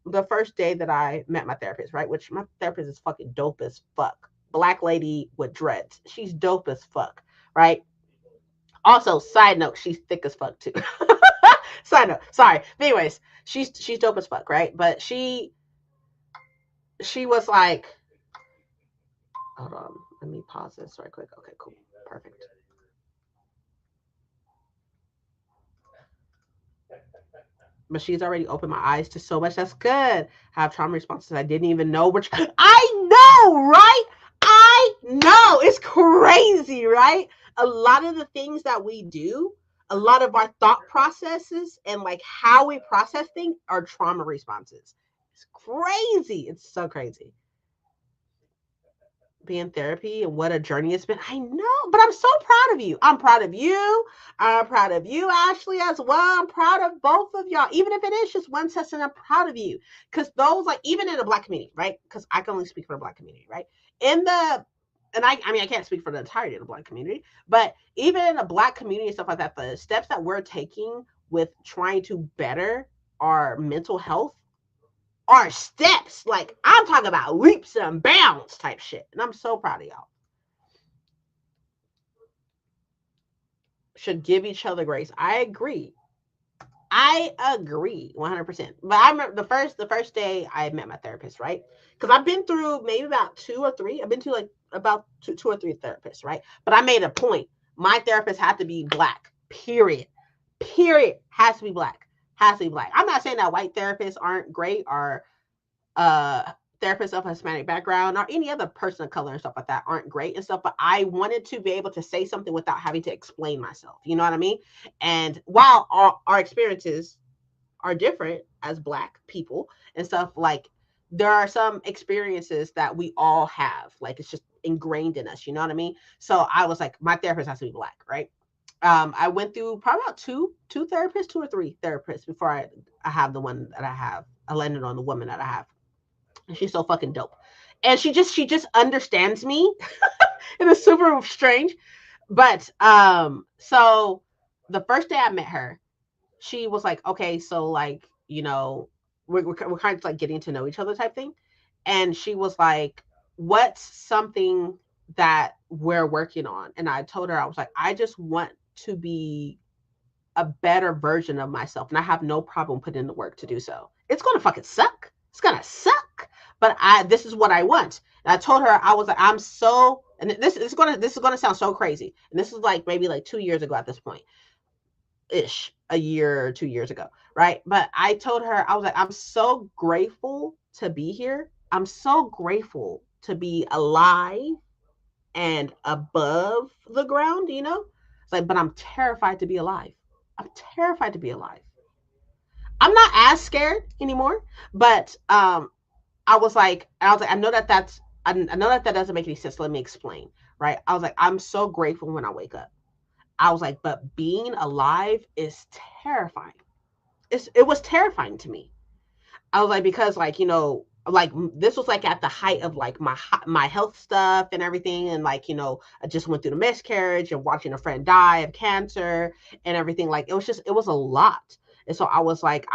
the first day that I met my therapist, right? Which my therapist is fucking dope as fuck. Black lady with dreads. She's dope as fuck, right? Also, side note, she's thick as fuck too. Side note, sorry. But anyways, she's dope as fuck, right? But she was like, hold on, let me pause this right quick. Okay, cool. Perfect. But she's already opened my eyes to so much that's good. I have trauma responses I didn't even know which I know, right? I know. It's crazy, right? A lot of the things that we do, a lot of our thought processes and like how we process things are trauma responses. It's crazy. It's so crazy. Be in therapy and what a journey it's been. I know, but I'm so proud of you. I'm proud of you. I'm proud of you, Ashley, as well. I'm proud of both of y'all. Even if it is just one session, I'm proud of you. Because those, like, even in the Black community, right? Because I can only speak for the Black community, right? In the, and I mean, I can't speak for the entirety of the Black community, but even in the Black community and stuff like that, the steps that we're taking with trying to better our mental health are steps. Like, I'm talking about leaps and bounds type shit. And I'm so proud of y'all. Should give each other grace. I agree. I agree 100%. But I remember the first day I met my therapist, right? Because I've been through maybe about two or three. I've been to like about two or three therapists, right? But I made a point. My therapist had to be Black. Period. Period. Has to be Black. Has to be Black. I'm not saying that white therapists aren't great or therapists of Hispanic background or any other person of color and stuff like that aren't great and stuff, but I wanted to be able to say something without having to explain myself. You know what I mean? And while our experiences are different as Black people and stuff, like there are some experiences that we all have. Like it's just ingrained in us. You know what I mean? So I was like, my therapist has to be Black, right? I went through probably about two therapists, two or three therapists before I have the one that I have. I landed on the woman that I have. And she's so fucking dope. And she just understands me. It was super strange. But so the first day I met her, she was like, okay, so like, we're kind of like getting to know each other type thing. And she was like, what's something that we're working on? And I told her, I was like, I just want to be a better version of myself. And I have no problem putting in the work to do so. It's gonna fucking suck. It's gonna suck. But this is what I want. And I told her, I was like, I'm so, and this is gonna sound so crazy. And this is like maybe like 2 years ago at this point. Ish, a year or 2 years ago. Right. But I told her, I was like, I'm so grateful to be here. I'm so grateful to be alive and above the ground, It's like, but I'm terrified to be alive. I'm terrified to be alive. I'm not as scared anymore, but I know I know that doesn't make any sense. Let me explain, right? I was like, I'm so grateful when I wake up. I was like, but being alive is terrifying. It was terrifying to me. I was like, because like, like this was like at the height of like my health stuff and everything. And like, I just went through the miscarriage and watching a friend die of cancer and everything. Like, it was a lot. And so I was like,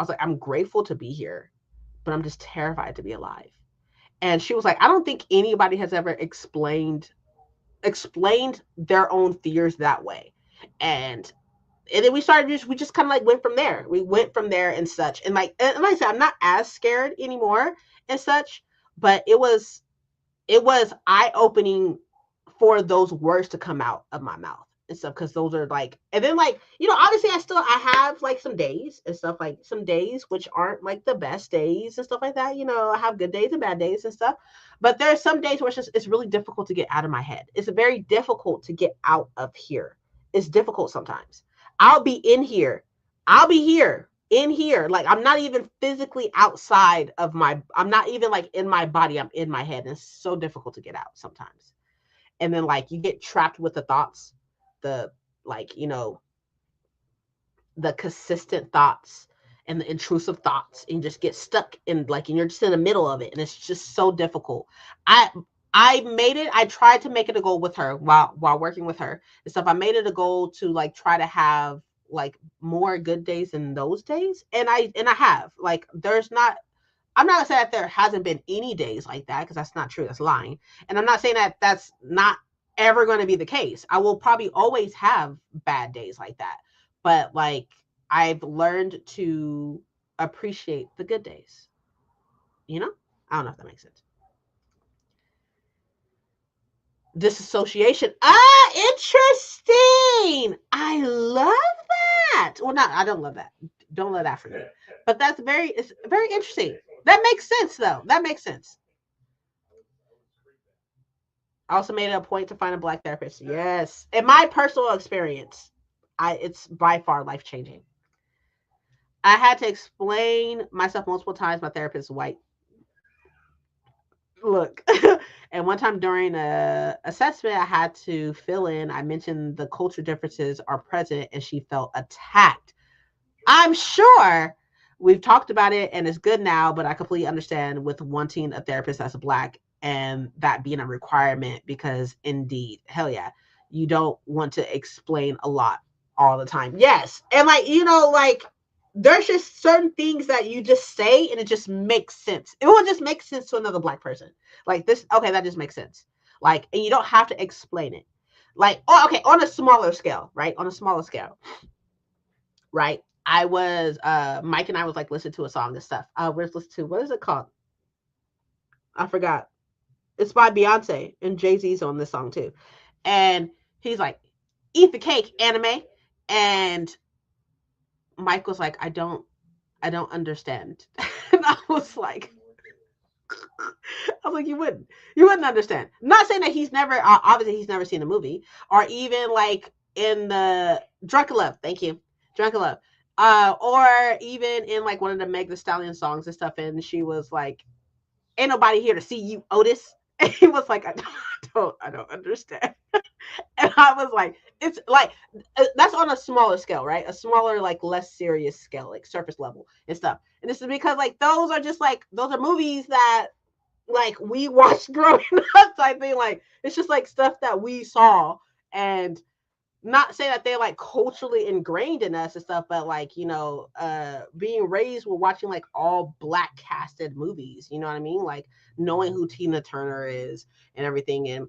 I'm grateful to be here, but I'm just terrified to be alive. And she was like, I don't think anybody has ever explained their own fears that way. And then we just kind of like went from there. We went from there and such. And like I said, I'm not as scared anymore and such, but it was eye opening for those words to come out of my mouth and stuff, because those are like, and then like, obviously I have like some days and stuff, like some days which aren't like the best days and stuff like that. I have good days and bad days and stuff, but there are some days where it's really difficult to get out of my head. It's very difficult to get out of here. It's difficult sometimes. I'll be in here. I'll be here in here. Like I'm not even physically outside of I'm not even like in my body. I'm in my head. And it's so difficult to get out sometimes. And then like you get trapped with the thoughts, the like, the consistent thoughts and the intrusive thoughts, and you just get stuck in like, and you're just in the middle of it. And it's just so difficult. I tried to make it a goal with her while working with her and stuff. I made it a goal to like try to have like more good days than those days. And I have like, I'm not gonna say that there hasn't been any days like that, because that's not true. That's lying. And I'm not saying that that's not ever going to be the case. I will probably always have bad days like that. But like I've learned to appreciate the good days. You know? I don't know if that makes sense. Disassociation. Ah, interesting. I love that. Well, not I don't love that. Don't let that forget. But it's very interesting. That makes sense though. That makes sense. I also made it a point to find a black therapist. Yes. In my personal experience, it's by far life changing. I had to explain myself multiple times. My therapist is white. Look. And one time during a assessment, I had to fill in. I mentioned the culture differences are present, and she felt attacked. I'm sure we've talked about it, and it's good now. But I completely understand with wanting a therapist that's black and that being a requirement because, indeed, hell yeah, you don't want to explain a lot all the time. Yes, and like like there's just certain things that you just say and it just makes sense. It will just make sense to another black person. Like this, okay, that just makes sense. Like, and you don't have to explain it. Like, oh, okay, on a smaller scale, right? On a smaller scale, right? I was Mike and I was like listening to a song and stuff. Where's listen to what is it called? I forgot. It's by Beyonce and Jay-Z's on this song too. And he's like, eat the cake, anime. And Mike was like, I don't understand. And I was like, you wouldn't understand. I'm not saying that he's never, obviously he's never seen a movie, or even like in the Drunken Love. Thank you, Drunken Love. Or even in like one of the Meg Thee Stallion songs and stuff. And she was like, "Ain't nobody here to see you, Otis." And he was like, I don't understand. And I was like, it's like that's on a smaller scale, right? A smaller, like less serious scale, like surface level and stuff. And this is because like those are movies that like we watched growing up type thing. Like it's just like stuff that we saw, and not say that they're like culturally ingrained in us and stuff, but like being raised with watching like all black casted movies. You know what I mean? Like knowing who Tina Turner is and everything. And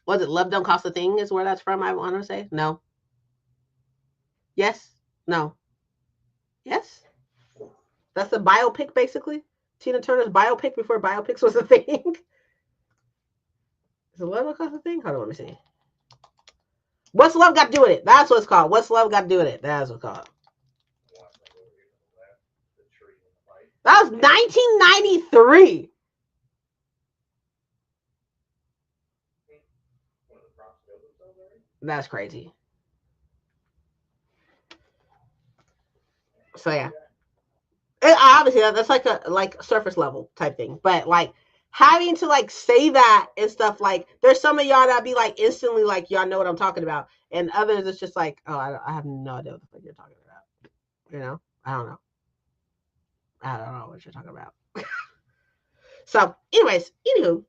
was it Love Don't Cost a Thing? Is where that's from? I want to say no. Yes. No. Yes. That's the biopic basically. Tina Turner's biopic before biopics was a thing. Is it Love Don't Cost a Thing? Hold on, let me see. What's Love Got to Do with It? That's what it's called. What's Love Got to Do with It? That's what it's called. That was 1993. That's crazy. So yeah, obviously that's like a surface level type thing, but like having to like say that and stuff, like there's some of y'all that be like instantly like y'all know what I'm talking about, and others it's just like, oh, I have no idea what the fuck you're talking about. I don't know. I don't know what you're talking about. So, anyways, anywho,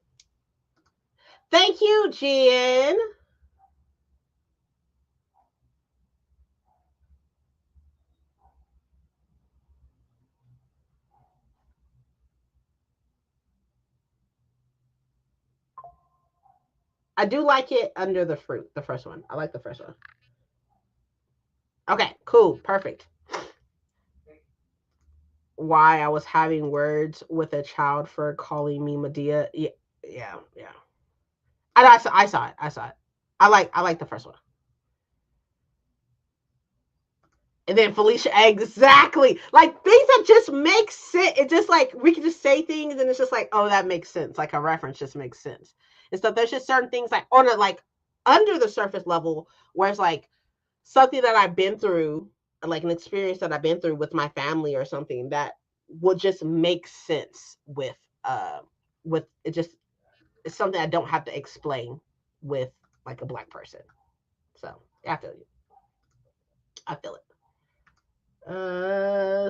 thank you, Jen. I do like it under the fruit, the first one. I like the first one. Okay, cool, perfect. Why I was having words with a child for calling me Medea. Yeah, yeah, yeah. I saw it. I saw it. I like the first one. And then Felicia, exactly. Like things that just make sense. It just like we can just say things and it's just like, oh, that makes sense. Like a reference just makes sense. And stuff. There's just certain things like on a like under the surface level where it's like something that I've been through, like an experience that I've been through with my family or something that would just make sense with it. Just it's something I don't have to explain with like a black person. So yeah, I feel you. I feel it.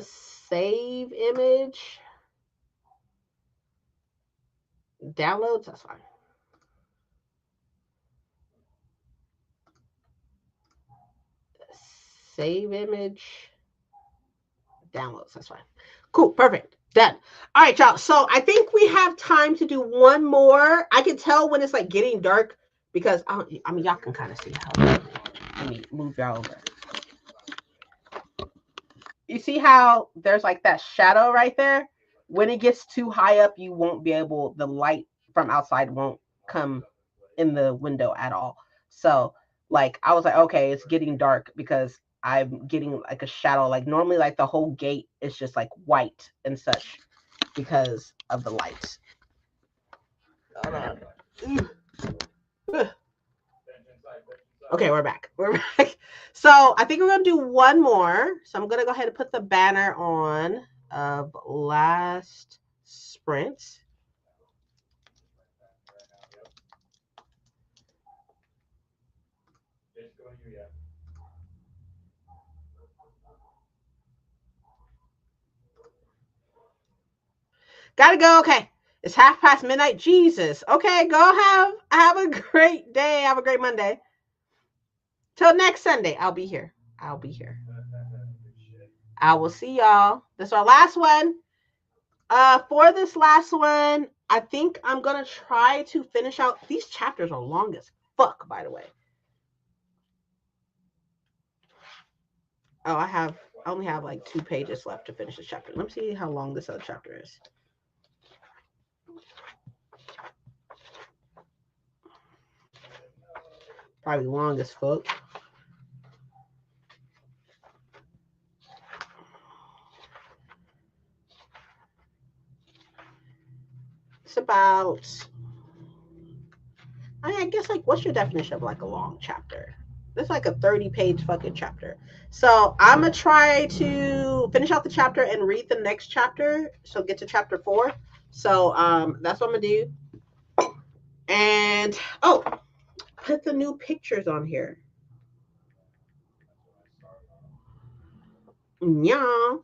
Save image. Downloads, that's fine. Save image. Downloads, that's fine. Cool, perfect. Done. All right, y'all. So I think we have time to do one more. I can tell when it's like getting dark because I mean y'all can kind of see how. Let me move y'all over. you see how there's like that shadow right there? When it gets too high up, you won't be able, the light from outside won't come in the window at all. So like I was like, okay, it's getting dark because I'm getting like a shadow. Like normally like the whole gate is just like white and such because of the lights. Hold on. Okay, we're back. We're back. So I think we're gonna do one more. So I'm gonna go ahead and put the banner on of last sprint. Gotta go. Okay. It's midnight. Jesus. Okay, go have a great day. Have a great Monday. Till next Sunday. I'll be here. I'll be here. I will see y'all. This is our last one. For this last one, I think I'm gonna try to finish out. These chapters are long as fuck, by the way. Oh, I only have like 2 pages left to finish this chapter. Let me see how long this other chapter is. Probably long as fuck. It's about, I guess, like, what's your definition of like a long chapter? It's like a 30-page fucking chapter. So I'm gonna try to finish out the chapter and read the next chapter. So get to chapter 4. So that's what I'm gonna do. And oh, put the new pictures on here. Yeah.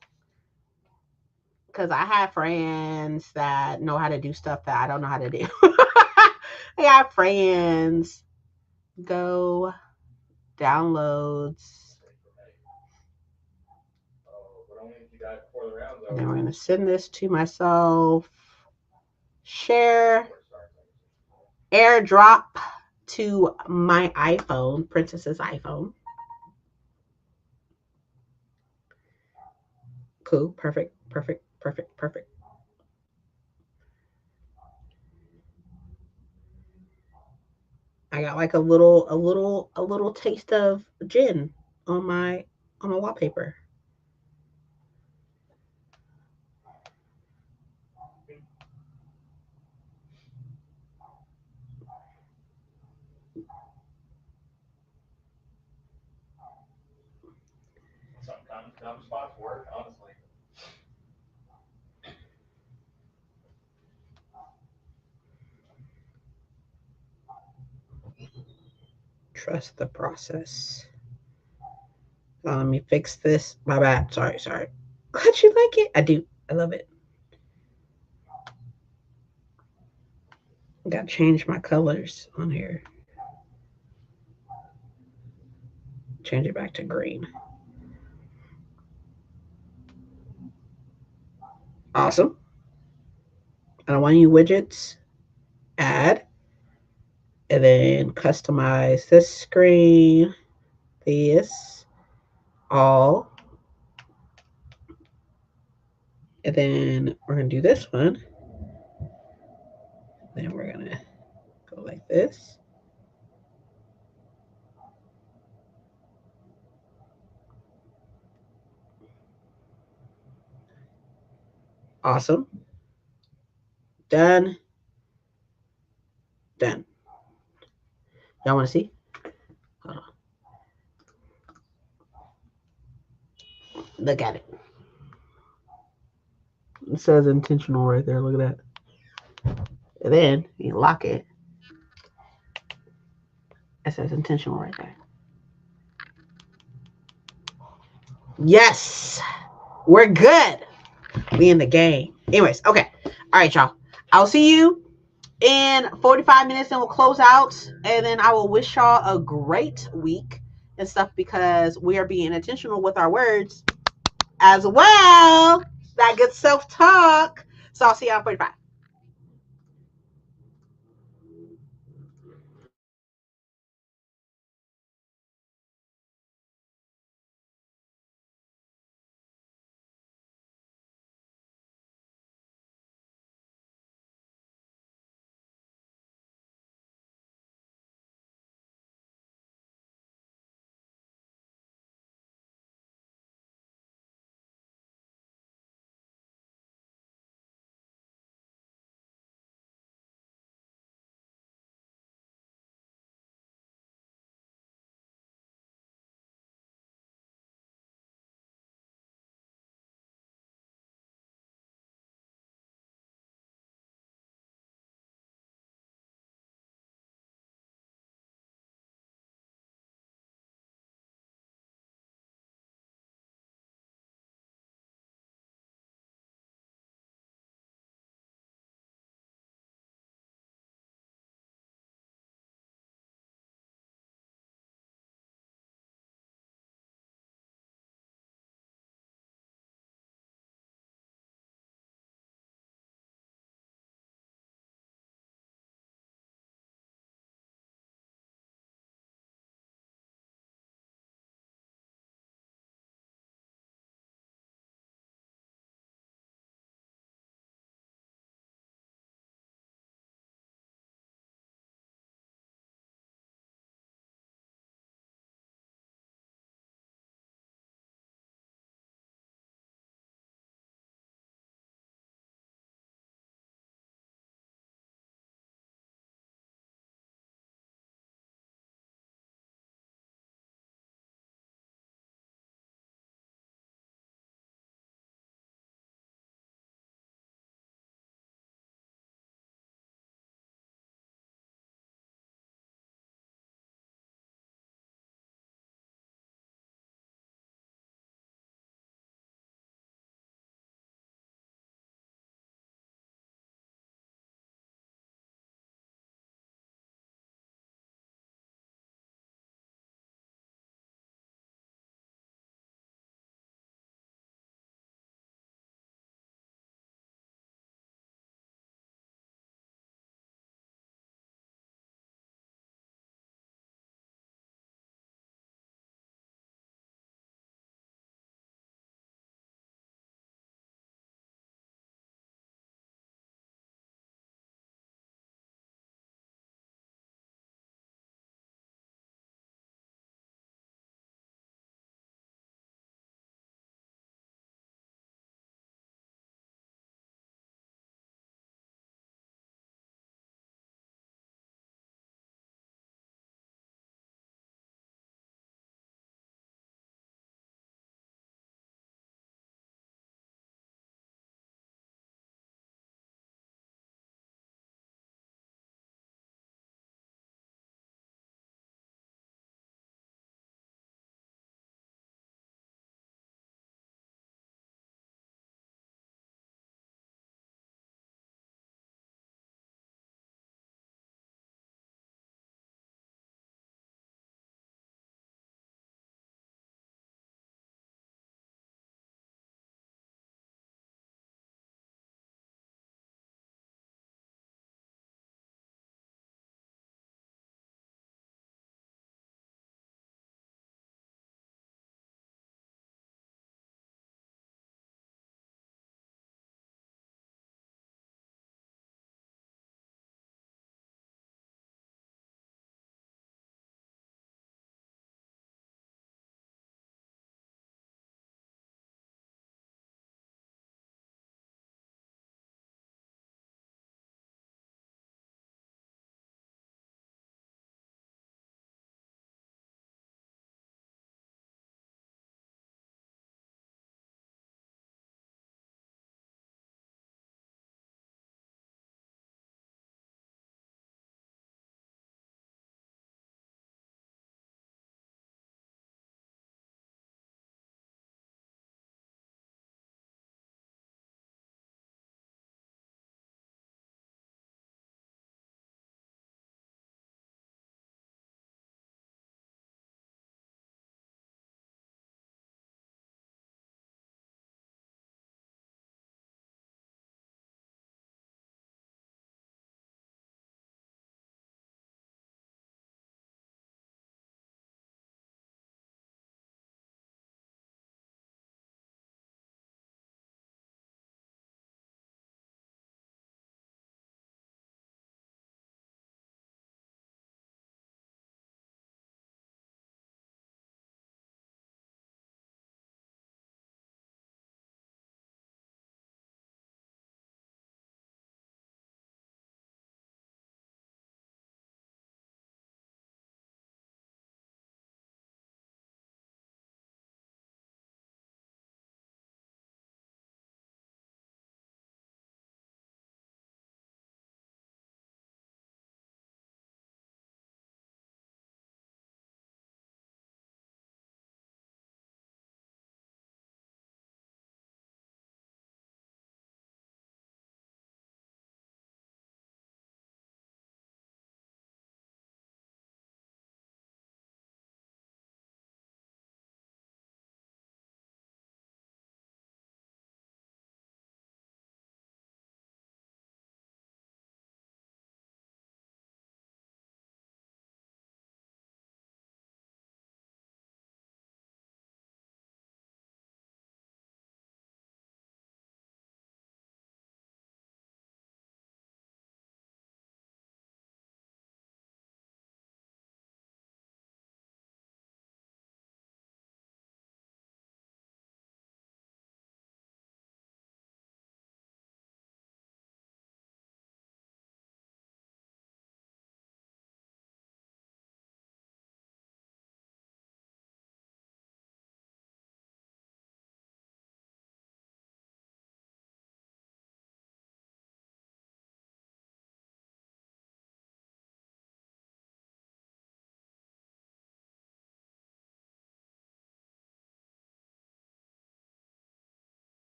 Because I have friends that know how to do stuff that I don't know how to do. I got friends. Go downloads. And then we're going to send this to myself. Share. AirDrop to my iPhone, Princess's iPhone. Cool. Perfect. Perfect. Perfect. Perfect. I got like a little taste of gin on my wallpaper. Sometimes dumb spots work, honestly. Trust the process. Let me fix this. My bad. Sorry. Glad you like it. I do. I love it. Got to change my colors on here. Change it back to green. Awesome. I don't want any widgets. Add. And then customize this screen. This. All. And then we're going to do this one. Then we're going to go like this. Awesome. Done. Done. Y'all want to see? Hold on. Look at it. It says intentional right there. Look at that. And then you lock it. It says intentional right there. Yes. We're good. We in the game. Anyways, okay. All right, y'all. I'll see you in 45 minutes and we'll close out. And then I will wish y'all a great week and stuff because we are being intentional with our words as well. That good self-talk. So I'll see y'all in 45.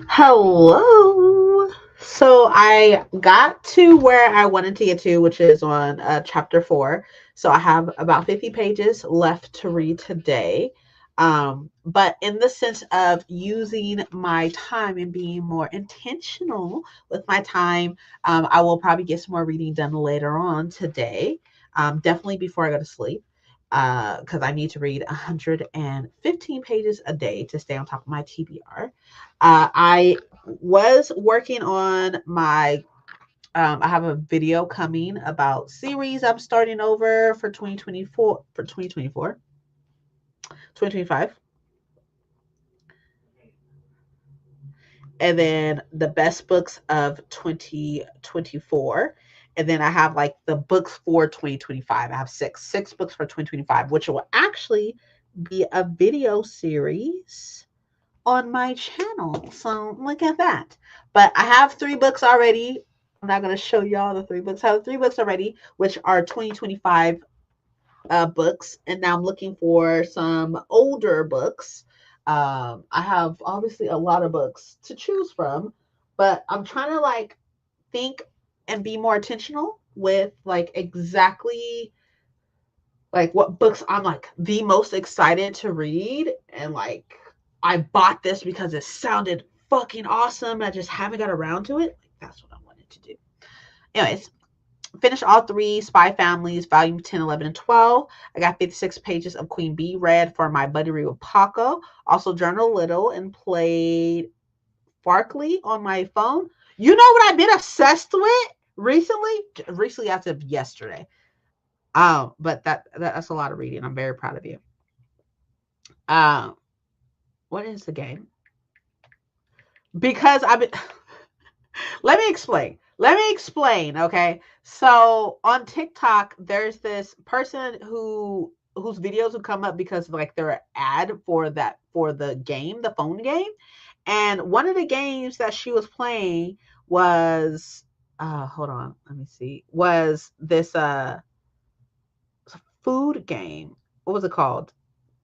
Hello. So I got to where I wanted to get to, which is on chapter 4. So I have about 50 pages left to read today. But in the sense of using my time and being more intentional with my time, I will probably get some more reading done later on today. Definitely before I go to sleep, because I need to read 115 pages a day to stay on top of my TBR. I was working on my I have a video coming about series I'm starting over for 2024 for 2024 2025, and then the best books of 2024, and then I have like the books for 2025. I have six books for 2025, which will actually be a video series on my channel. So look at that. But I have 3 books already. I'm not going to show y'all the 3 books. I have 3 books already, which are 2025 books. And now I'm looking for some older books. I have obviously a lot of books to choose from, but I'm trying to like think and be more intentional with like exactly like what books I'm like the most excited to read, and like I bought this because it sounded fucking awesome. I just haven't got around to it. That's what I wanted to do. Anyways, finished all 3 Spy Families, volume 10, 11, and 12. I got 56 pages of Queen Bee read for my buddy with Paco. Also journal a little and played Farkley on my phone. You know what I've been obsessed with recently? Recently as of yesterday. But that's a lot of reading. I'm very proud of you. What is the game? Because I've been let me explain, okay? So on TikTok, there's this person whose videos will come up because like they're an ad for the game, the phone game. And one of the games that she was playing was hold on, let me see. Was this food game. What was it called?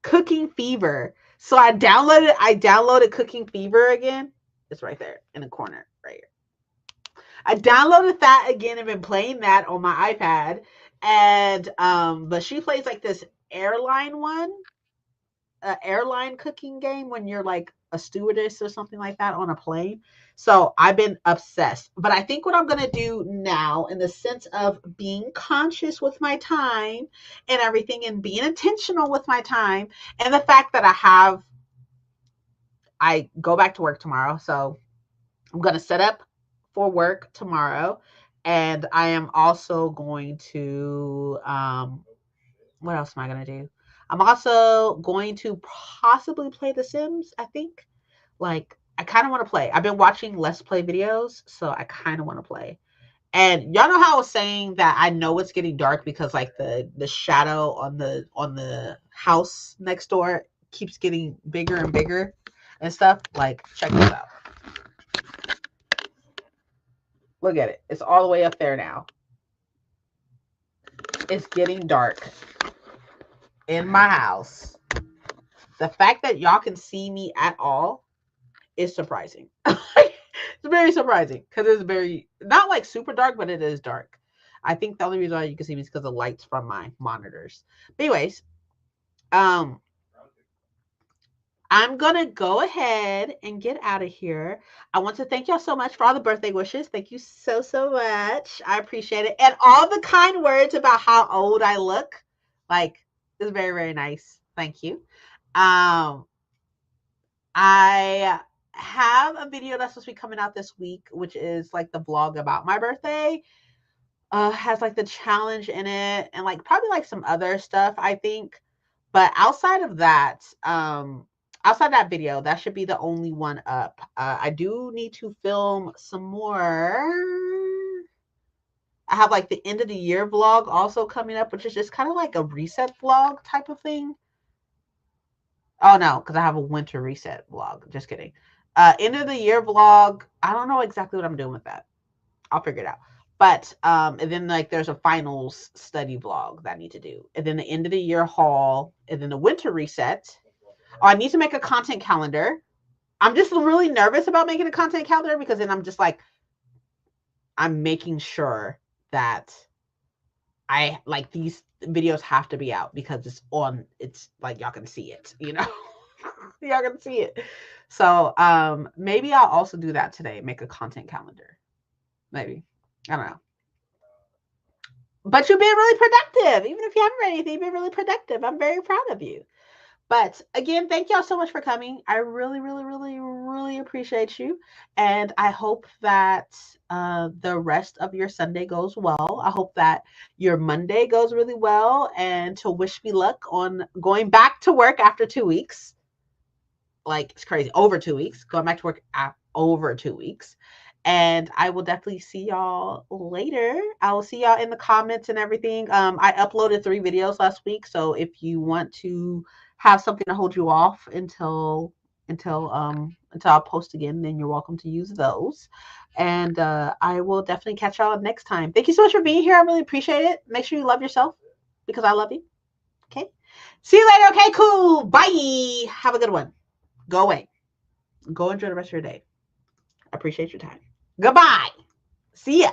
Cooking Fever. So I downloaded Cooking Fever again. It's right there in the corner, right here. I downloaded that again and been playing that on my iPad. And but she plays like this airline one, airline cooking game when you're like a stewardess or something like that on a plane. So I've been obsessed. But I think what I'm going to do now, in the sense of being conscious with my time and everything and being intentional with my time, and the fact that I go back to work tomorrow. So I'm going to set up for work tomorrow. And I am also going to, what else am I going to do? I'm also going to possibly play The Sims, I think. Like, I kind of want to play. I've been watching Let's Play videos, so I kind of want to play. And y'all know how I was saying that I know it's getting dark because like the shadow on the house next door keeps getting bigger and bigger and stuff. Like, check this out. Look at it. It's all the way up there now. It's getting dark in my house. The fact that y'all can see me at all is surprising. It's very surprising because it's very not like super dark, but it is dark. I think the only reason why you can see me is because of lights from my monitors. But anyways, I'm gonna go ahead and get out of here. I want to thank y'all so much for all the birthday wishes. Thank you so much. I appreciate it, and all the kind words about how old I look. Like, it's very, very nice. Thank you. I have a video that's supposed to be coming out this week, which is like the vlog about my birthday. Has like the challenge in it and like probably like some other stuff, I think. But outside that video, that should be the only one up. I do need to film some more. I have like the end of the year vlog also coming up, which is just kind of like a reset vlog type of thing. Oh no, because I have a winter reset vlog. Just kidding. End of the year vlog. I don't know exactly what I'm doing with that. I'll figure it out. But and then like there's a finals study vlog that I need to do. And then the end of the year haul, and then the winter reset. Oh, I need to make a content calendar. I'm just really nervous about making a content calendar because then I'm just like, I'm making sure that I like these videos have to be out because it's like y'all can see it, you know. Y'all can see it. So maybe I'll also do that today, make a content calendar. Maybe. I don't know. But you've been really productive. Even if you haven't read anything, you've been really productive. I'm very proud of you. But again, thank y'all so much for coming. I really, really, really, really appreciate you. And I hope that the rest of your Sunday goes well. I hope that your Monday goes really well. And to wish me luck on going back to work after 2 weeks. Like, it's crazy. Over 2 weeks. Going back to work over 2 weeks. And I will definitely see y'all later. I will see y'all in the comments and everything. I uploaded 3 videos last week. So if you want to have something to hold you off until I'll post again, then you're welcome to use those. And I will definitely catch y'all next time. Thank you so much for being here. I really appreciate it. Make sure you love yourself because I love you. Okay. See you later. Okay, cool. Bye. Have a good one. Go away. Go enjoy the rest of your day. I appreciate your time. Goodbye. See ya.